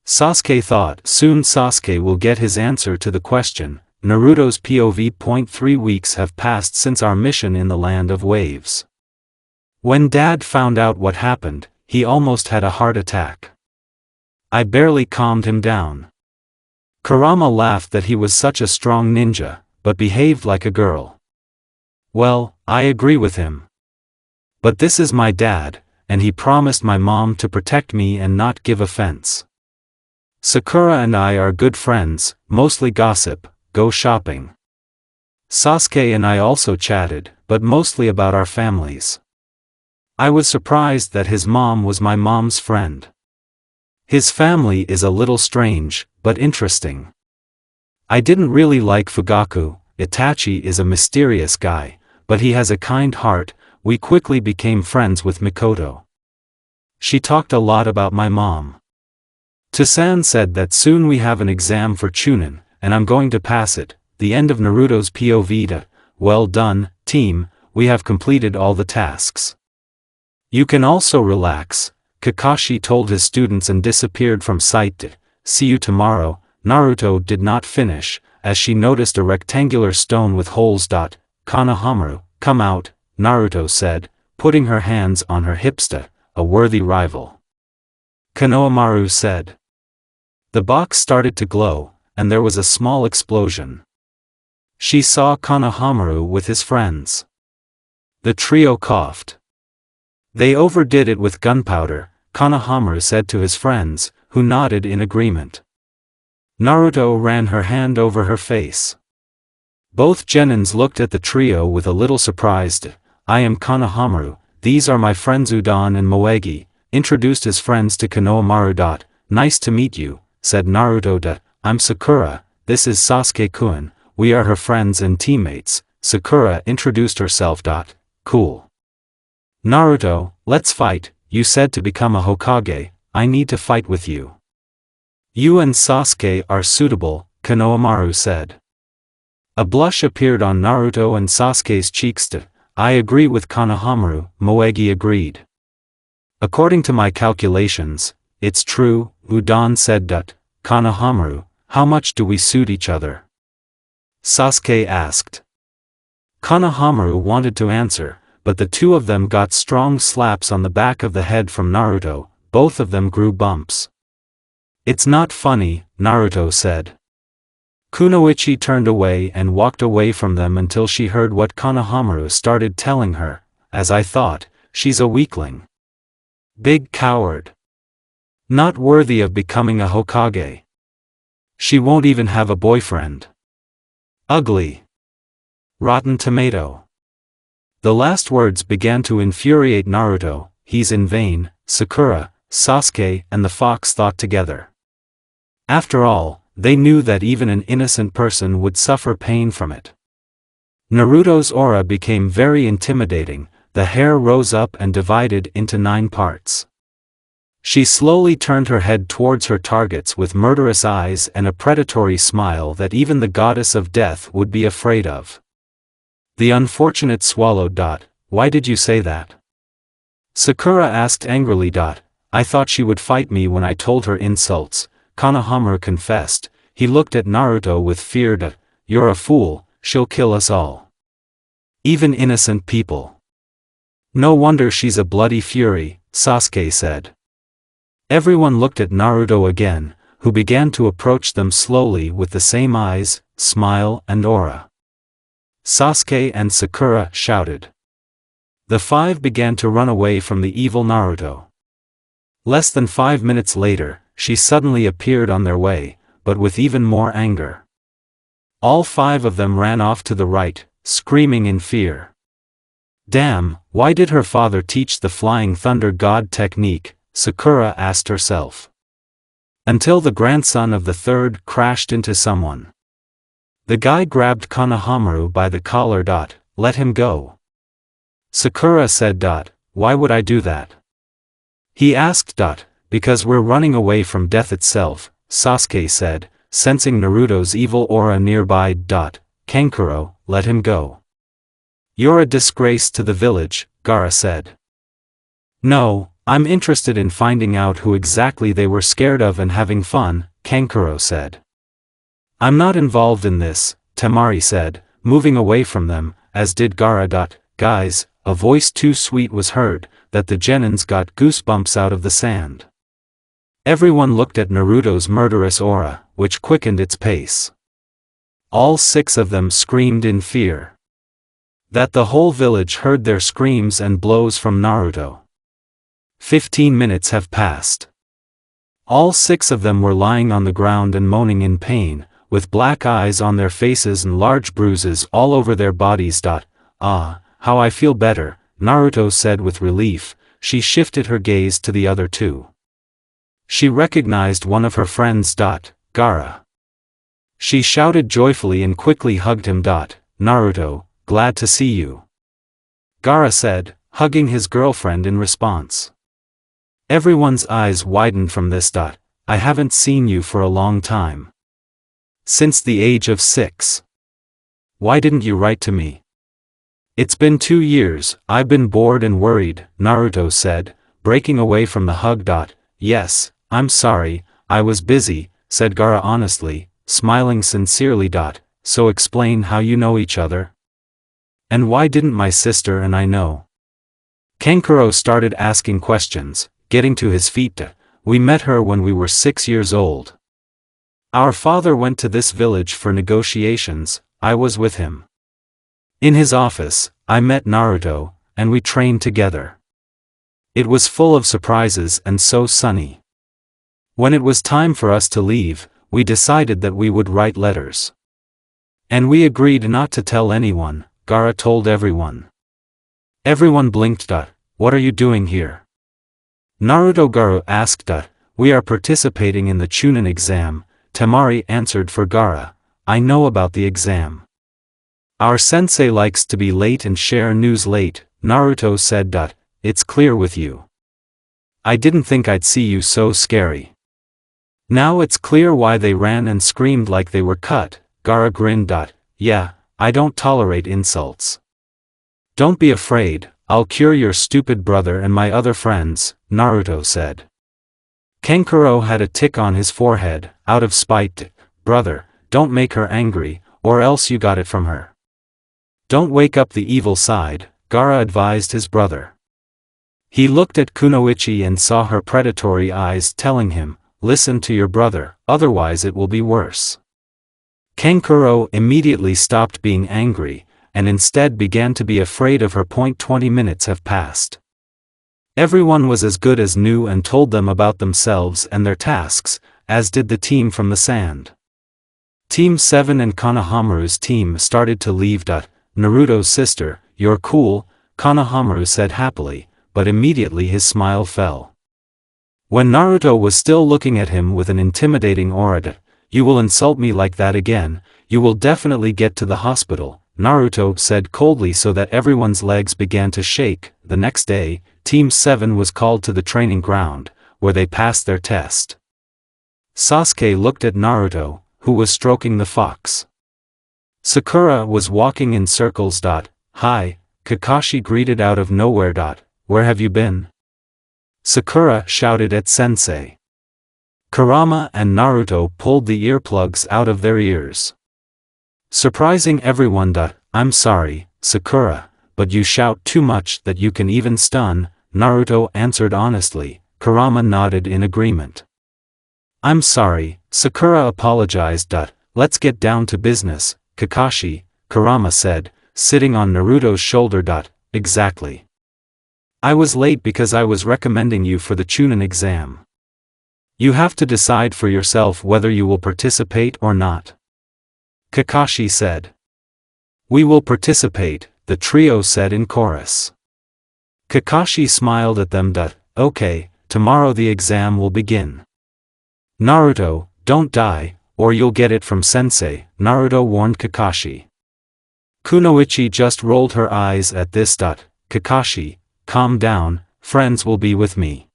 Sasuke thought. Soon Sasuke will get his answer to the question. Naruto's POV. 3 weeks have passed since our mission in the Land of Waves. When Dad found out what happened, he almost had a heart attack. I barely calmed him down. Kurama laughed that he was such a strong ninja, but behaved like a girl. Well, I agree with him. But this is my dad, and he promised my mom to protect me and not give offense. Sakura and I are good friends, mostly gossip, go shopping. Sasuke and I also chatted, but mostly about our families. I was surprised that his mom was my mom's friend. His family is a little strange, but interesting. I didn't really like Fugaku. Itachi is a mysterious guy, but he has a kind heart. We quickly became friends with Mikoto. She talked a lot about my mom. Tosan said that soon we have an exam for Chunin, and I'm going to pass it. The end of Naruto's POV. Well done, team, we have completed all the tasks. You can also relax, Kakashi told his students and disappeared from sight. See you tomorrow. Naruto did not finish, as she noticed a rectangular stone with holes. Konohamaru, come out, Naruto said, putting her hands on her hips. A worthy rival. Konohamaru said. The box started to glow, and there was a small explosion. She saw Konohamaru with his friends. The trio coughed. They overdid it with gunpowder, Konohamaru said to his friends, who nodded in agreement. Naruto ran her hand over her face. Both genins looked at the trio with a little surprised. I am Konohamaru, these are my friends Udon and Moegi, introduced his friends to Konohamaru. Nice to meet you, said Naruto. I'm Sakura, this is Sasuke-kun, we are her friends and teammates. Sakura introduced herself. Cool. Naruto, let's fight, you said to become a Hokage, I need to fight with you. You and Sasuke are suitable, Konohamaru said. A blush appeared on Naruto and Sasuke's cheeks. I agree with Konohamaru, Moegi agreed. According to my calculations, it's true, Udon said. Konohamaru, how much do we suit each other? Sasuke asked. Konohamaru wanted to answer, but the two of them got strong slaps on the back of the head from Naruto, both of them grew bumps. It's not funny, Naruto said. Kunoichi turned away and walked away from them until she heard what Konohamaru started telling her. As I thought, she's a weakling. Big coward. Not worthy of becoming a Hokage. She won't even have a boyfriend. Ugly. Rotten tomato. The last words began to infuriate Naruto. He's in vain, Sakura, Sasuke and the fox thought together. After all, they knew that even an innocent person would suffer pain from it. Naruto's aura became very intimidating, the hair rose up and divided into 9 parts. She slowly turned her head towards her targets with murderous eyes and a predatory smile that even the goddess of death would be afraid of. The unfortunate swallowed. Why did you say that? Sakura asked angrily. I thought she would fight me when I told her insults, Konohamaru confessed. He looked at Naruto with fear. You're a fool, she'll kill us all. Even innocent people. No wonder she's a bloody fury, Sasuke said. Everyone looked at Naruto again, who began to approach them slowly with the same eyes, smile and aura. Sasuke and Sakura shouted. The 5 began to run away from the evil Naruto. Less than 5 minutes later, she suddenly appeared on their way, but with even more anger. All 5 of them ran off to the right, screaming in fear. Damn, why did her father teach the Flying Thunder God technique? Sakura asked herself. Until the grandson of the 3rd crashed into someone. The guy grabbed Konohamaru by the collar. Let him go. Sakura said. Why would I do that? He asked. Because we're running away from death itself, Sasuke said, sensing Naruto's evil aura nearby. Kankuro, let him go. You're a disgrace to the village, Gaara said. No, I'm interested in finding out who exactly they were scared of and having fun, Kankuro said. I'm not involved in this, Temari said, moving away from them, as did Gaara. Guys, a voice too sweet was heard, that the genins got goosebumps out of the sand. Everyone looked at Naruto's murderous aura, which quickened its pace. All 6 of them screamed in fear. That the whole village heard their screams and blows from Naruto. 15 minutes have passed. All 6 of them were lying on the ground and moaning in pain, with black eyes on their faces and large bruises all over their bodies. Ah, how I feel better, Naruto said with relief. She shifted her gaze to the other 2. She recognized one of her friends. Gaara. She shouted joyfully and quickly hugged him. Naruto, glad to see you. Gaara said, hugging his girlfriend in response. Everyone's eyes widened from this. I haven't seen you for a long time. Since the age of 6. Why didn't you write to me? It's been 2 years, I've been bored and worried, Naruto said, breaking away from the hug. Yes, I'm sorry, I was busy, said Gaara honestly, smiling sincerely. So explain how you know each other. And why didn't my sister and I know? Kankuro started asking questions, getting to his feet. We met her when we were 6 years old. Our father went to this village for negotiations, I was with him. In his office, I met Naruto, and we trained together. It was full of surprises and so sunny. When it was time for us to leave, we decided that we would write letters. And we agreed not to tell anyone, Gaara told everyone. Everyone blinked. What are you doing here? Naruto Gaara asked. We are participating in the Chunin exam, Temari answered for Gaara. I know about the exam. Our sensei likes to be late and share news late, Naruto said. It's clear with you. I didn't think I'd see you so scary. Now it's clear why they ran and screamed like they were cut, Gaara grinned. Yeah, I don't tolerate insults. Don't be afraid, I'll cure your stupid brother and my other friends, Naruto said. Kankuro had a tick on his forehead, out of spite. Brother, don't make her angry, or else you got it from her. Don't wake up the evil side, Gaara advised his brother. He looked at Kunoichi and saw her predatory eyes telling him, listen to your brother, otherwise it will be worse. Kankuro immediately stopped being angry, and instead began to be afraid of her. 20 minutes have passed. Everyone was as good as new and told them about themselves and their tasks, as did the team from the sand. Team 7 and Konohamaru's team started to leave. Naruto's sister, you're cool, Konohamaru said happily, but immediately his smile fell. When Naruto was still looking at him with an intimidating aura, "You will insult me like that again, you will definitely get to the hospital," Naruto said coldly so that everyone's legs began to shake. The next day, Team 7 was called to the training ground, where they passed their test. Sasuke looked at Naruto, who was stroking the fox. Sakura was walking in circles. "Hi," Kakashi greeted out of nowhere. "Where have you been?" Sakura shouted at Sensei. Kurama and Naruto pulled the earplugs out of their ears. Surprising everyone. "I'm sorry, Sakura, but you shout too much that you can even stun," Naruto answered honestly. Kurama nodded in agreement. "I'm sorry," Sakura apologized. "Let's get down to business, Kakashi," Kurama said, sitting on Naruto's shoulder. "Exactly. I was late because I was recommending you for the Chunin exam. You have to decide for yourself whether you will participate or not," Kakashi said. "We will participate," the trio said in chorus. Kakashi smiled at them. "Okay, tomorrow the exam will begin. Naruto, don't die, or you'll get it from Sensei," Naruto warned Kakashi. Kunoichi just rolled her eyes at this. "Kakashi, calm down, friends will be with me.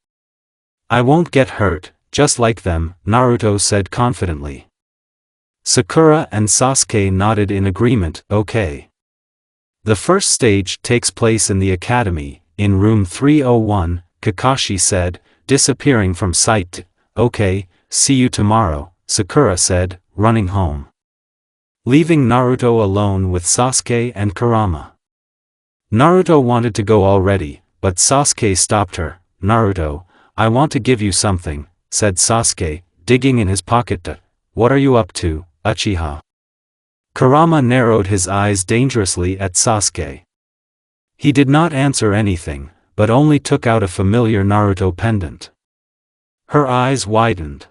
I won't get hurt, just like them," Naruto said confidently. Sakura and Sasuke nodded in agreement. "Okay. The first stage takes place in the academy, in room 301, Kakashi said, disappearing from sight. "Okay, see you tomorrow," Sakura said, running home, leaving Naruto alone with Sasuke and Kurama. Naruto wanted to go already, but Sasuke stopped her. "Naruto, I want to give you something," said Sasuke, digging in his pocket. "What are you up to, Uchiha?" Kurama narrowed his eyes dangerously at Sasuke. He did not answer anything, but only took out a familiar Naruto pendant. Her eyes widened.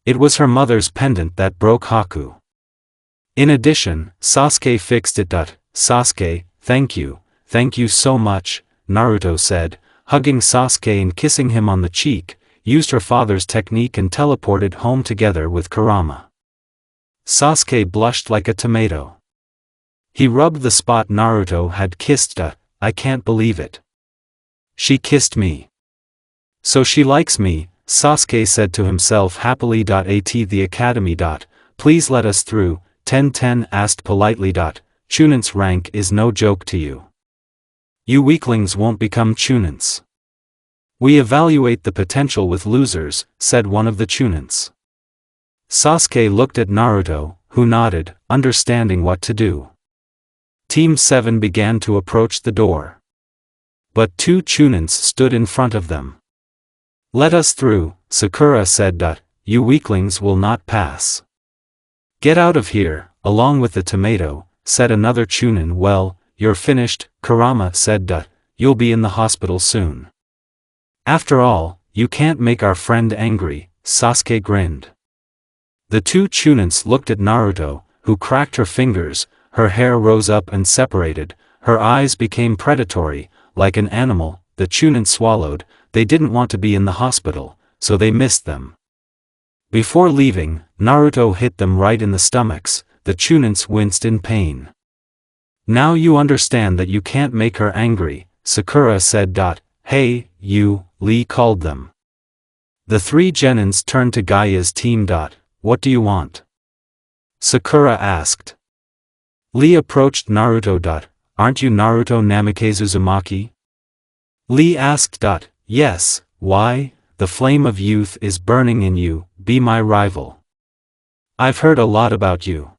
It was her mother's pendant that broke Haku. In addition, Sasuke fixed it. "Sasuke, thank you so much," Naruto said, hugging Sasuke and kissing him on the cheek, used her father's technique and teleported home together with Kurama. Sasuke blushed like a tomato. He rubbed the spot Naruto had kissed. "I can't believe it. She kissed me. So she likes me," Sasuke said to himself happily. "At the academy. Please let us through," 1010 asked politely. "Chunin's rank is no joke to you. You weaklings won't become Chunins. We evaluate the potential with losers," said one of the Chunins. Sasuke looked at Naruto, who nodded, understanding what to do. Team 7 began to approach the door. But two Chunins stood in front of them. "Let us through," Sakura said. "You weaklings will not pass." "Get out of here, along with the tomato," said another Chunin. "Well, you're finished," Kurama said. "You'll be in the hospital soon." "After all, you can't make our friend angry," Sasuke grinned. The two Chunins looked at Naruto, who cracked her fingers, her hair rose up and separated, her eyes became predatory, like an animal. The Chunin swallowed. They didn't want to be in the hospital, so they missed them. Before leaving, Naruto hit them right in the stomachs. The Chunins winced in pain. "Now you understand that you can't make her angry," Sakura said. "Hey, you," Lee called them. The three Genins turned to Gaia's team. "What do you want?" Sakura asked. Lee approached Naruto. "Aren't you Naruto Namikaze Uzumaki?" Lee asked. "Yes, why? The flame of youth is burning in you, be my rival. I've heard a lot about you.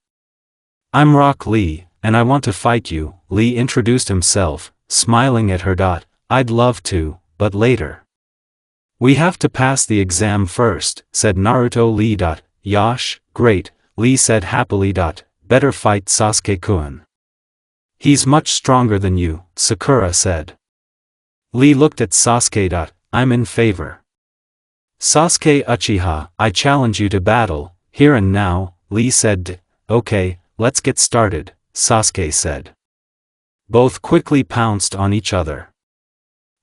I'm Rock Lee, and I want to fight you," Lee introduced himself, smiling at her. "I'd love to, but later. We have to pass the exam first," said Naruto. Lee. "Yosh, great," Lee said happily. "Better fight Sasuke-kun. He's much stronger than you," Sakura said. Lee looked at Sasuke. "I'm in favor. Sasuke Uchiha, I challenge you to battle, here and now," Lee said. "Okay, let's get started," Sasuke said. Both quickly pounced on each other.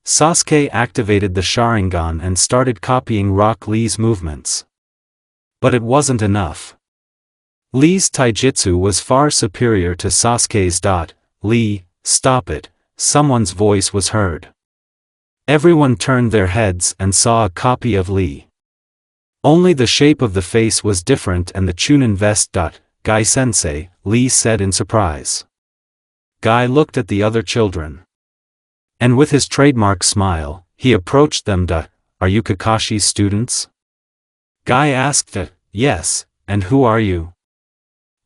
Sasuke activated the Sharingan and started copying Rock Lee's movements. But it wasn't enough. Lee's taijutsu was far superior to Sasuke's. Lee, stop it, someone's voice was heard. Everyone turned their heads and saw a copy of Lee. Only the shape of the face was different and the Chunin vest. Guy-sensei, Lee said in surprise. Guy looked at the other children. And with his trademark smile, he approached them. Are you Kakashi's students? Guy asked. Yes, and who are you?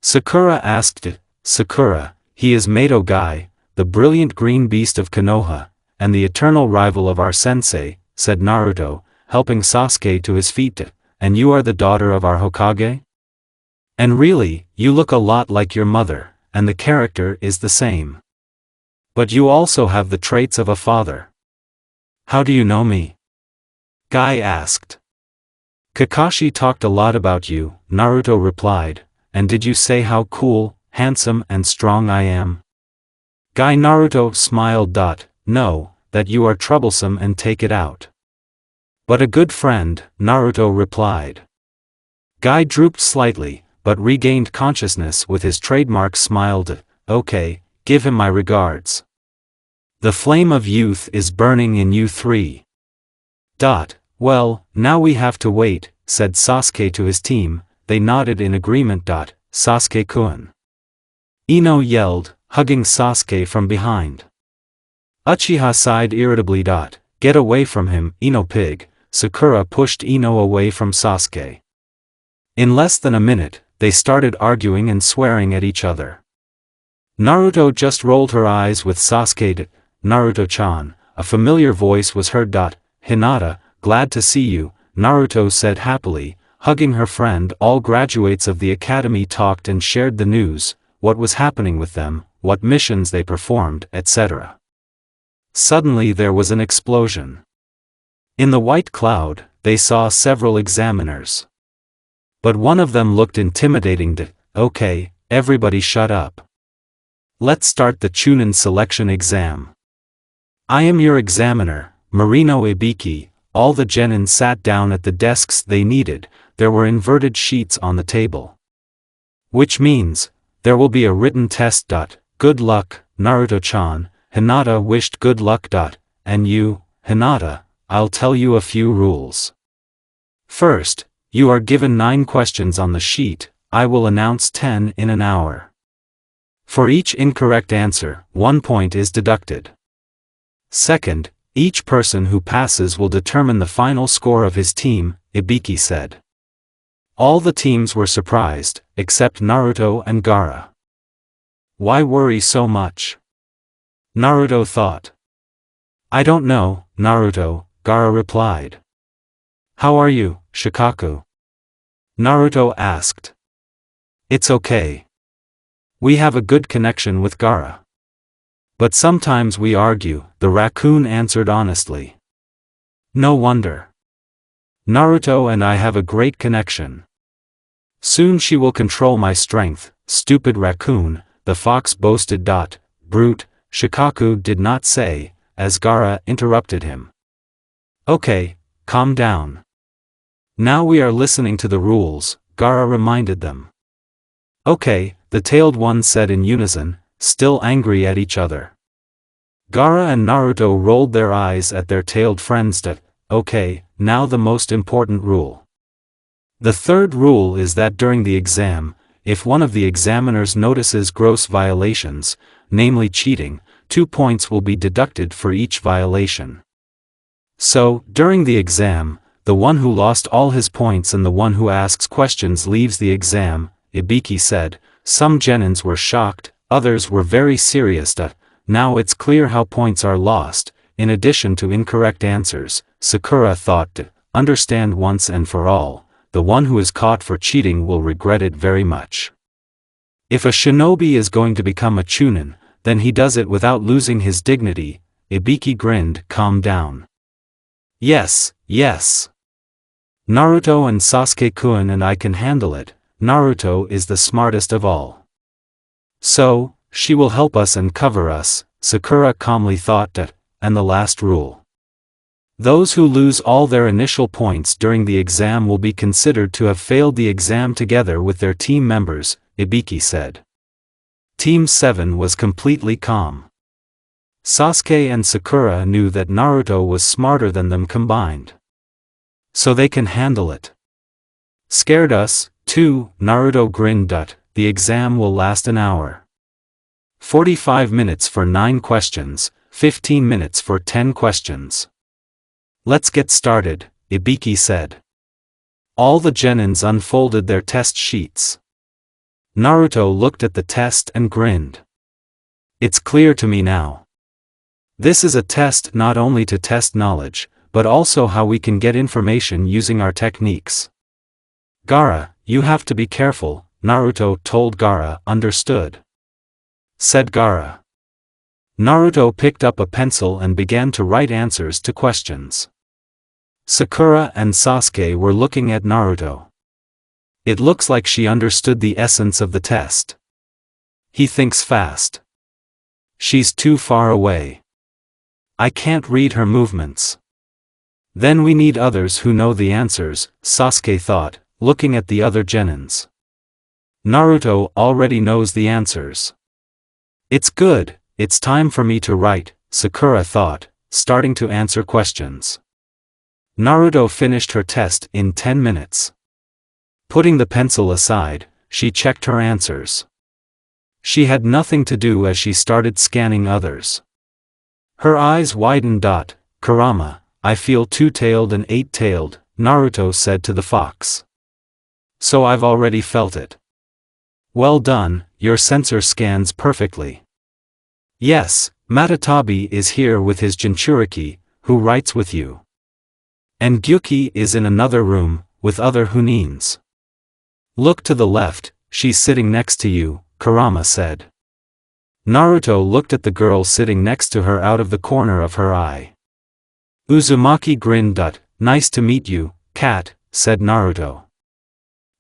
Sakura asked. Sakura, he is Mato Guy, the brilliant green beast of Konoha, and the eternal rival of our sensei, said Naruto, helping Sasuke to his feet. And you are the daughter of our Hokage? And really, you look a lot like your mother, and the character is the same. But you also have the traits of a father. How do you know me? Guy asked. Kakashi talked a lot about you, Naruto replied, and did you say how cool, handsome and strong I am? Guy Naruto smiled. No, that you are troublesome and take it out. But a good friend, Naruto replied. Guy drooped slightly, but regained consciousness with his trademark smile. Okay, give him my regards. The flame of youth is burning in you three. Well, now we have to wait, said Sasuke to his team. They nodded in agreement. Sasuke-kun. Ino yelled, hugging Sasuke from behind. Uchiha sighed irritably. Get away from him, Ino pig. Sakura pushed Ino away from Sasuke. In less than a minute, they started arguing and swearing at each other. Naruto just rolled her eyes with Sasuke. Naruto-chan, a familiar voice was heard. Hinata, glad to see you, Naruto said happily, hugging her friend. All graduates of the academy talked and shared the news, what was happening with them, what missions they performed, etc. Suddenly there was an explosion. In the white cloud, they saw several examiners. But one of them looked intimidating. Okay, everybody shut up. Let's start the Chunin selection exam. I am your examiner, Marino Ibiki. All the genin sat down at the desks they needed. There were inverted sheets on the table. Which means, there will be a written test. Good luck, Naruto-chan. Hinata wished good luck. And you, Hinata, I'll tell you a few rules. First, you are given 9 questions on the sheet. I will announce 10 in an hour. For each incorrect answer, 1 point is deducted. Second, each person who passes will determine the final score of his team, Ibiki said. All the teams were surprised, except Naruto and Gaara. Why worry so much? Naruto thought. I don't know, Naruto, Gaara replied. How are you, Shikaku? Naruto asked. It's okay. We have a good connection with Gaara. But sometimes we argue, the raccoon answered honestly. No wonder. Naruto and I have a great connection. Soon she will control my strength, stupid raccoon, the fox boasted. Brute, Shikaku did not say, as Gaara interrupted him. Okay, calm down. Now we are listening to the rules, Gaara reminded them. Okay, the tailed ones said in unison, still angry at each other. Gaara and Naruto rolled their eyes at their tailed friends. Okay, now the most important rule. The third rule is that during the exam, if one of the examiners notices gross violations, namely cheating, 2 points will be deducted for each violation. So, during the exam, the one who lost all his points and the one who asks questions leaves the exam, Ibiki said. Some genins were shocked, others were very serious. Now it's clear how points are lost. In addition to incorrect answers, Sakura thought, understand once and for all, the one who is caught for cheating will regret it very much. If a shinobi is going to become a chunin, then he does it without losing his dignity. Ibiki grinned. Calm down. Yes, yes. Naruto and Sasuke-kun and I can handle it. Naruto is the smartest of all. So, she will help us and cover us, Sakura calmly thought that, and the last rule. Those who lose all their initial points during the exam will be considered to have failed the exam together with their team members, Ibiki said. Team 7 was completely calm. Sasuke and Sakura knew that Naruto was smarter than them combined. So they can handle it. Scared us, too, Naruto grinned. The exam will last an hour. 45 minutes for 9 questions, 15 minutes for 10 questions. Let's get started, Ibiki said. All the genins unfolded their test sheets. Naruto looked at the test and grinned. It's clear to me now. This is a test not only to test knowledge, but also how we can get information using our techniques. Gaara, you have to be careful, Naruto told Gaara. Understood, said Gaara. Naruto picked up a pencil and began to write answers to questions. Sakura and Sasuke were looking at Naruto. It looks like she understood the essence of the test. He thinks fast. She's too far away. I can't read her movements. Then we need others who know the answers, Sasuke thought, looking at the other genins. Naruto already knows the answers. It's good, it's time for me to write, Sakura thought, starting to answer questions. Naruto finished her test in 10 minutes. Putting the pencil aside, she checked her answers. She had nothing to do as she started scanning others. Her eyes widened. Kurama, I feel 2-tailed and 8-tailed, Naruto said to the fox. So I've already felt it. Well done, your sensor scans perfectly. Yes, Matatabi is here with his Jinchuriki, who writes with you. And Gyuki is in another room, with other Hunins. Look to the left, she's sitting next to you, Kurama said. Naruto looked at the girl sitting next to her out of the corner of her eye. Uzumaki grinned. Nice to meet you, cat, said Naruto.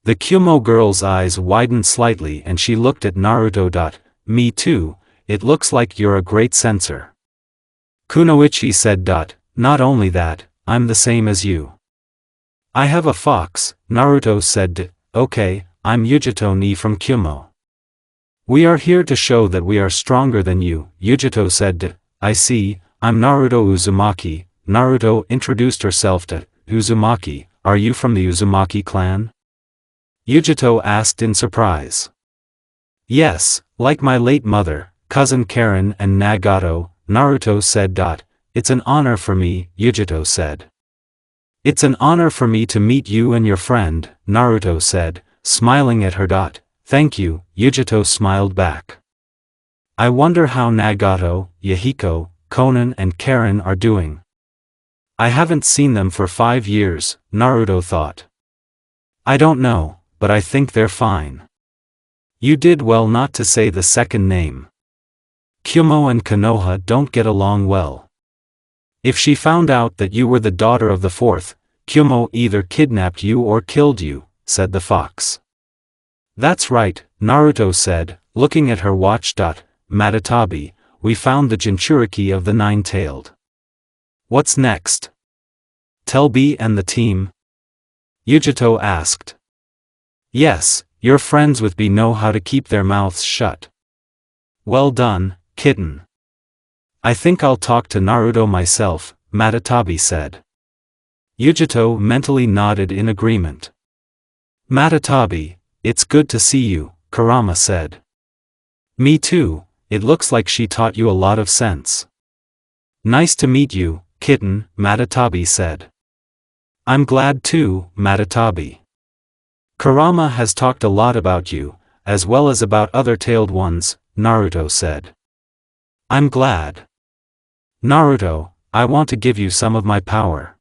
The Kumo girl's eyes widened slightly and she looked at Naruto. Me too, it looks like you're a great sensor. Kunoichi said. Not only that, I'm the same as you. I have a fox, Naruto said. Okay, I'm Yujito Ni from Kumo. We are here to show that we are stronger than you, Yujito said. I see, I'm Naruto Uzumaki. Naruto introduced herself to Uzumaki. Are you from the Uzumaki clan? Yujito asked in surprise. Yes, like my late mother, cousin Karen and Nagato, Naruto said. It's an honor for me, Yujito said. It's an honor for me to meet you and your friend, Naruto said, smiling at her. Thank you, Yujito smiled back. I wonder how Nagato, Yahiko, Conan and Karen are doing. I haven't seen them for 5 years, Naruto thought. I don't know, but I think they're fine. You did well not to say the second name. Kumo and Konoha don't get along well. If she found out that you were the daughter of the fourth, Kumo either kidnapped you or killed you, said the fox. That's right, Naruto said, looking at her watch. Matatabi, we found the Jinchuriki of the 9-tailed. What's next? Tell B and the team? Yujito asked. Yes, your friends with B know how to keep their mouths shut. Well done, kitten. I think I'll talk to Naruto myself, Matatabi said. Yujito mentally nodded in agreement. Matatabi, it's good to see you, Kurama said. Me too, it looks like she taught you a lot of sense. Nice to meet you, kitten, Matatabi said. I'm glad too, Matatabi. Kurama has talked a lot about you, as well as about other tailed ones, Naruto said. I'm glad. Naruto, I want to give you some of my power.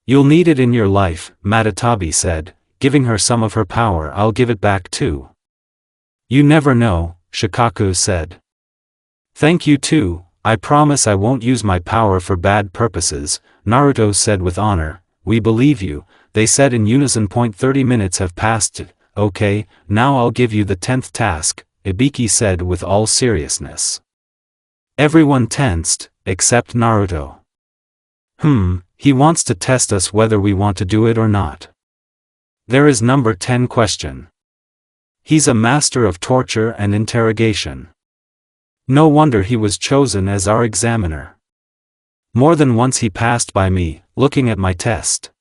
You'll need it in your life, Matatabi said, giving her some of her power. I'll give it back too. You never know, Shikaku said. Thank you too, I promise I won't use my power for bad purposes, Naruto said with honor. We believe you, they said in unison. 30 minutes have passed. Okay, now I'll give you the 10th task, Ibiki said with all seriousness. Everyone tensed, except Naruto. He wants to test us whether we want to do it or not. There is number 10 question. He's a master of torture and interrogation. No wonder he was chosen as our examiner. More than once he passed by me, looking at my test.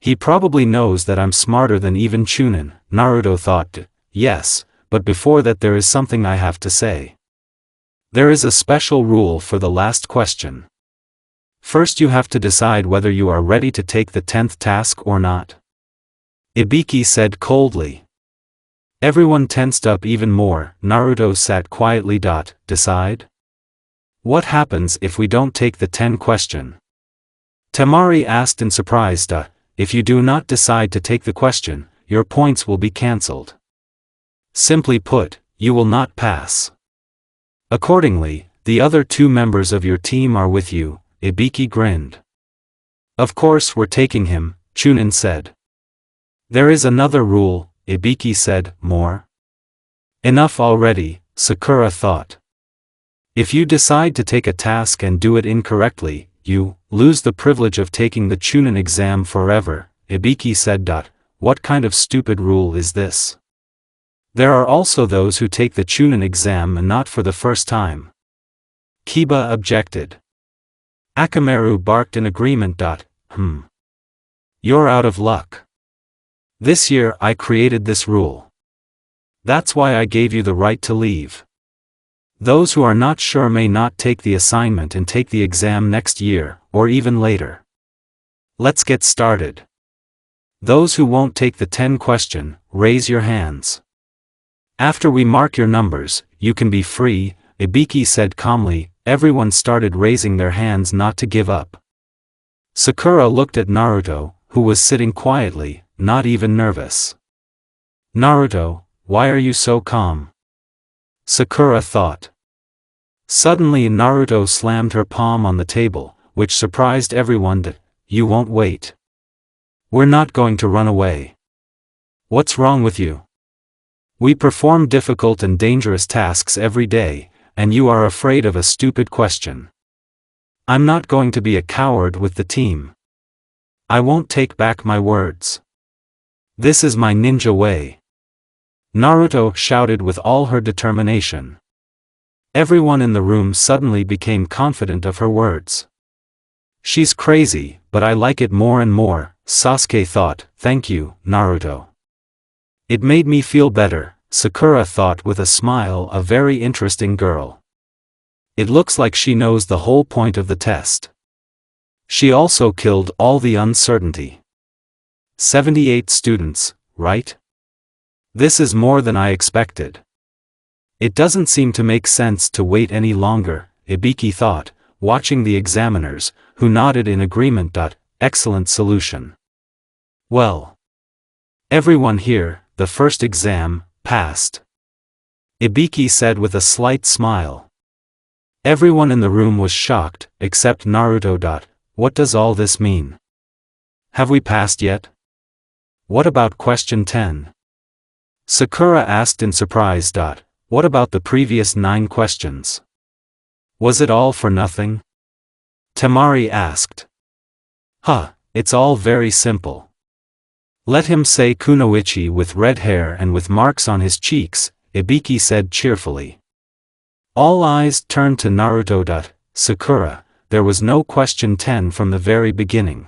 He probably knows that I'm smarter than even Chunin, Naruto thought. Yes, but before that there is something I have to say. There is a special rule for the last question. First you have to decide whether you are ready to take the 10th task or not. Ibiki said coldly. Everyone tensed up even more. Naruto sat quietly. Decide? What happens if we don't take the 10 question? Temari asked in surprise. If you do not decide to take the question, your points will be cancelled. Simply put, you will not pass. Accordingly, the other 2 members of your team are with you. Ibiki grinned. Of course we're taking him, Chunin said. There is another rule, Ibiki said. More? Enough already, Sakura thought. If you decide to take a task and do it incorrectly, you lose the privilege of taking the Chunin exam forever, Ibiki said. What kind of stupid rule is this? There are also those who take the Chunin exam and not for the first time. Kiba objected. Akamaru barked in agreement. You're out of luck. This year I created this rule. That's why I gave you the right to leave. Those who are not sure may not take the assignment and take the exam next year, or even later. Let's get started. Those who won't take the 10 question, raise your hands. After we mark your numbers, you can be free, Ibiki said calmly. Everyone started raising their hands not to give up. Sakura looked at Naruto, who was sitting quietly, not even nervous. Naruto, why are you so calm? Sakura thought. Suddenly Naruto slammed her palm on the table, which surprised everyone. You won't wait. We're not going to run away. What's wrong with you? We perform difficult and dangerous tasks every day, and you are afraid of a stupid question. I'm not going to be a coward with the team. I won't take back my words. This is my ninja way. Naruto shouted with all her determination. Everyone in the room suddenly became confident of her words. She's crazy, but I like it more and more, Sasuke thought. Thank you, Naruto. It made me feel better, Sakura thought with a smile. A very interesting girl. It looks like she knows the whole point of the test. She also killed all the uncertainty. 78 students, right? This is more than I expected. It doesn't seem to make sense to wait any longer, Ibiki thought, watching the examiners, who nodded in agreement. Excellent solution. Well. Everyone here, the first exam, passed. Ibiki said with a slight smile. Everyone in the room was shocked, except Naruto. What does all this mean? Have we passed yet? What about question 10? Sakura asked in surprise. What about the previous 9 questions? Was it all for nothing? Temari asked. It's all very simple. Let him say kunoichi with red hair and with marks on his cheeks, Ibiki said cheerfully. All eyes turned to Naruto. Sakura, there was no question 10 from the very beginning.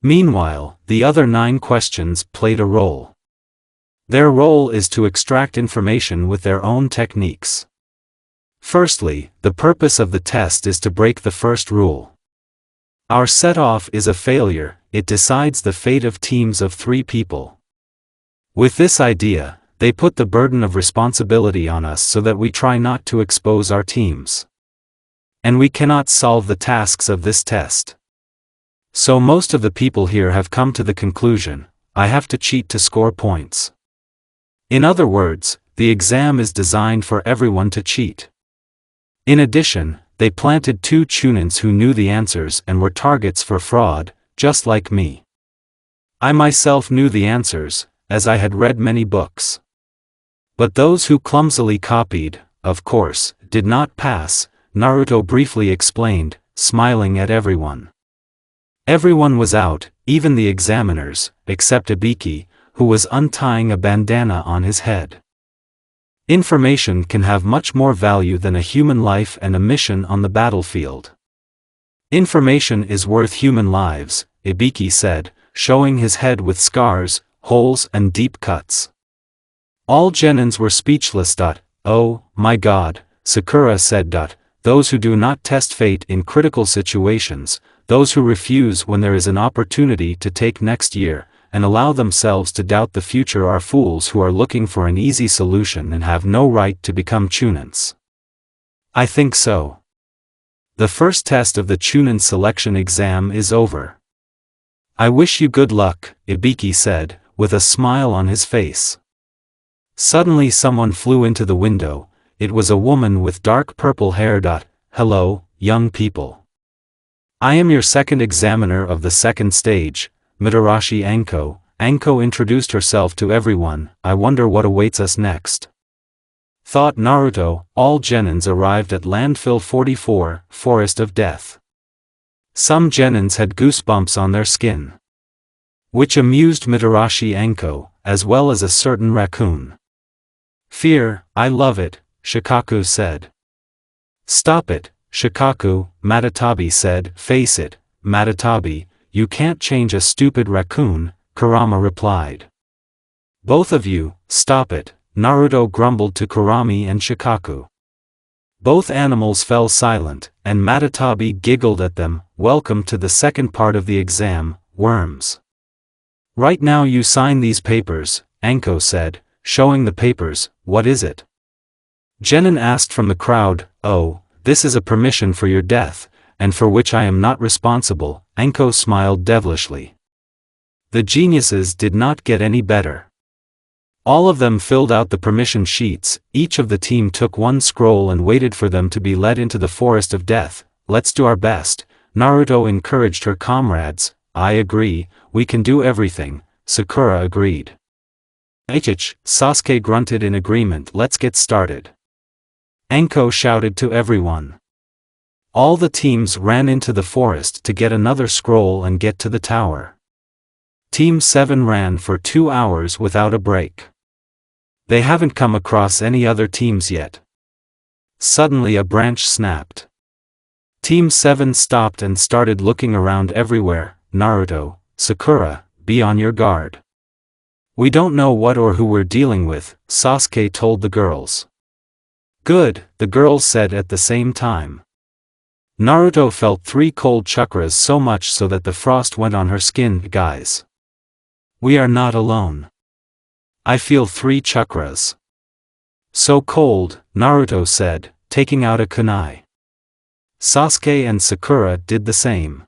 Meanwhile, the other 9 questions played a role. Their role is to extract information with their own techniques. Firstly, the purpose of the test is to break the first rule. Our set-off is a failure, it decides the fate of teams of 3 people. With this idea, they put the burden of responsibility on us so that we try not to expose our teams. And we cannot solve the tasks of this test. So most of the people here have come to the conclusion, I have to cheat to score points. In other words, the exam is designed for everyone to cheat. In addition, they planted 2 Chunins who knew the answers and were targets for fraud, just like me. I myself knew the answers, as I had read many books. But those who clumsily copied, of course, did not pass, Naruto briefly explained, smiling at everyone. Everyone was out, even the examiners, except Ibiki, who was untying a bandana on his head. Information can have much more value than a human life and a mission on the battlefield. Information is worth human lives, Ibiki said, showing his head with scars, holes and deep cuts. All genins were speechless. Oh, my God, Sakura said. Those who do not test fate in critical situations, those who refuse when there is an opportunity to take next year, and allow themselves to doubt the future are fools who are looking for an easy solution and have no right to become chunins. I think so. The first test of the chunin selection exam is over. I wish you good luck, Ibiki said, with a smile on his face. Suddenly someone flew into the window. It was a woman with dark purple hair. Hello, young people. I am your second examiner of the second stage, Mitarashi Anko. Anko introduced herself to everyone. I wonder what awaits us next. Thought Naruto. All genins arrived at Landfill 44, Forest of Death. Some genins had goosebumps on their skin, which amused Mitarashi Anko, as well as a certain raccoon. Fear, I love it, Shikaku said. Stop it, Shikaku, Matatabi said. Face it, Matatabi, you can't change a stupid raccoon, Kurama replied. Both of you, stop it, Naruto grumbled to Kurami and Shikaku. Both animals fell silent, and Matatabi giggled at them. Welcome to the second part of the exam, worms. Right now you sign these papers, Anko said, showing the papers. What is it? Genin asked from the crowd. Oh, this is a permission for your death, and for which I am not responsible, Anko smiled devilishly. The geniuses did not get any better. All of them filled out the permission sheets. Each of the team took one scroll and waited for them to be led into the forest of death. Let's do our best, Naruto encouraged her comrades. I agree, we can do everything, Sakura agreed. Sasuke grunted in agreement. Let's get started. Anko shouted to everyone. All the teams ran into the forest to get another scroll and get to the tower. Team 7 ran for 2 hours without a break. They haven't come across any other teams yet. Suddenly a branch snapped. Team 7 stopped and started looking around everywhere. Naruto, Sakura, be on your guard. We don't know what or who we're dealing with, Sasuke told the girls. Good, the girls said at the same time. Naruto felt 3 cold chakras so much so that the frost went on her skin. Guys, we are not alone. I feel 3 chakras. So cold, Naruto said, taking out a kunai. Sasuke and Sakura did the same.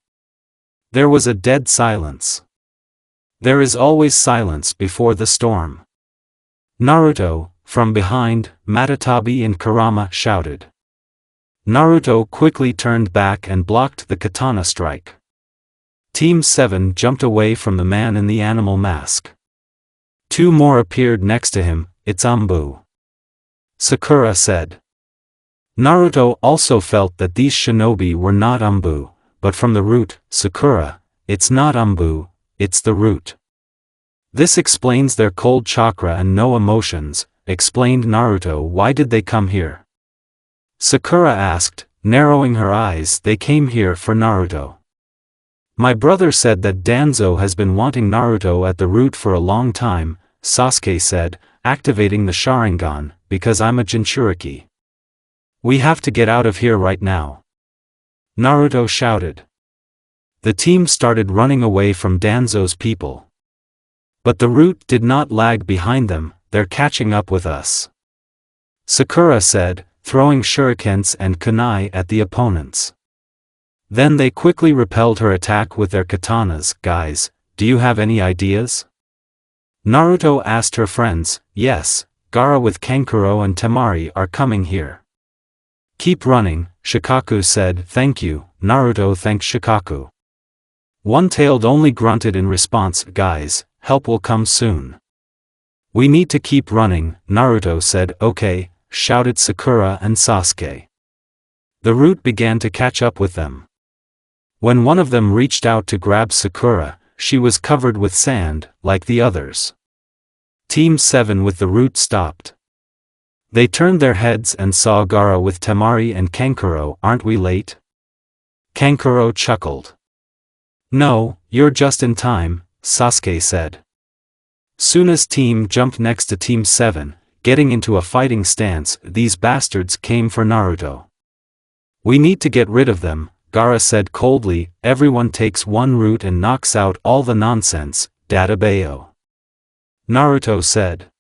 There was a dead silence. There is always silence before the storm. Naruto, from behind, Matatabi and Kurama shouted. Naruto quickly turned back and blocked the katana strike. Team 7 jumped away from the man in the animal mask. 2 more appeared next to him. It's Ambu, Sakura said. Naruto also felt that these shinobi were not Ambu, but from the root. Sakura, it's not Ambu, it's the root. This explains their cold chakra and no emotions, explained Naruto. Why did they come here? Sakura asked, narrowing her eyes. They came here for Naruto. My brother said that Danzo has been wanting Naruto at the root for a long time, Sasuke said, activating the Sharingan, because I'm a Jinchuriki. We have to get out of here right now, Naruto shouted. The team started running away from Danzo's people. But the root did not lag behind them. They're catching up with us, Sakura said, throwing shurikens and kunai at the opponents. Then they quickly repelled her attack with their katanas. Guys, do you have any ideas? Naruto asked her friends. Yes, Gaara with Kankuro and Temari are coming here. Keep running, Shikaku said. Thank you, Naruto thanked Shikaku. One-tailed only grunted in response. Guys, help will come soon. We need to keep running, Naruto said. Okay, shouted Sakura and Sasuke. The route began to catch up with them. When one of them reached out to grab Sakura, she was covered with sand, like the others. Team 7 with the route stopped. They turned their heads and saw Gaara with Temari and Kankuro. Aren't we late? Kankuro chuckled. No, you're just in time, Sasuke said. Suna's team jumped next to Team 7, getting into a fighting stance. These bastards came for Naruto. We need to get rid of them, Gaara said coldly. Everyone takes one route and knocks out all the nonsense, Dadabayo. Naruto said.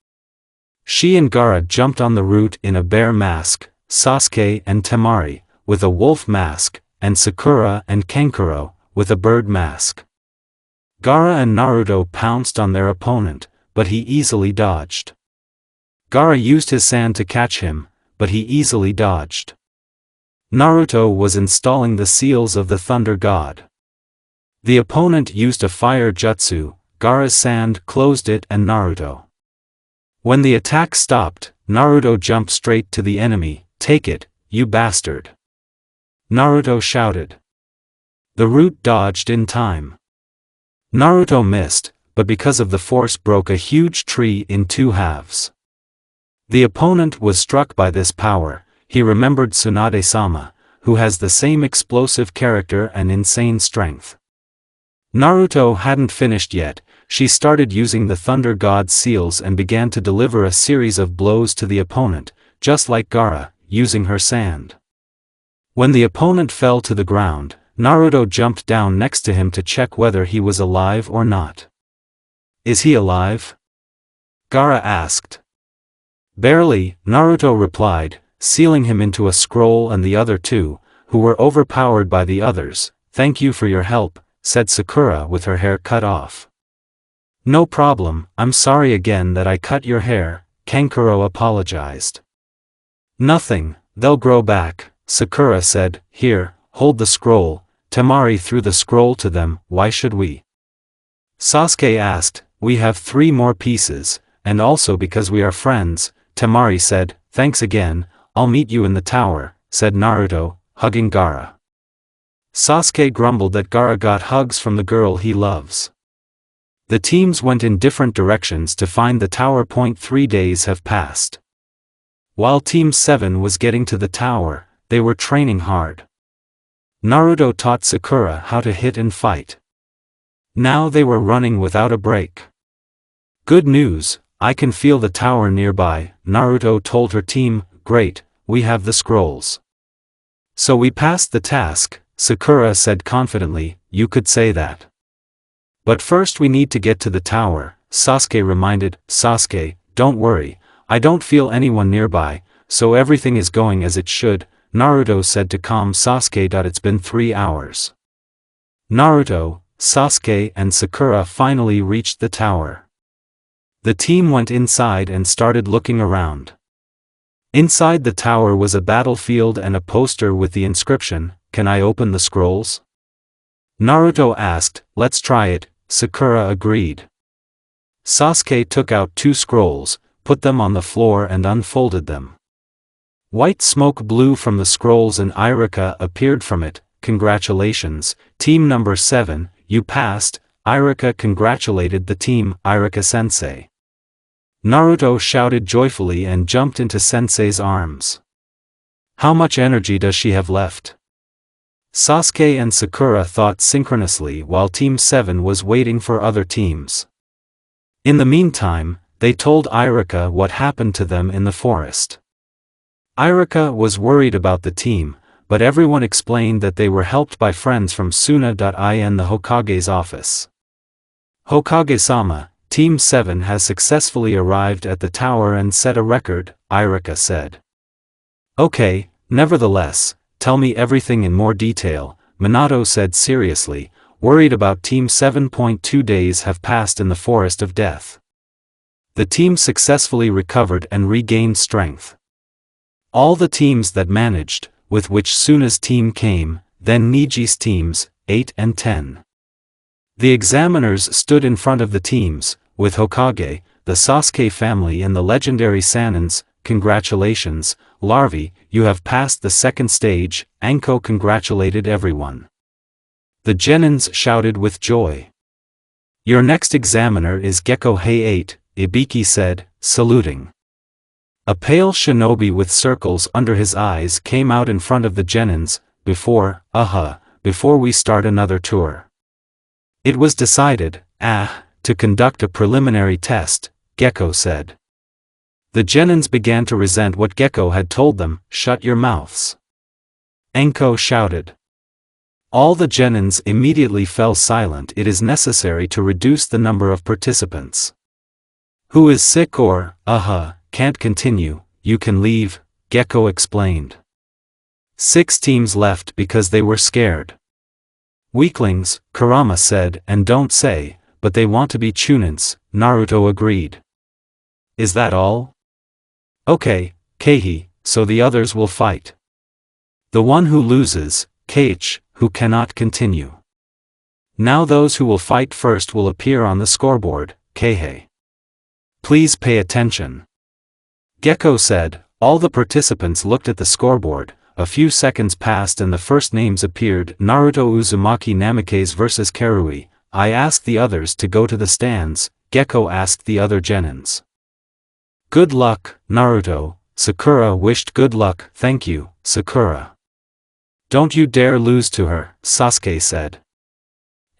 She and Gaara jumped on the route in a bear mask, Sasuke and Temari, with a wolf mask, and Sakura and Kankuro, with a bird mask. Gaara and Naruto pounced on their opponent, but he easily dodged. Gaara used his sand to catch him, but he easily dodged. Naruto was installing the seals of the Thunder God. The opponent used a fire jutsu, Gaara's sand closed it and Naruto. When the attack stopped, Naruto jumped straight to the enemy. Take it, you bastard! Naruto shouted. The root dodged in time. Naruto missed, but because of the force broke a huge tree in two halves. The opponent was struck by this power. He remembered Tsunade-sama, who has the same explosive character and insane strength. Naruto hadn't finished yet. She started using the Thunder God's seals and began to deliver a series of blows to the opponent, just like Gaara, using her sand. When the opponent fell to the ground, Naruto jumped down next to him to check whether he was alive or not. Is he alive? Gaara asked. Barely, Naruto replied, sealing him into a scroll. And the other two, who were overpowered by the others, thank you for your help, said Sakura with her hair cut off. No problem, I'm sorry again that I cut your hair, Kankuro apologized. Nothing, they'll grow back, Sakura said. Here, hold the scroll. Temari threw the scroll to them. Why should we? Sasuke asked. We have 3 more pieces, and also because we are friends, Temari said. Thanks again, I'll meet you in the tower, said Naruto, hugging Gaara. Sasuke grumbled that Gaara got hugs from the girl he loves. The teams went in different directions to find the tower. 3 days have passed. While Team 7 was getting to the tower, they were training hard. Naruto taught Sakura how to hit and fight. Now they were running without a break. Good news, I can feel the tower nearby, Naruto told her team. Great, we have the scrolls. So we passed the task, Sakura said confidently. You could say that. But first we need to get to the tower, Sasuke reminded. Sasuke, don't worry, I don't feel anyone nearby, so everything is going as it should, Naruto said to calm Sasuke. It's been 3 hours. Naruto, Sasuke and Sakura finally reached the tower. The team went inside and started looking around. Inside the tower was a battlefield and a poster with the inscription, "Can I open the scrolls?" Naruto asked. Let's try it, Sakura agreed. Sasuke took out 2 scrolls, put them on the floor and unfolded them. White smoke blew from the scrolls and Iruka appeared from it. Congratulations, team number 7, you passed, Iruka congratulated the team. Iruka-sensei. Naruto shouted joyfully and jumped into Sensei's arms. How much energy does she have left? Sasuke and Sakura thought synchronously while Team 7 was waiting for other teams. In the meantime, they told Iruka what happened to them in the forest. Iruka was worried about the team, but everyone explained that they were helped by friends from Suna.in the Hokage's office. Hokage-sama, Team 7 has successfully arrived at the tower and set a record, Iruka said. Okay, nevertheless, tell me everything in more detail, Minato said seriously, worried about Team 7. 2 days have passed in the Forest of Death. The team successfully recovered and regained strength. All the teams that managed, with which Suna's team came, then Niji's teams, 8 and 10. The examiners stood in front of the teams, with Hokage, the Sasuke family and the legendary Sanins, congratulations, larvae, you have passed the second stage, Anko congratulated everyone. The genins shouted with joy. Your next examiner is Gecko Hey-8, Ibiki said, saluting. A pale shinobi with circles under his eyes came out in front of the genins, before we start another tour. It was decided, to conduct a preliminary test, Gecko said. The genins began to resent what Gecko had told them, shut your mouths. Anko shouted. All the genins immediately fell silent. It is necessary to reduce the number of participants. Who is sick or, can't continue, you can leave, Gecko explained. 6 teams left because they were scared. Weaklings, Kurama said, and don't say, but they want to be chunins, Naruto agreed. Is that all? Okay, Keihi, so the others will fight. The one who loses, Keiichi, who cannot continue. Now those who will fight first will appear on the scoreboard, Keihei. Please pay attention. Gecko said. All the participants looked at the scoreboard. A few seconds passed and the first names appeared. Naruto Uzumaki Namikaze vs Karui. I asked the others to go to the stands, Gecko asked the other genins. Good luck, Naruto, Sakura wished good luck. Thank you, Sakura. Don't you dare lose to her, Sasuke said.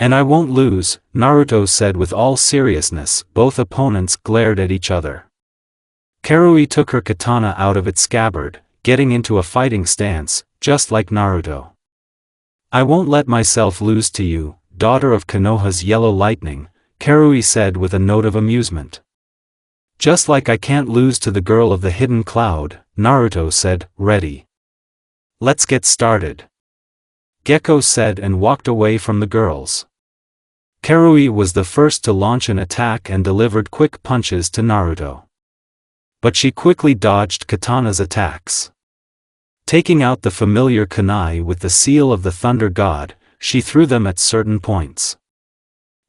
And I won't lose, Naruto said with all seriousness. Both opponents glared at each other. Karui took her katana out of its scabbard, getting into a fighting stance, just like Naruto. I won't let myself lose to you, daughter of Konoha's yellow lightning, Karui said with a note of amusement. Just like I can't lose to the girl of the hidden cloud, Naruto said, ready. Let's get started. Gecko said and walked away from the girls. Karui was the first to launch an attack and delivered quick punches to Naruto. But she quickly dodged Katana's attacks. Taking out the familiar kunai with the seal of the Thunder God, she threw them at certain points.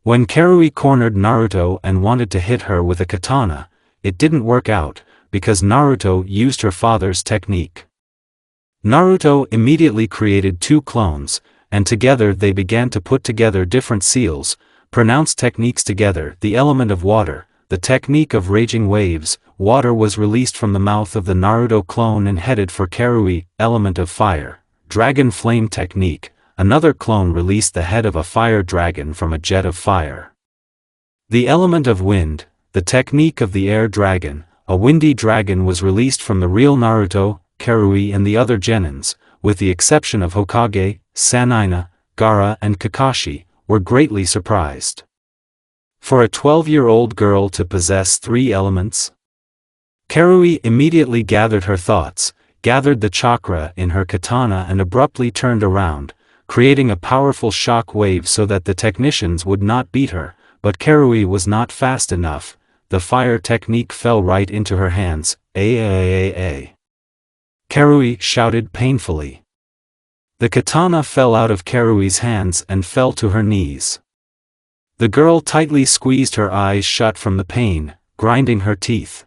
When Karui cornered Naruto and wanted to hit her with a katana, it didn't work out, because Naruto used her father's technique. Naruto immediately created 2 clones, and together they began to put together different seals, pronounce techniques together. The element of water, the technique of raging waves, water was released from the mouth of the Naruto clone and headed for Karui. Element of fire, dragon flame technique, another clone released the head of a fire dragon from a jet of fire. The element of wind, the technique of the air dragon, a windy dragon was released from the real Naruto, Karui and the other genins, with the exception of Hokage, Sanina, Gaara and Kakashi, were greatly surprised. For a 12-year-old girl to possess 3 elements? Karui immediately gathered her thoughts, gathered the chakra in her katana and abruptly turned around, creating a powerful shock wave so that the technicians would not beat her, but Karui was not fast enough. The fire technique fell right into her hands. Karui shouted painfully. The katana fell out of Karui's hands and fell to her knees. The girl tightly squeezed her eyes shut from the pain, grinding her teeth.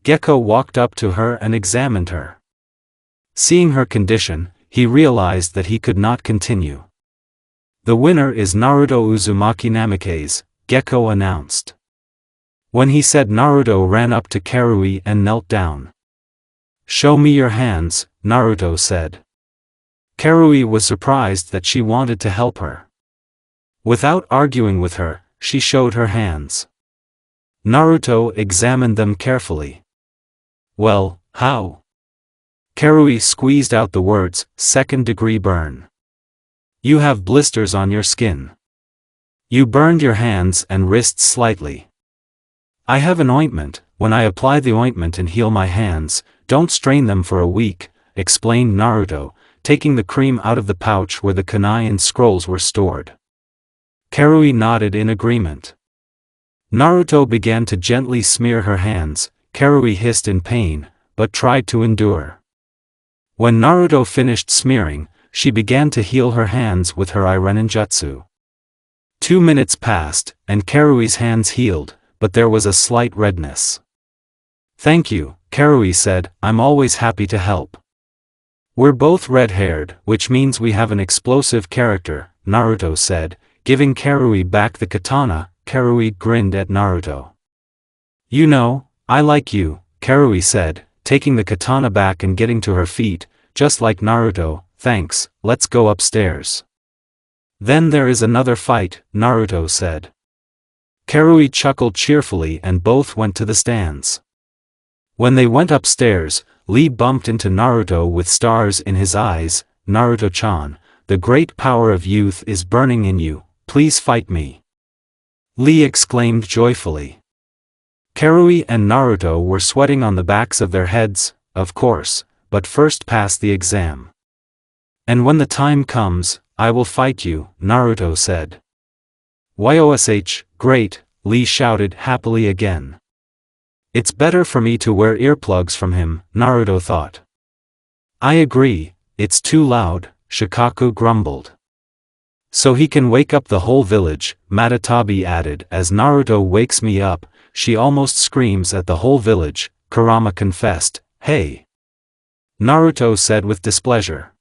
Gecko walked up to her and examined her. Seeing her condition, he realized that he could not continue. The winner is Naruto Uzumaki Namikaze, Gecko announced. When he said, Naruto ran up to Karui and knelt down. Show me your hands, Naruto said. Karui was surprised that she wanted to help her. Without arguing with her, she showed her hands. Naruto examined them carefully. Well, how? Karui squeezed out the words, second-degree burn. You have blisters on your skin. You burned your hands and wrists slightly. I have an ointment. When I apply the ointment and heal my hands, don't strain them for a week, explained Naruto, taking the cream out of the pouch where the kunai and scrolls were stored. Karui nodded in agreement. Naruto began to gently smear her hands. Karui hissed in pain, but tried to endure. When Naruto finished smearing, she began to heal her hands with her Ireninjutsu. 2 minutes passed, and Karui's hands healed, but there was a slight redness. "Thank you," Karui said, "I'm always happy to help." "We're both red-haired, which means we have an explosive character," Naruto said, giving Karui back the katana. Karui grinned at Naruto. "You know, I like you," Karui said, taking the katana back and getting to her feet, just like Naruto. "Thanks, let's go upstairs." "Then there is another fight," Naruto said. Karui chuckled cheerfully and both went to the stands. When they went upstairs, Lee bumped into Naruto with stars in his eyes. "Naruto-chan, the great power of youth is burning in you, please fight me," Lee exclaimed joyfully. Karui and Naruto were sweating on the backs of their heads, of course, but first pass the exam. "And when the time comes, I will fight you," Naruto said. "Yosh, great," Lee shouted happily again. "It's better for me to wear earplugs from him," Naruto thought. "I agree, it's too loud," Shikaku grumbled. "So he can wake up the whole village," Matatabi added. "As Naruto wakes me up, she almost screams at the whole village," Kurama confessed. "Hey!" Naruto said with displeasure.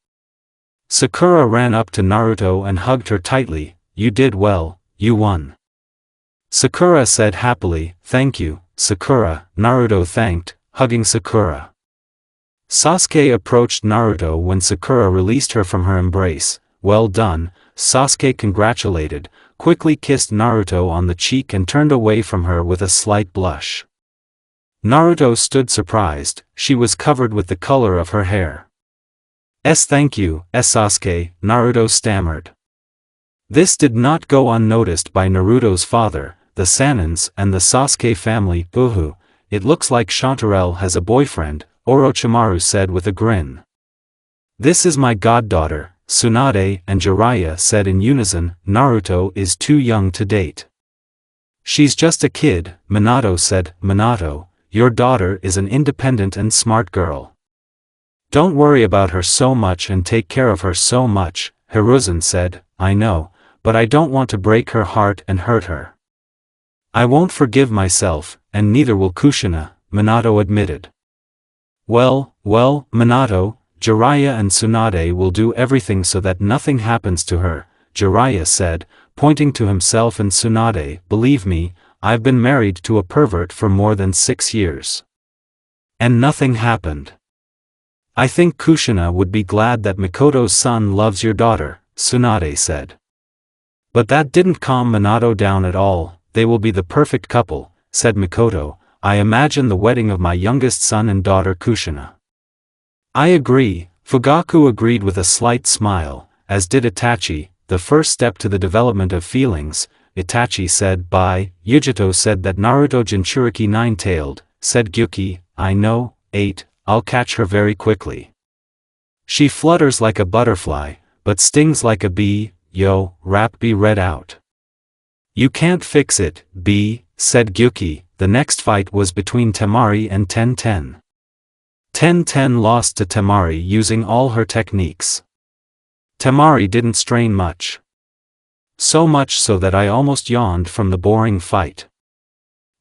Sakura ran up to Naruto and hugged her tightly. "You did well, you won." Sakura said happily. "Thank you, Sakura," Naruto thanked, hugging Sakura. Sasuke approached Naruto when Sakura released her from her embrace. "Well done," Sasuke congratulated, quickly kissed Naruto on the cheek and turned away from her with a slight blush. Naruto stood surprised, she was covered with the color of her hair. Thank you, Sasuke," Naruto stammered. This did not go unnoticed by Naruto's father, the Sanins and the Sasuke family. "Uhu, it looks like Chanterelle has a boyfriend," Orochimaru said with a grin. "This is my goddaughter," Tsunade and Jiraiya said in unison. "Naruto is too young to date." "She's just a kid," Minato said. "Minato, your daughter is an independent and smart girl. Don't worry about her so much and take care of her so much," Hiruzen said. "I know, but I don't want to break her heart and hurt her." "I won't forgive myself, and neither will Kushina," Minato admitted. Well, Minato, Jiraiya and Tsunade will do everything so that nothing happens to her," Jiraiya said, pointing to himself and Tsunade. "Believe me, I've been married to a pervert for more than 6 years. And nothing happened. I think Kushina would be glad that Mikoto's son loves your daughter," Tsunade said. "But that didn't calm Minato down at all. They will be the perfect couple," said Mikoto. "I imagine the wedding of my youngest son and daughter Kushina." "I agree," Fugaku agreed with a slight smile, as did Itachi. "The first step to the development of feelings," Itachi said. "Bye." Yujito said that Naruto Jinchuriki nine-tailed, said Gyuki. "I know, 8, I'll catch her very quickly. She flutters like a butterfly, but stings like a bee." Yo, rap B read out. "You can't fix it, B," said Gyuki. The next fight was between Temari and Ten-Ten. Ten-Ten lost to Temari using all her techniques. Temari didn't strain much. So much so that I almost yawned from the boring fight.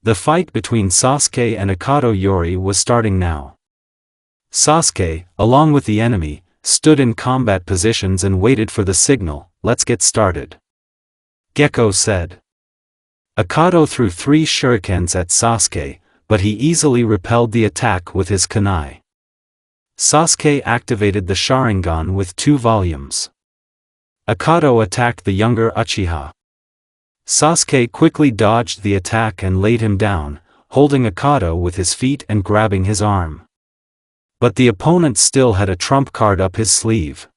The fight between Sasuke and Akato Yori was starting now. Sasuke, along with the enemy, stood in combat positions and waited for the signal. "Let's get started," Gekko said. Akato threw 3 shurikens at Sasuke, but he easily repelled the attack with his kunai. Sasuke activated the Sharingan with 2 volumes. Akato attacked the younger Uchiha. Sasuke quickly dodged the attack and laid him down, holding Akato with his feet and grabbing his arm. But the opponent still had a trump card up his sleeve.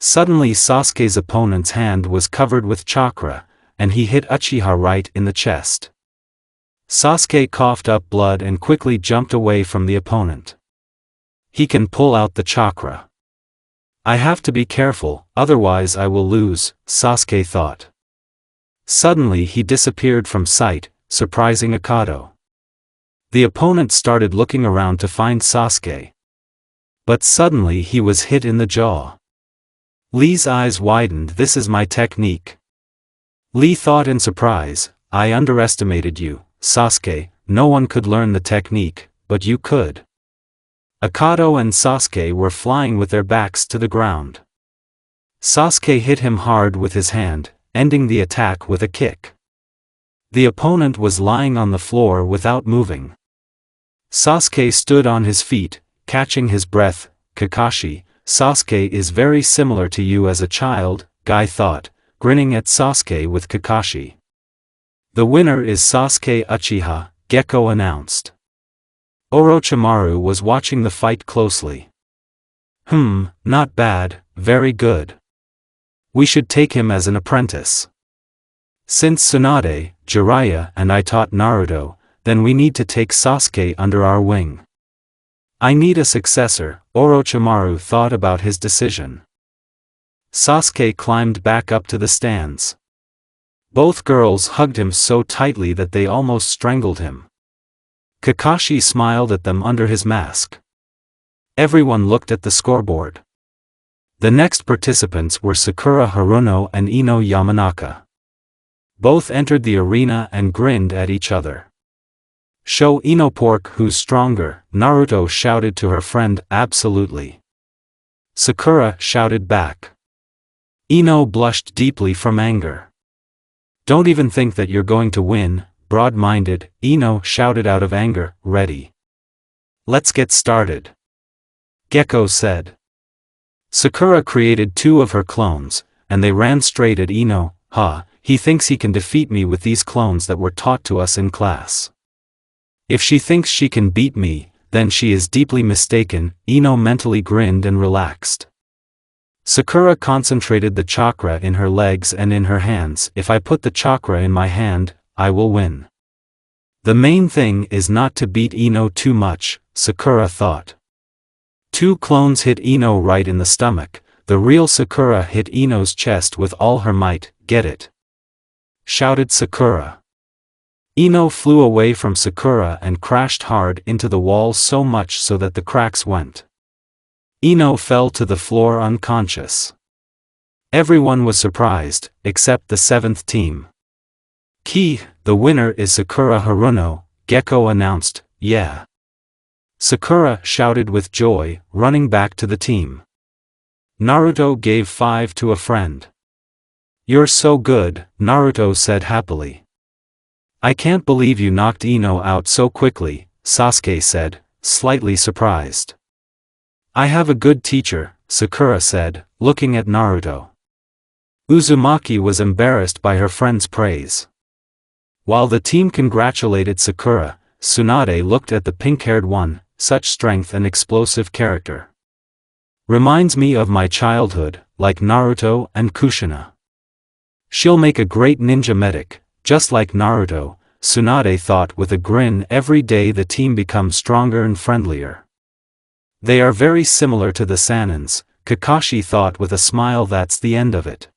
Suddenly Sasuke's opponent's hand was covered with chakra, and he hit Uchiha right in the chest. Sasuke coughed up blood and quickly jumped away from the opponent. He can pull out the chakra. I have to be careful, otherwise I will lose, Sasuke thought. Suddenly he disappeared from sight, surprising Akato. The opponent started looking around to find Sasuke. But suddenly he was hit in the jaw. Lee's eyes widened. This is my technique. Lee thought in surprise. I underestimated you, Sasuke, no one could learn the technique, but you could. Akato and Sasuke were flying with their backs to the ground. Sasuke hit him hard with his hand, ending the attack with a kick. The opponent was lying on the floor without moving. Sasuke stood on his feet, catching his breath. Kakashi, Sasuke is very similar to you as a child, Guy thought, grinning at Sasuke with Kakashi. The winner is Sasuke Uchiha, Gekko announced. Orochimaru was watching the fight closely. Not bad, very good. We should take him as an apprentice. Since Tsunade, Jiraiya and I taught Naruto, then we need to take Sasuke under our wing. I need a successor, Orochimaru thought about his decision. Sasuke climbed back up to the stands. Both girls hugged him so tightly that they almost strangled him. Kakashi smiled at them under his mask. Everyone looked at the scoreboard. The next participants were Sakura Haruno and Ino Yamanaka. Both entered the arena and grinned at each other. Show Ino pork who's stronger, Naruto shouted to her friend. Absolutely. Sakura shouted back. Ino blushed deeply from anger. Don't even think that you're going to win, broad-minded, Ino shouted out of anger. Ready. Let's get started. Gekko said. Sakura created 2 of her clones, and they ran straight at Ino. He thinks he can defeat me with these clones that were taught to us in class. If she thinks she can beat me, then she is deeply mistaken, Ino mentally grinned and relaxed. Sakura concentrated the chakra in her legs and in her hands. If I put the chakra in my hand, I will win. The main thing is not to beat Ino too much, Sakura thought. 2 clones hit Ino right in the stomach. The real Sakura hit Ino's chest with all her might. Get it? Shouted Sakura. Ino flew away from Sakura and crashed hard into the wall so much so that the cracks went. Ino fell to the floor unconscious. Everyone was surprised, except the 7th team. The winner is Sakura Haruno, Gekko announced. Yeah. Sakura shouted with joy, running back to the team. Naruto gave 5 to a friend. You're so good, Naruto said happily. I can't believe you knocked Ino out so quickly, Sasuke said, slightly surprised. I have a good teacher, Sakura said, looking at Naruto. Uzumaki was embarrassed by her friend's praise. While the team congratulated Sakura, Tsunade looked at the pink-haired one. Such strength and explosive character. Reminds me of my childhood, like Naruto and Kushina. She'll make a great ninja medic, just like Naruto, Tsunade thought with a grin. Every day the team becomes stronger and friendlier. They are very similar to the Sanins, Kakashi thought with a smile. That's the end of it.